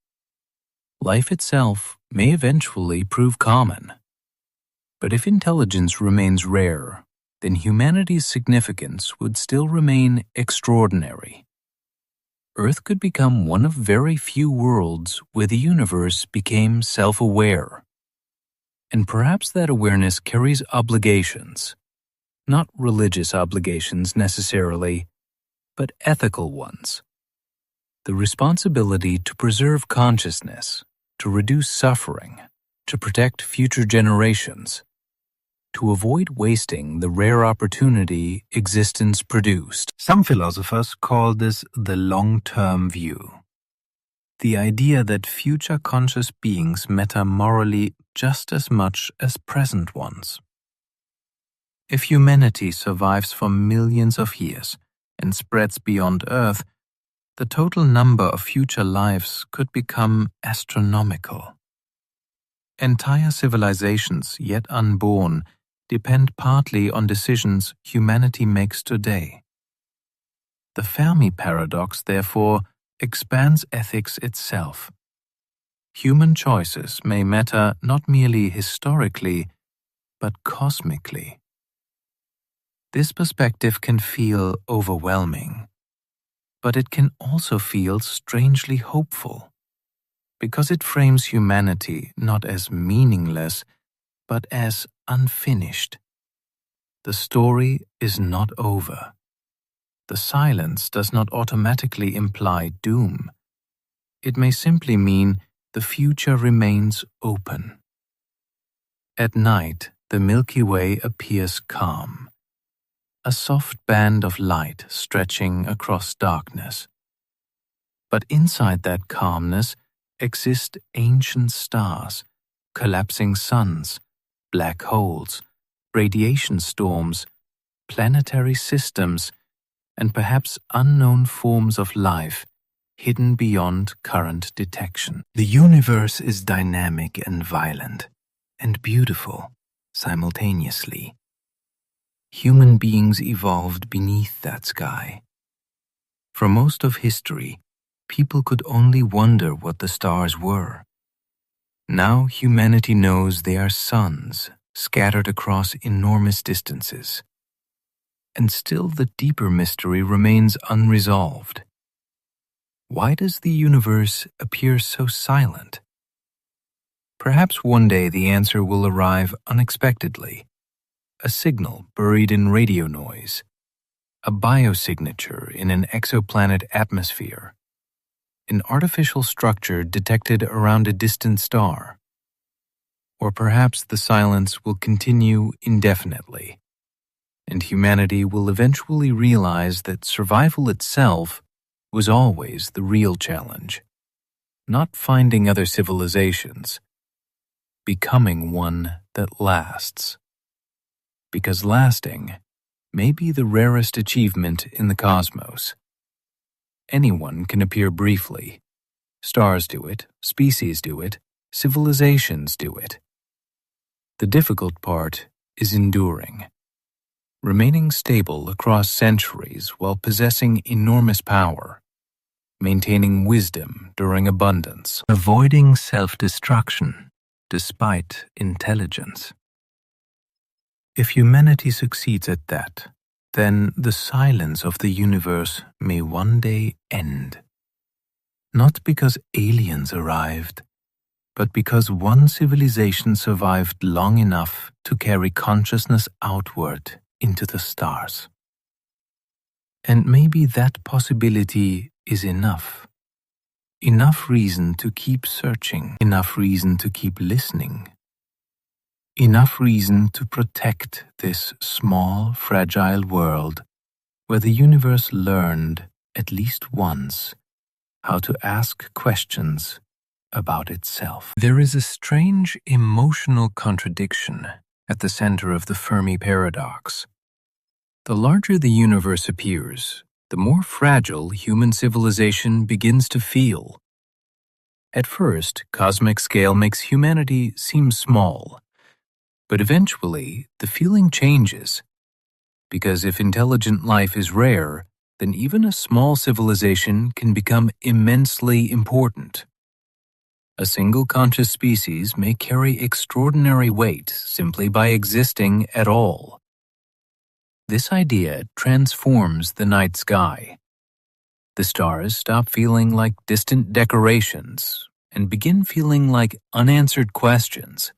Life itself may eventually prove common. But if intelligence remains rare, then humanity's significance would still remain extraordinary. Earth could become one of very few worlds where the universe became self-aware. And perhaps that awareness carries obligations, not religious obligations necessarily, but ethical ones. The responsibility to preserve consciousness, to reduce suffering, to protect future generations, to avoid wasting the rare opportunity existence produced. Some philosophers call this the long-term view. The idea that future conscious beings matter morally just as much as present ones. If humanity survives for millions of years and spreads beyond Earth, the total number of future lives could become astronomical. Entire civilizations yet unborn depend partly on decisions humanity makes today. The Fermi Paradox, therefore, expands ethics itself. Human choices may matter not merely historically, but cosmically. This perspective can feel overwhelming, but it can also feel strangely hopeful, because it frames humanity not as meaningless, but as unfinished. The story is not over. The silence does not automatically imply doom. It may simply mean the future remains open. At night, the Milky Way appears calm, a soft band of light stretching across darkness. But inside that calmness exist ancient stars, collapsing suns, black holes, radiation storms, planetary systems, and perhaps unknown forms of life hidden beyond current detection. The universe is dynamic and violent, and beautiful simultaneously. Human beings evolved beneath that sky. For most of history, people could only wonder what the stars were. Now humanity knows they are suns scattered across enormous distances. And still the deeper mystery remains unresolved. Why does the universe appear so silent? Perhaps one day the answer will arrive unexpectedly. A signal buried in radio noise, a biosignature in an exoplanet atmosphere, an artificial structure detected around a distant star. Or perhaps the silence will continue indefinitely, and humanity will eventually realize that survival itself was always the real challenge, not finding other civilizations, becoming one that lasts. Because lasting may be the rarest achievement in the cosmos. Anyone can appear briefly. Stars do it, species do it, civilizations do it. The difficult part is enduring, remaining stable across centuries while possessing enormous power, maintaining wisdom during abundance, avoiding self-destruction despite intelligence. If humanity succeeds at that, then the silence of the universe may one day end. Not because aliens arrived, but because one civilization survived long enough to carry consciousness outward into the stars. And maybe that possibility is enough. enough reason to keep searching, enough reason to keep listening, enough reason to protect this small, fragile world where the universe learned, at least once, how to ask questions about itself. There is a strange emotional contradiction at the center of the Fermi Paradox. The larger the universe appears, the more fragile human civilization begins to feel. At first, cosmic scale makes humanity seem small, but eventually the feeling changes, because if intelligent life is rare, then even a small civilization can become immensely important. A single conscious species may carry extraordinary weight simply by existing at all. This idea transforms the night sky. The stars stop feeling like distant decorations and begin feeling like unanswered questions.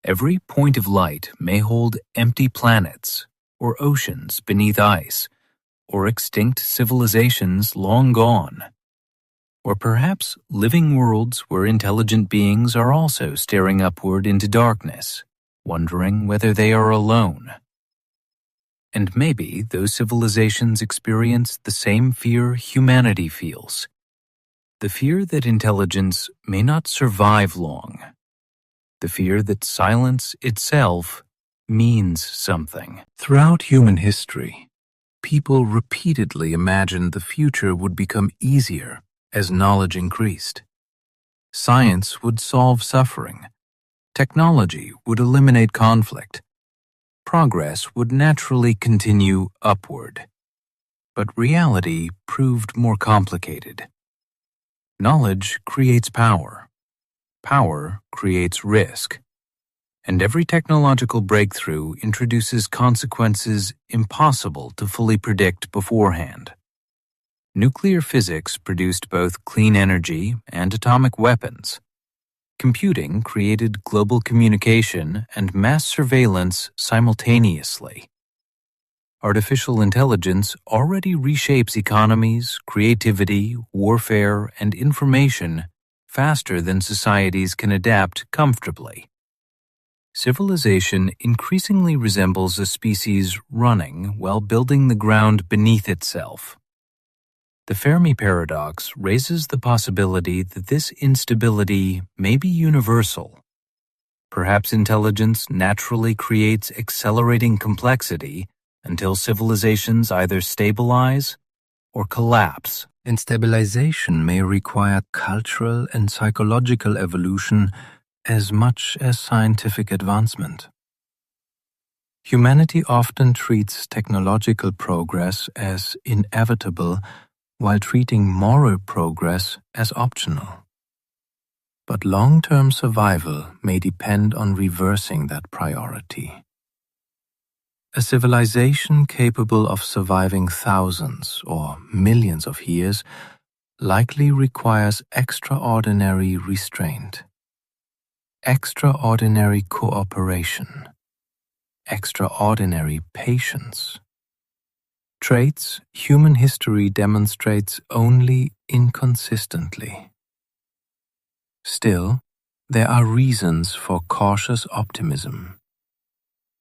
Every point of light may hold empty planets, or oceans beneath ice, or extinct civilizations long gone. Or perhaps living worlds where intelligent beings are also staring upward into darkness, wondering whether they are alone. And maybe those civilizations experience the same fear humanity feels, the fear that intelligence may not survive long, the fear that silence itself means something. Throughout human history, people repeatedly imagined the future would become easier as knowledge increased. Science would solve suffering. Technology would eliminate conflict. Progress would naturally continue upward. But reality proved more complicated. Knowledge creates power. Power creates risk. And every technological breakthrough introduces consequences impossible to fully predict beforehand. Nuclear physics produced both clean energy and atomic weapons. Computing created global communication and mass surveillance simultaneously. Artificial intelligence already reshapes economies, creativity, warfare, and information faster than societies can adapt comfortably. Civilization increasingly resembles a species running while building the ground beneath itself. The Fermi Paradox raises the possibility that this instability may be universal. Perhaps intelligence naturally creates accelerating complexity until civilizations either stabilize or collapse. And stabilization may require cultural and psychological evolution as much as scientific advancement. Humanity often treats technological progress as inevitable while treating moral progress as optional. But long-term survival may depend on reversing that priority. A civilization capable of surviving thousands or millions of years likely requires extraordinary restraint, extraordinary cooperation, extraordinary patience. Traits human history demonstrates only inconsistently. Still, there are reasons for cautious optimism.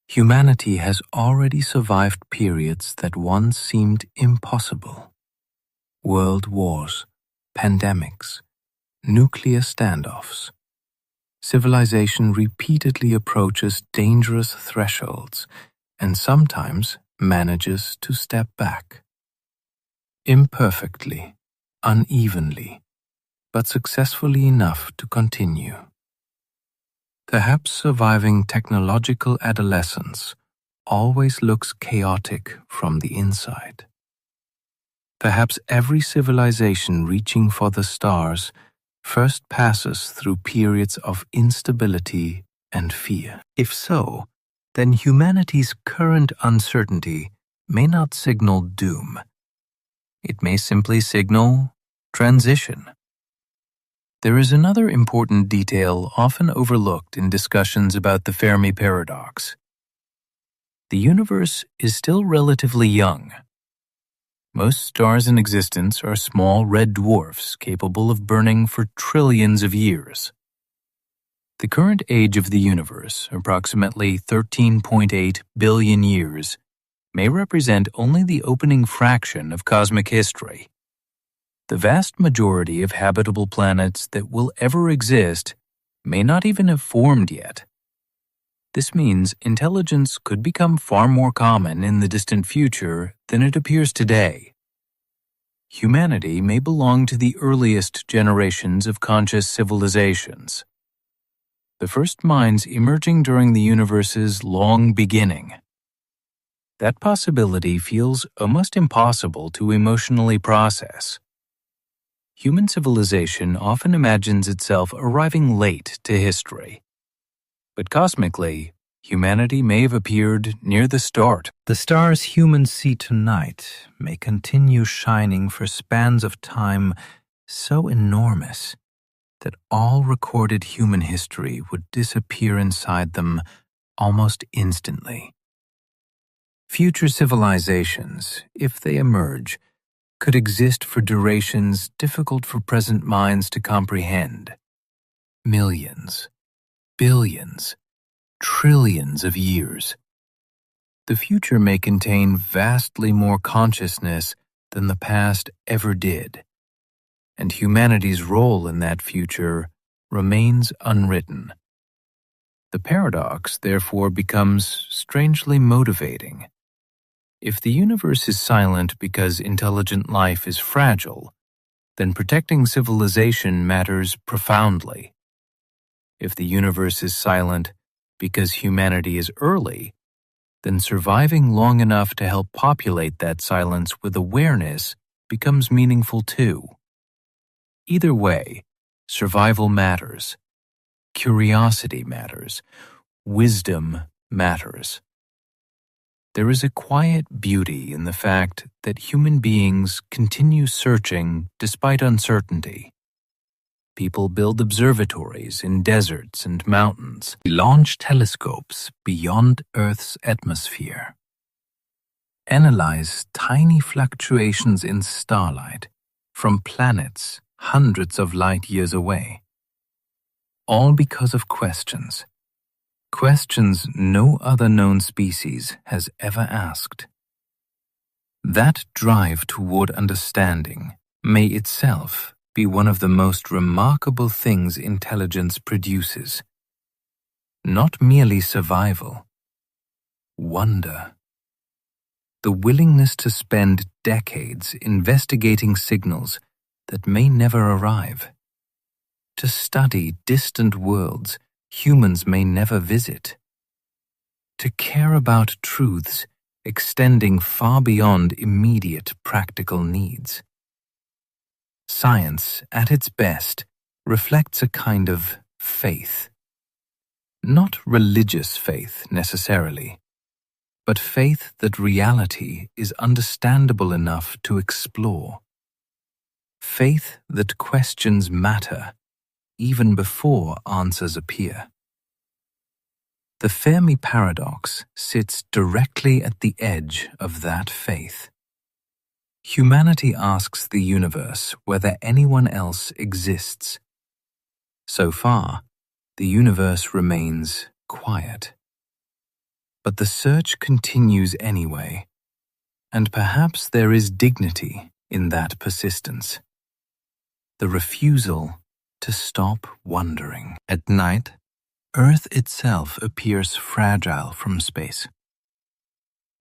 Humanity has already survived periods that once seemed impossible. World wars, pandemics, nuclear standoffs. Civilization repeatedly approaches dangerous thresholds and sometimes manages to step back. Imperfectly, unevenly, but successfully enough to continue. Perhaps surviving technological adolescence always looks chaotic from the inside. Perhaps every civilization reaching for the stars first passes through periods of instability and fear. If so, then humanity's current uncertainty may not signal doom. It may simply signal transition. There is another important detail often overlooked in discussions about the Fermi Paradox. The universe is still relatively young. Most stars in existence are small red dwarfs capable of burning for trillions of years. The current age of the universe, approximately 13.8 billion years, may represent only the opening fraction of cosmic history. The vast majority of habitable planets that will ever exist may not even have formed yet. This means intelligence could become far more common in the distant future than it appears today. Humanity may belong to the earliest generations of conscious civilizations, the first minds emerging during the universe's long beginning. That possibility feels almost impossible to emotionally process. Human civilization often imagines itself arriving late to history. But cosmically, humanity may have appeared near the start. The stars humans see tonight may continue shining for spans of time so enormous that all recorded human history would disappear inside them almost instantly. Future civilizations, if they emerge, could exist for durations difficult for present minds to comprehend. Millions, billions, trillions of years. The future may contain vastly more consciousness than the past ever did, and humanity's role in that future remains unwritten. The paradox, therefore, becomes strangely motivating. If the universe is silent because intelligent life is fragile, then protecting civilization matters profoundly. If the universe is silent because humanity is early, then surviving long enough to help populate that silence with awareness becomes meaningful too. Either way, survival matters, curiosity matters, wisdom matters. There is a quiet beauty in the fact that human beings continue searching despite uncertainty. People build observatories in deserts and mountains, launch telescopes beyond Earth's atmosphere, analyze tiny fluctuations in starlight from planets hundreds of light years away. All because of questions. Questions no other known species has ever asked. That drive toward understanding may itself be one of the most remarkable things intelligence produces. Not merely survival, wonder. The willingness to spend decades investigating signals that may never arrive. To study distant worlds humans may never visit. To care about truths extending far beyond immediate practical needs. Science, at its best, reflects a kind of faith. Not religious faith necessarily, but faith that reality is understandable enough to explore. Faith that questions matter even before answers appear. The Fermi Paradox sits directly at the edge of that faith. Humanity asks the universe whether anyone else exists. So far, the universe remains quiet. But the search continues anyway, and perhaps there is dignity in that persistence. The refusal to stop wondering. At night, Earth itself appears fragile from space.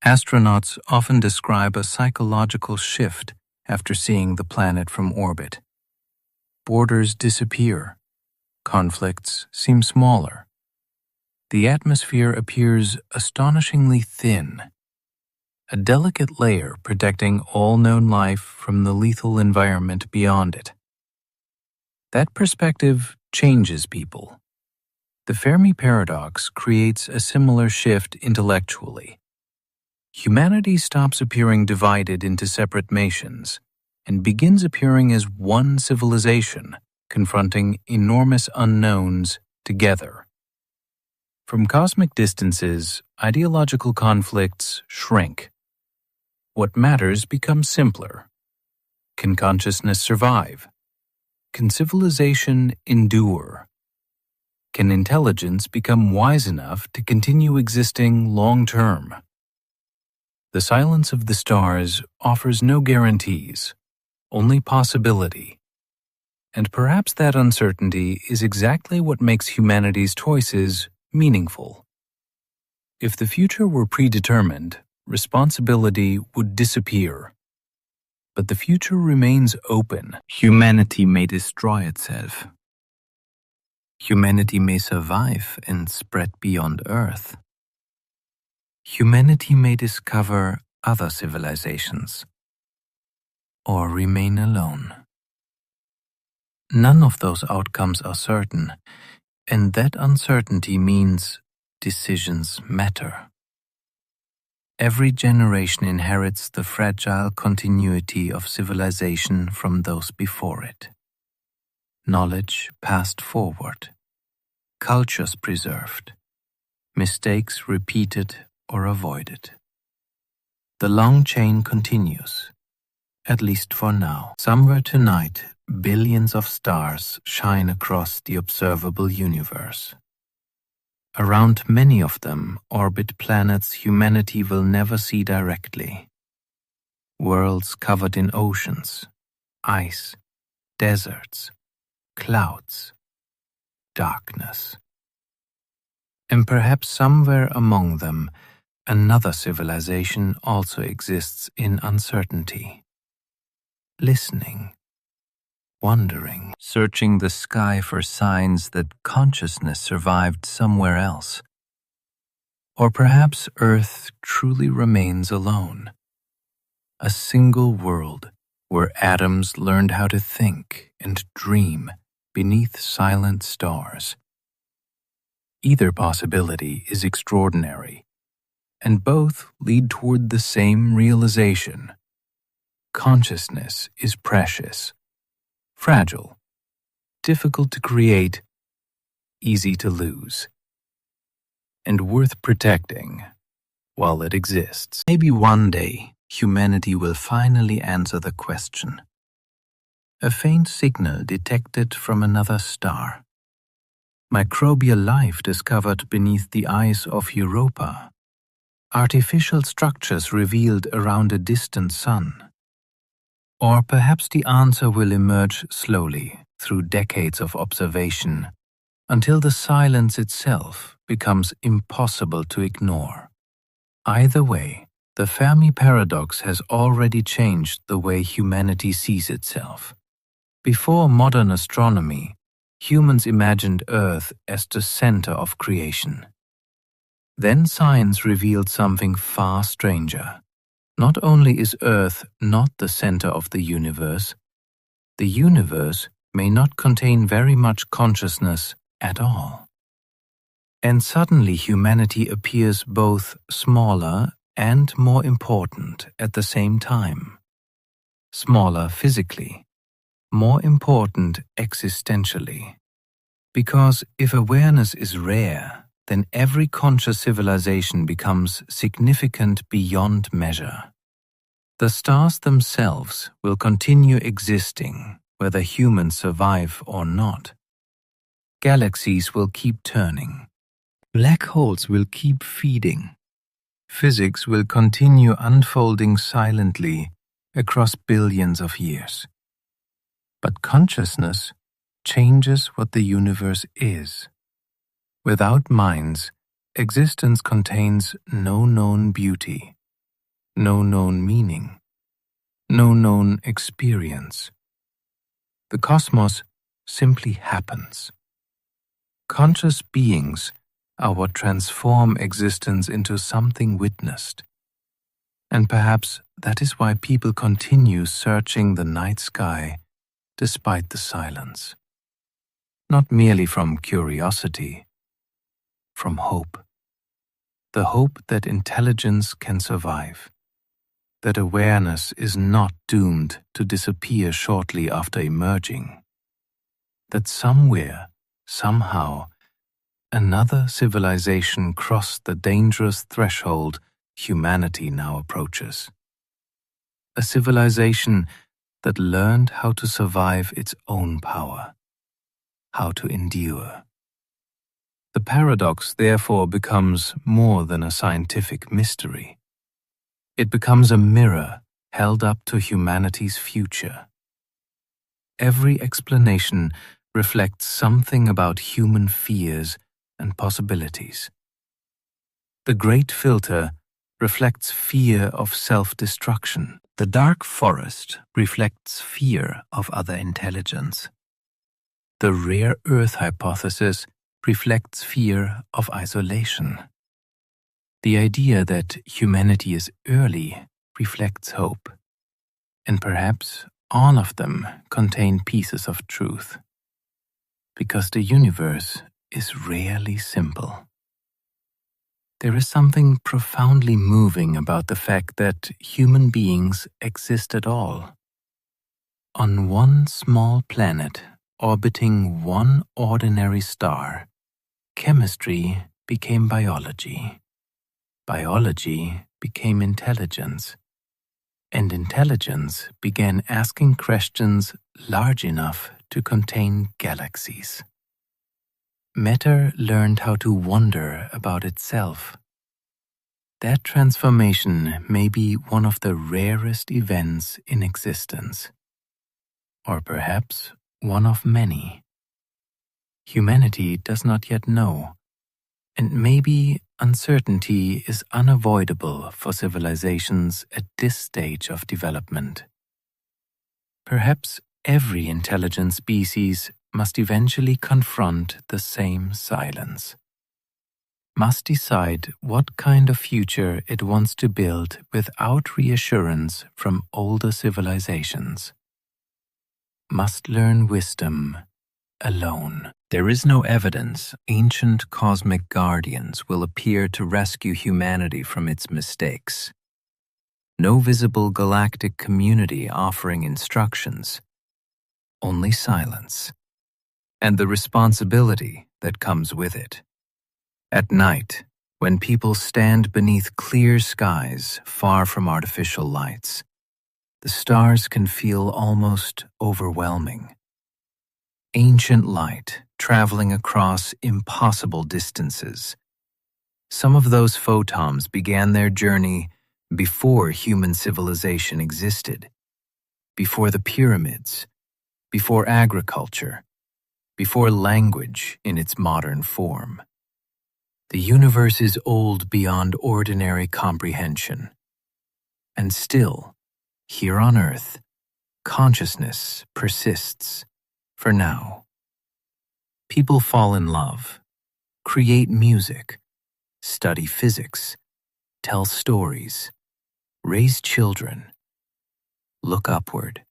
Astronauts often describe a psychological shift after seeing the planet from orbit. Borders disappear. Conflicts seem smaller. The atmosphere appears astonishingly thin, a delicate layer protecting all known life from the lethal environment beyond it. That perspective changes people. The Fermi Paradox creates a similar shift intellectually. Humanity stops appearing divided into separate nations and begins appearing as one civilization, confronting enormous unknowns together. From cosmic distances, ideological conflicts shrink. what matters becomes simpler? Can consciousness survive? Can civilization endure? Can intelligence become wise enough to continue existing long-term? The silence of the stars offers no guarantees, only possibility. And perhaps that uncertainty is exactly what makes humanity's choices meaningful. If the future were predetermined, responsibility would disappear. But the future remains open. Humanity may destroy itself. Humanity may survive and spread beyond Earth. Humanity may discover other civilizations or remain alone. None of those outcomes are certain, and that uncertainty means decisions matter. Every generation inherits the fragile continuity of civilization from those before it. Knowledge passed forward, cultures preserved, mistakes repeated or avoided. The long chain continues, at least for now. Somewhere tonight, billions of stars shine across the observable universe. Around many of them orbit planets humanity will never see directly. Worlds covered in oceans, ice, deserts, clouds, darkness. And perhaps somewhere among them, another civilization also exists in uncertainty. Listening, wondering, searching the sky for signs that consciousness survived somewhere else. Or perhaps Earth truly remains alone. A single world where atoms learned how to think and dream beneath silent stars. Either possibility is extraordinary, and both lead toward the same realization. Consciousness is precious, fragile, difficult to create, easy to lose, and worth protecting while it exists. Maybe one day humanity will finally answer the question. A faint signal detected from another star. Microbial life discovered beneath the ice of Europa. Artificial structures revealed around a distant sun. Or perhaps the answer will emerge slowly through decades of observation until the silence itself becomes impossible to ignore. Either way, the Fermi Paradox has already changed the way humanity sees itself. Before modern astronomy, humans imagined Earth as the center of creation. Then science revealed something far stranger. Not only is Earth not the center of the universe may not contain very much consciousness at all. And suddenly humanity appears both smaller and more important at the same time. Smaller physically, more important existentially. Because if awareness is rare, then every conscious civilization becomes significant beyond measure. The stars themselves will continue existing, whether humans survive or not. Galaxies will keep turning. Black holes will keep feeding. Physics will continue unfolding silently across billions of years. But consciousness changes what the universe is. Without minds, existence contains no known beauty, no known meaning, no known experience. The cosmos simply happens. Conscious beings are what transform existence into something witnessed. And perhaps that is why people continue searching the night sky despite the silence. Not merely from curiosity, from hope. The hope that intelligence can survive, that awareness is not doomed to disappear shortly after emerging, that somewhere, somehow, another civilization crossed the dangerous threshold humanity now approaches. a civilization that learned how to survive its own power, how to endure. The paradox therefore becomes more than a scientific mystery. It becomes a mirror held up to humanity's future. Every explanation reflects something about human fears and possibilities. The great filter reflects fear of self-destruction. The dark forest reflects fear of other intelligence. The rare Earth hypothesis reflects fear of isolation. The idea that humanity is early reflects hope, and perhaps all of them contain pieces of truth, because the universe is rarely simple. There is something profoundly moving about the fact that human beings exist at all. On one small planet orbiting one ordinary star, chemistry became biology. Biology became intelligence, and intelligence began asking questions large enough to contain galaxies. Matter learned how to wonder about itself. That transformation may be one of the rarest events in existence, or perhaps one of many. Humanity does not yet know, and maybe uncertainty is unavoidable for civilizations at this stage of development. Perhaps every intelligent species must eventually confront the same silence, must decide what kind of future it wants to build without reassurance from older civilizations, must learn wisdom alone. There is no evidence ancient cosmic guardians will appear to rescue humanity from its mistakes. No visible galactic community offering instructions, only silence, and the responsibility that comes with it. At night, when people stand beneath clear skies far from artificial lights, the stars can feel almost overwhelming. Ancient light traveling across impossible distances. Some of those photons began their journey before human civilization existed, before the pyramids, before agriculture, before language in its modern form. The universe is old beyond ordinary comprehension. And still, here on Earth, consciousness persists, for now. People fall in love, create music, study physics, tell stories, raise children, look upward.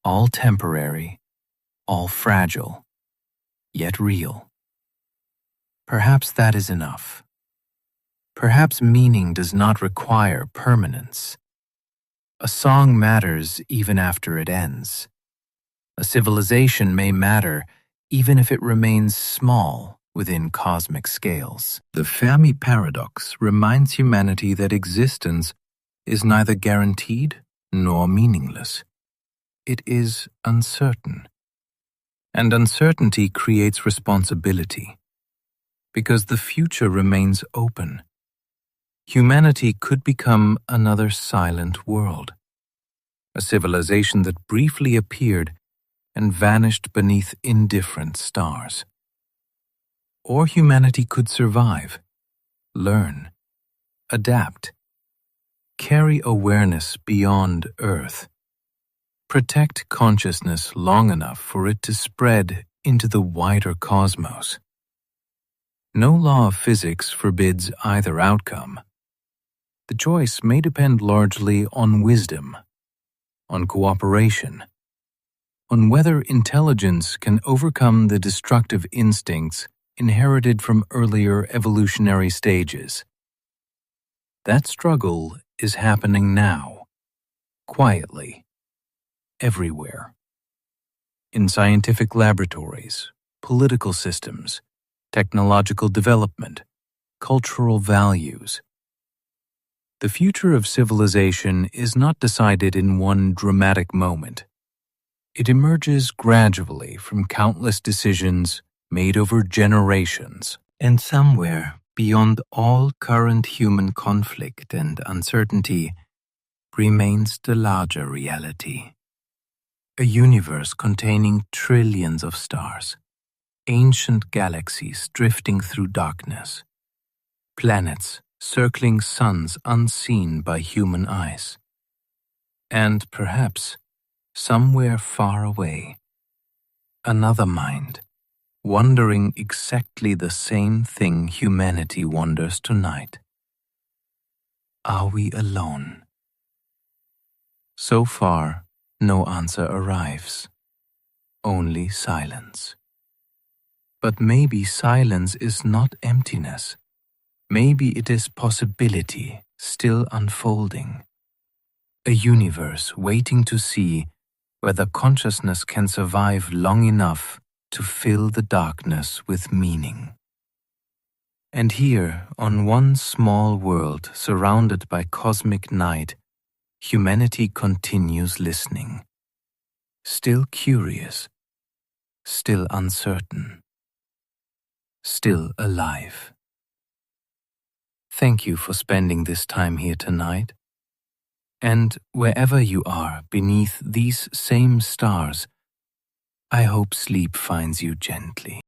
All temporary, all fragile, yet real. Perhaps that is enough. Perhaps meaning does not require permanence. A song matters even after it ends. A civilization may matter even if it remains small within cosmic scales. The Fermi Paradox reminds humanity that existence is neither guaranteed nor meaningless. It is uncertain. And uncertainty creates responsibility, because the future remains open. Humanity could become another silent world, a civilization that briefly appeared and vanished beneath indifferent stars. Or humanity could survive, learn, adapt, carry awareness beyond Earth, protect consciousness long enough for it to spread into the wider cosmos. No law of physics forbids either outcome. The choice may depend largely on wisdom, on cooperation, on whether intelligence can overcome the destructive instincts inherited from earlier evolutionary stages. That struggle is happening now, quietly, everywhere. In scientific laboratories, political systems, technological development, cultural values. The future of civilization is not decided in one dramatic moment. It emerges gradually from countless decisions made over generations. And somewhere beyond all current human conflict and uncertainty remains the larger reality. A universe containing trillions of stars, ancient galaxies drifting through darkness, planets circling suns unseen by human eyes, and perhaps, somewhere far away, another mind, wondering exactly the same thing humanity wonders tonight. Are we alone? So far, no answer arrives, only silence. But maybe silence is not emptiness. Maybe it is possibility still unfolding. A universe waiting to see whether consciousness can survive long enough to fill the darkness with meaning. And here, on one small world surrounded by cosmic night, humanity continues listening. Still curious, still uncertain, still alive. Thank you for spending this time here tonight. And wherever you are beneath these same stars, I hope sleep finds you gently.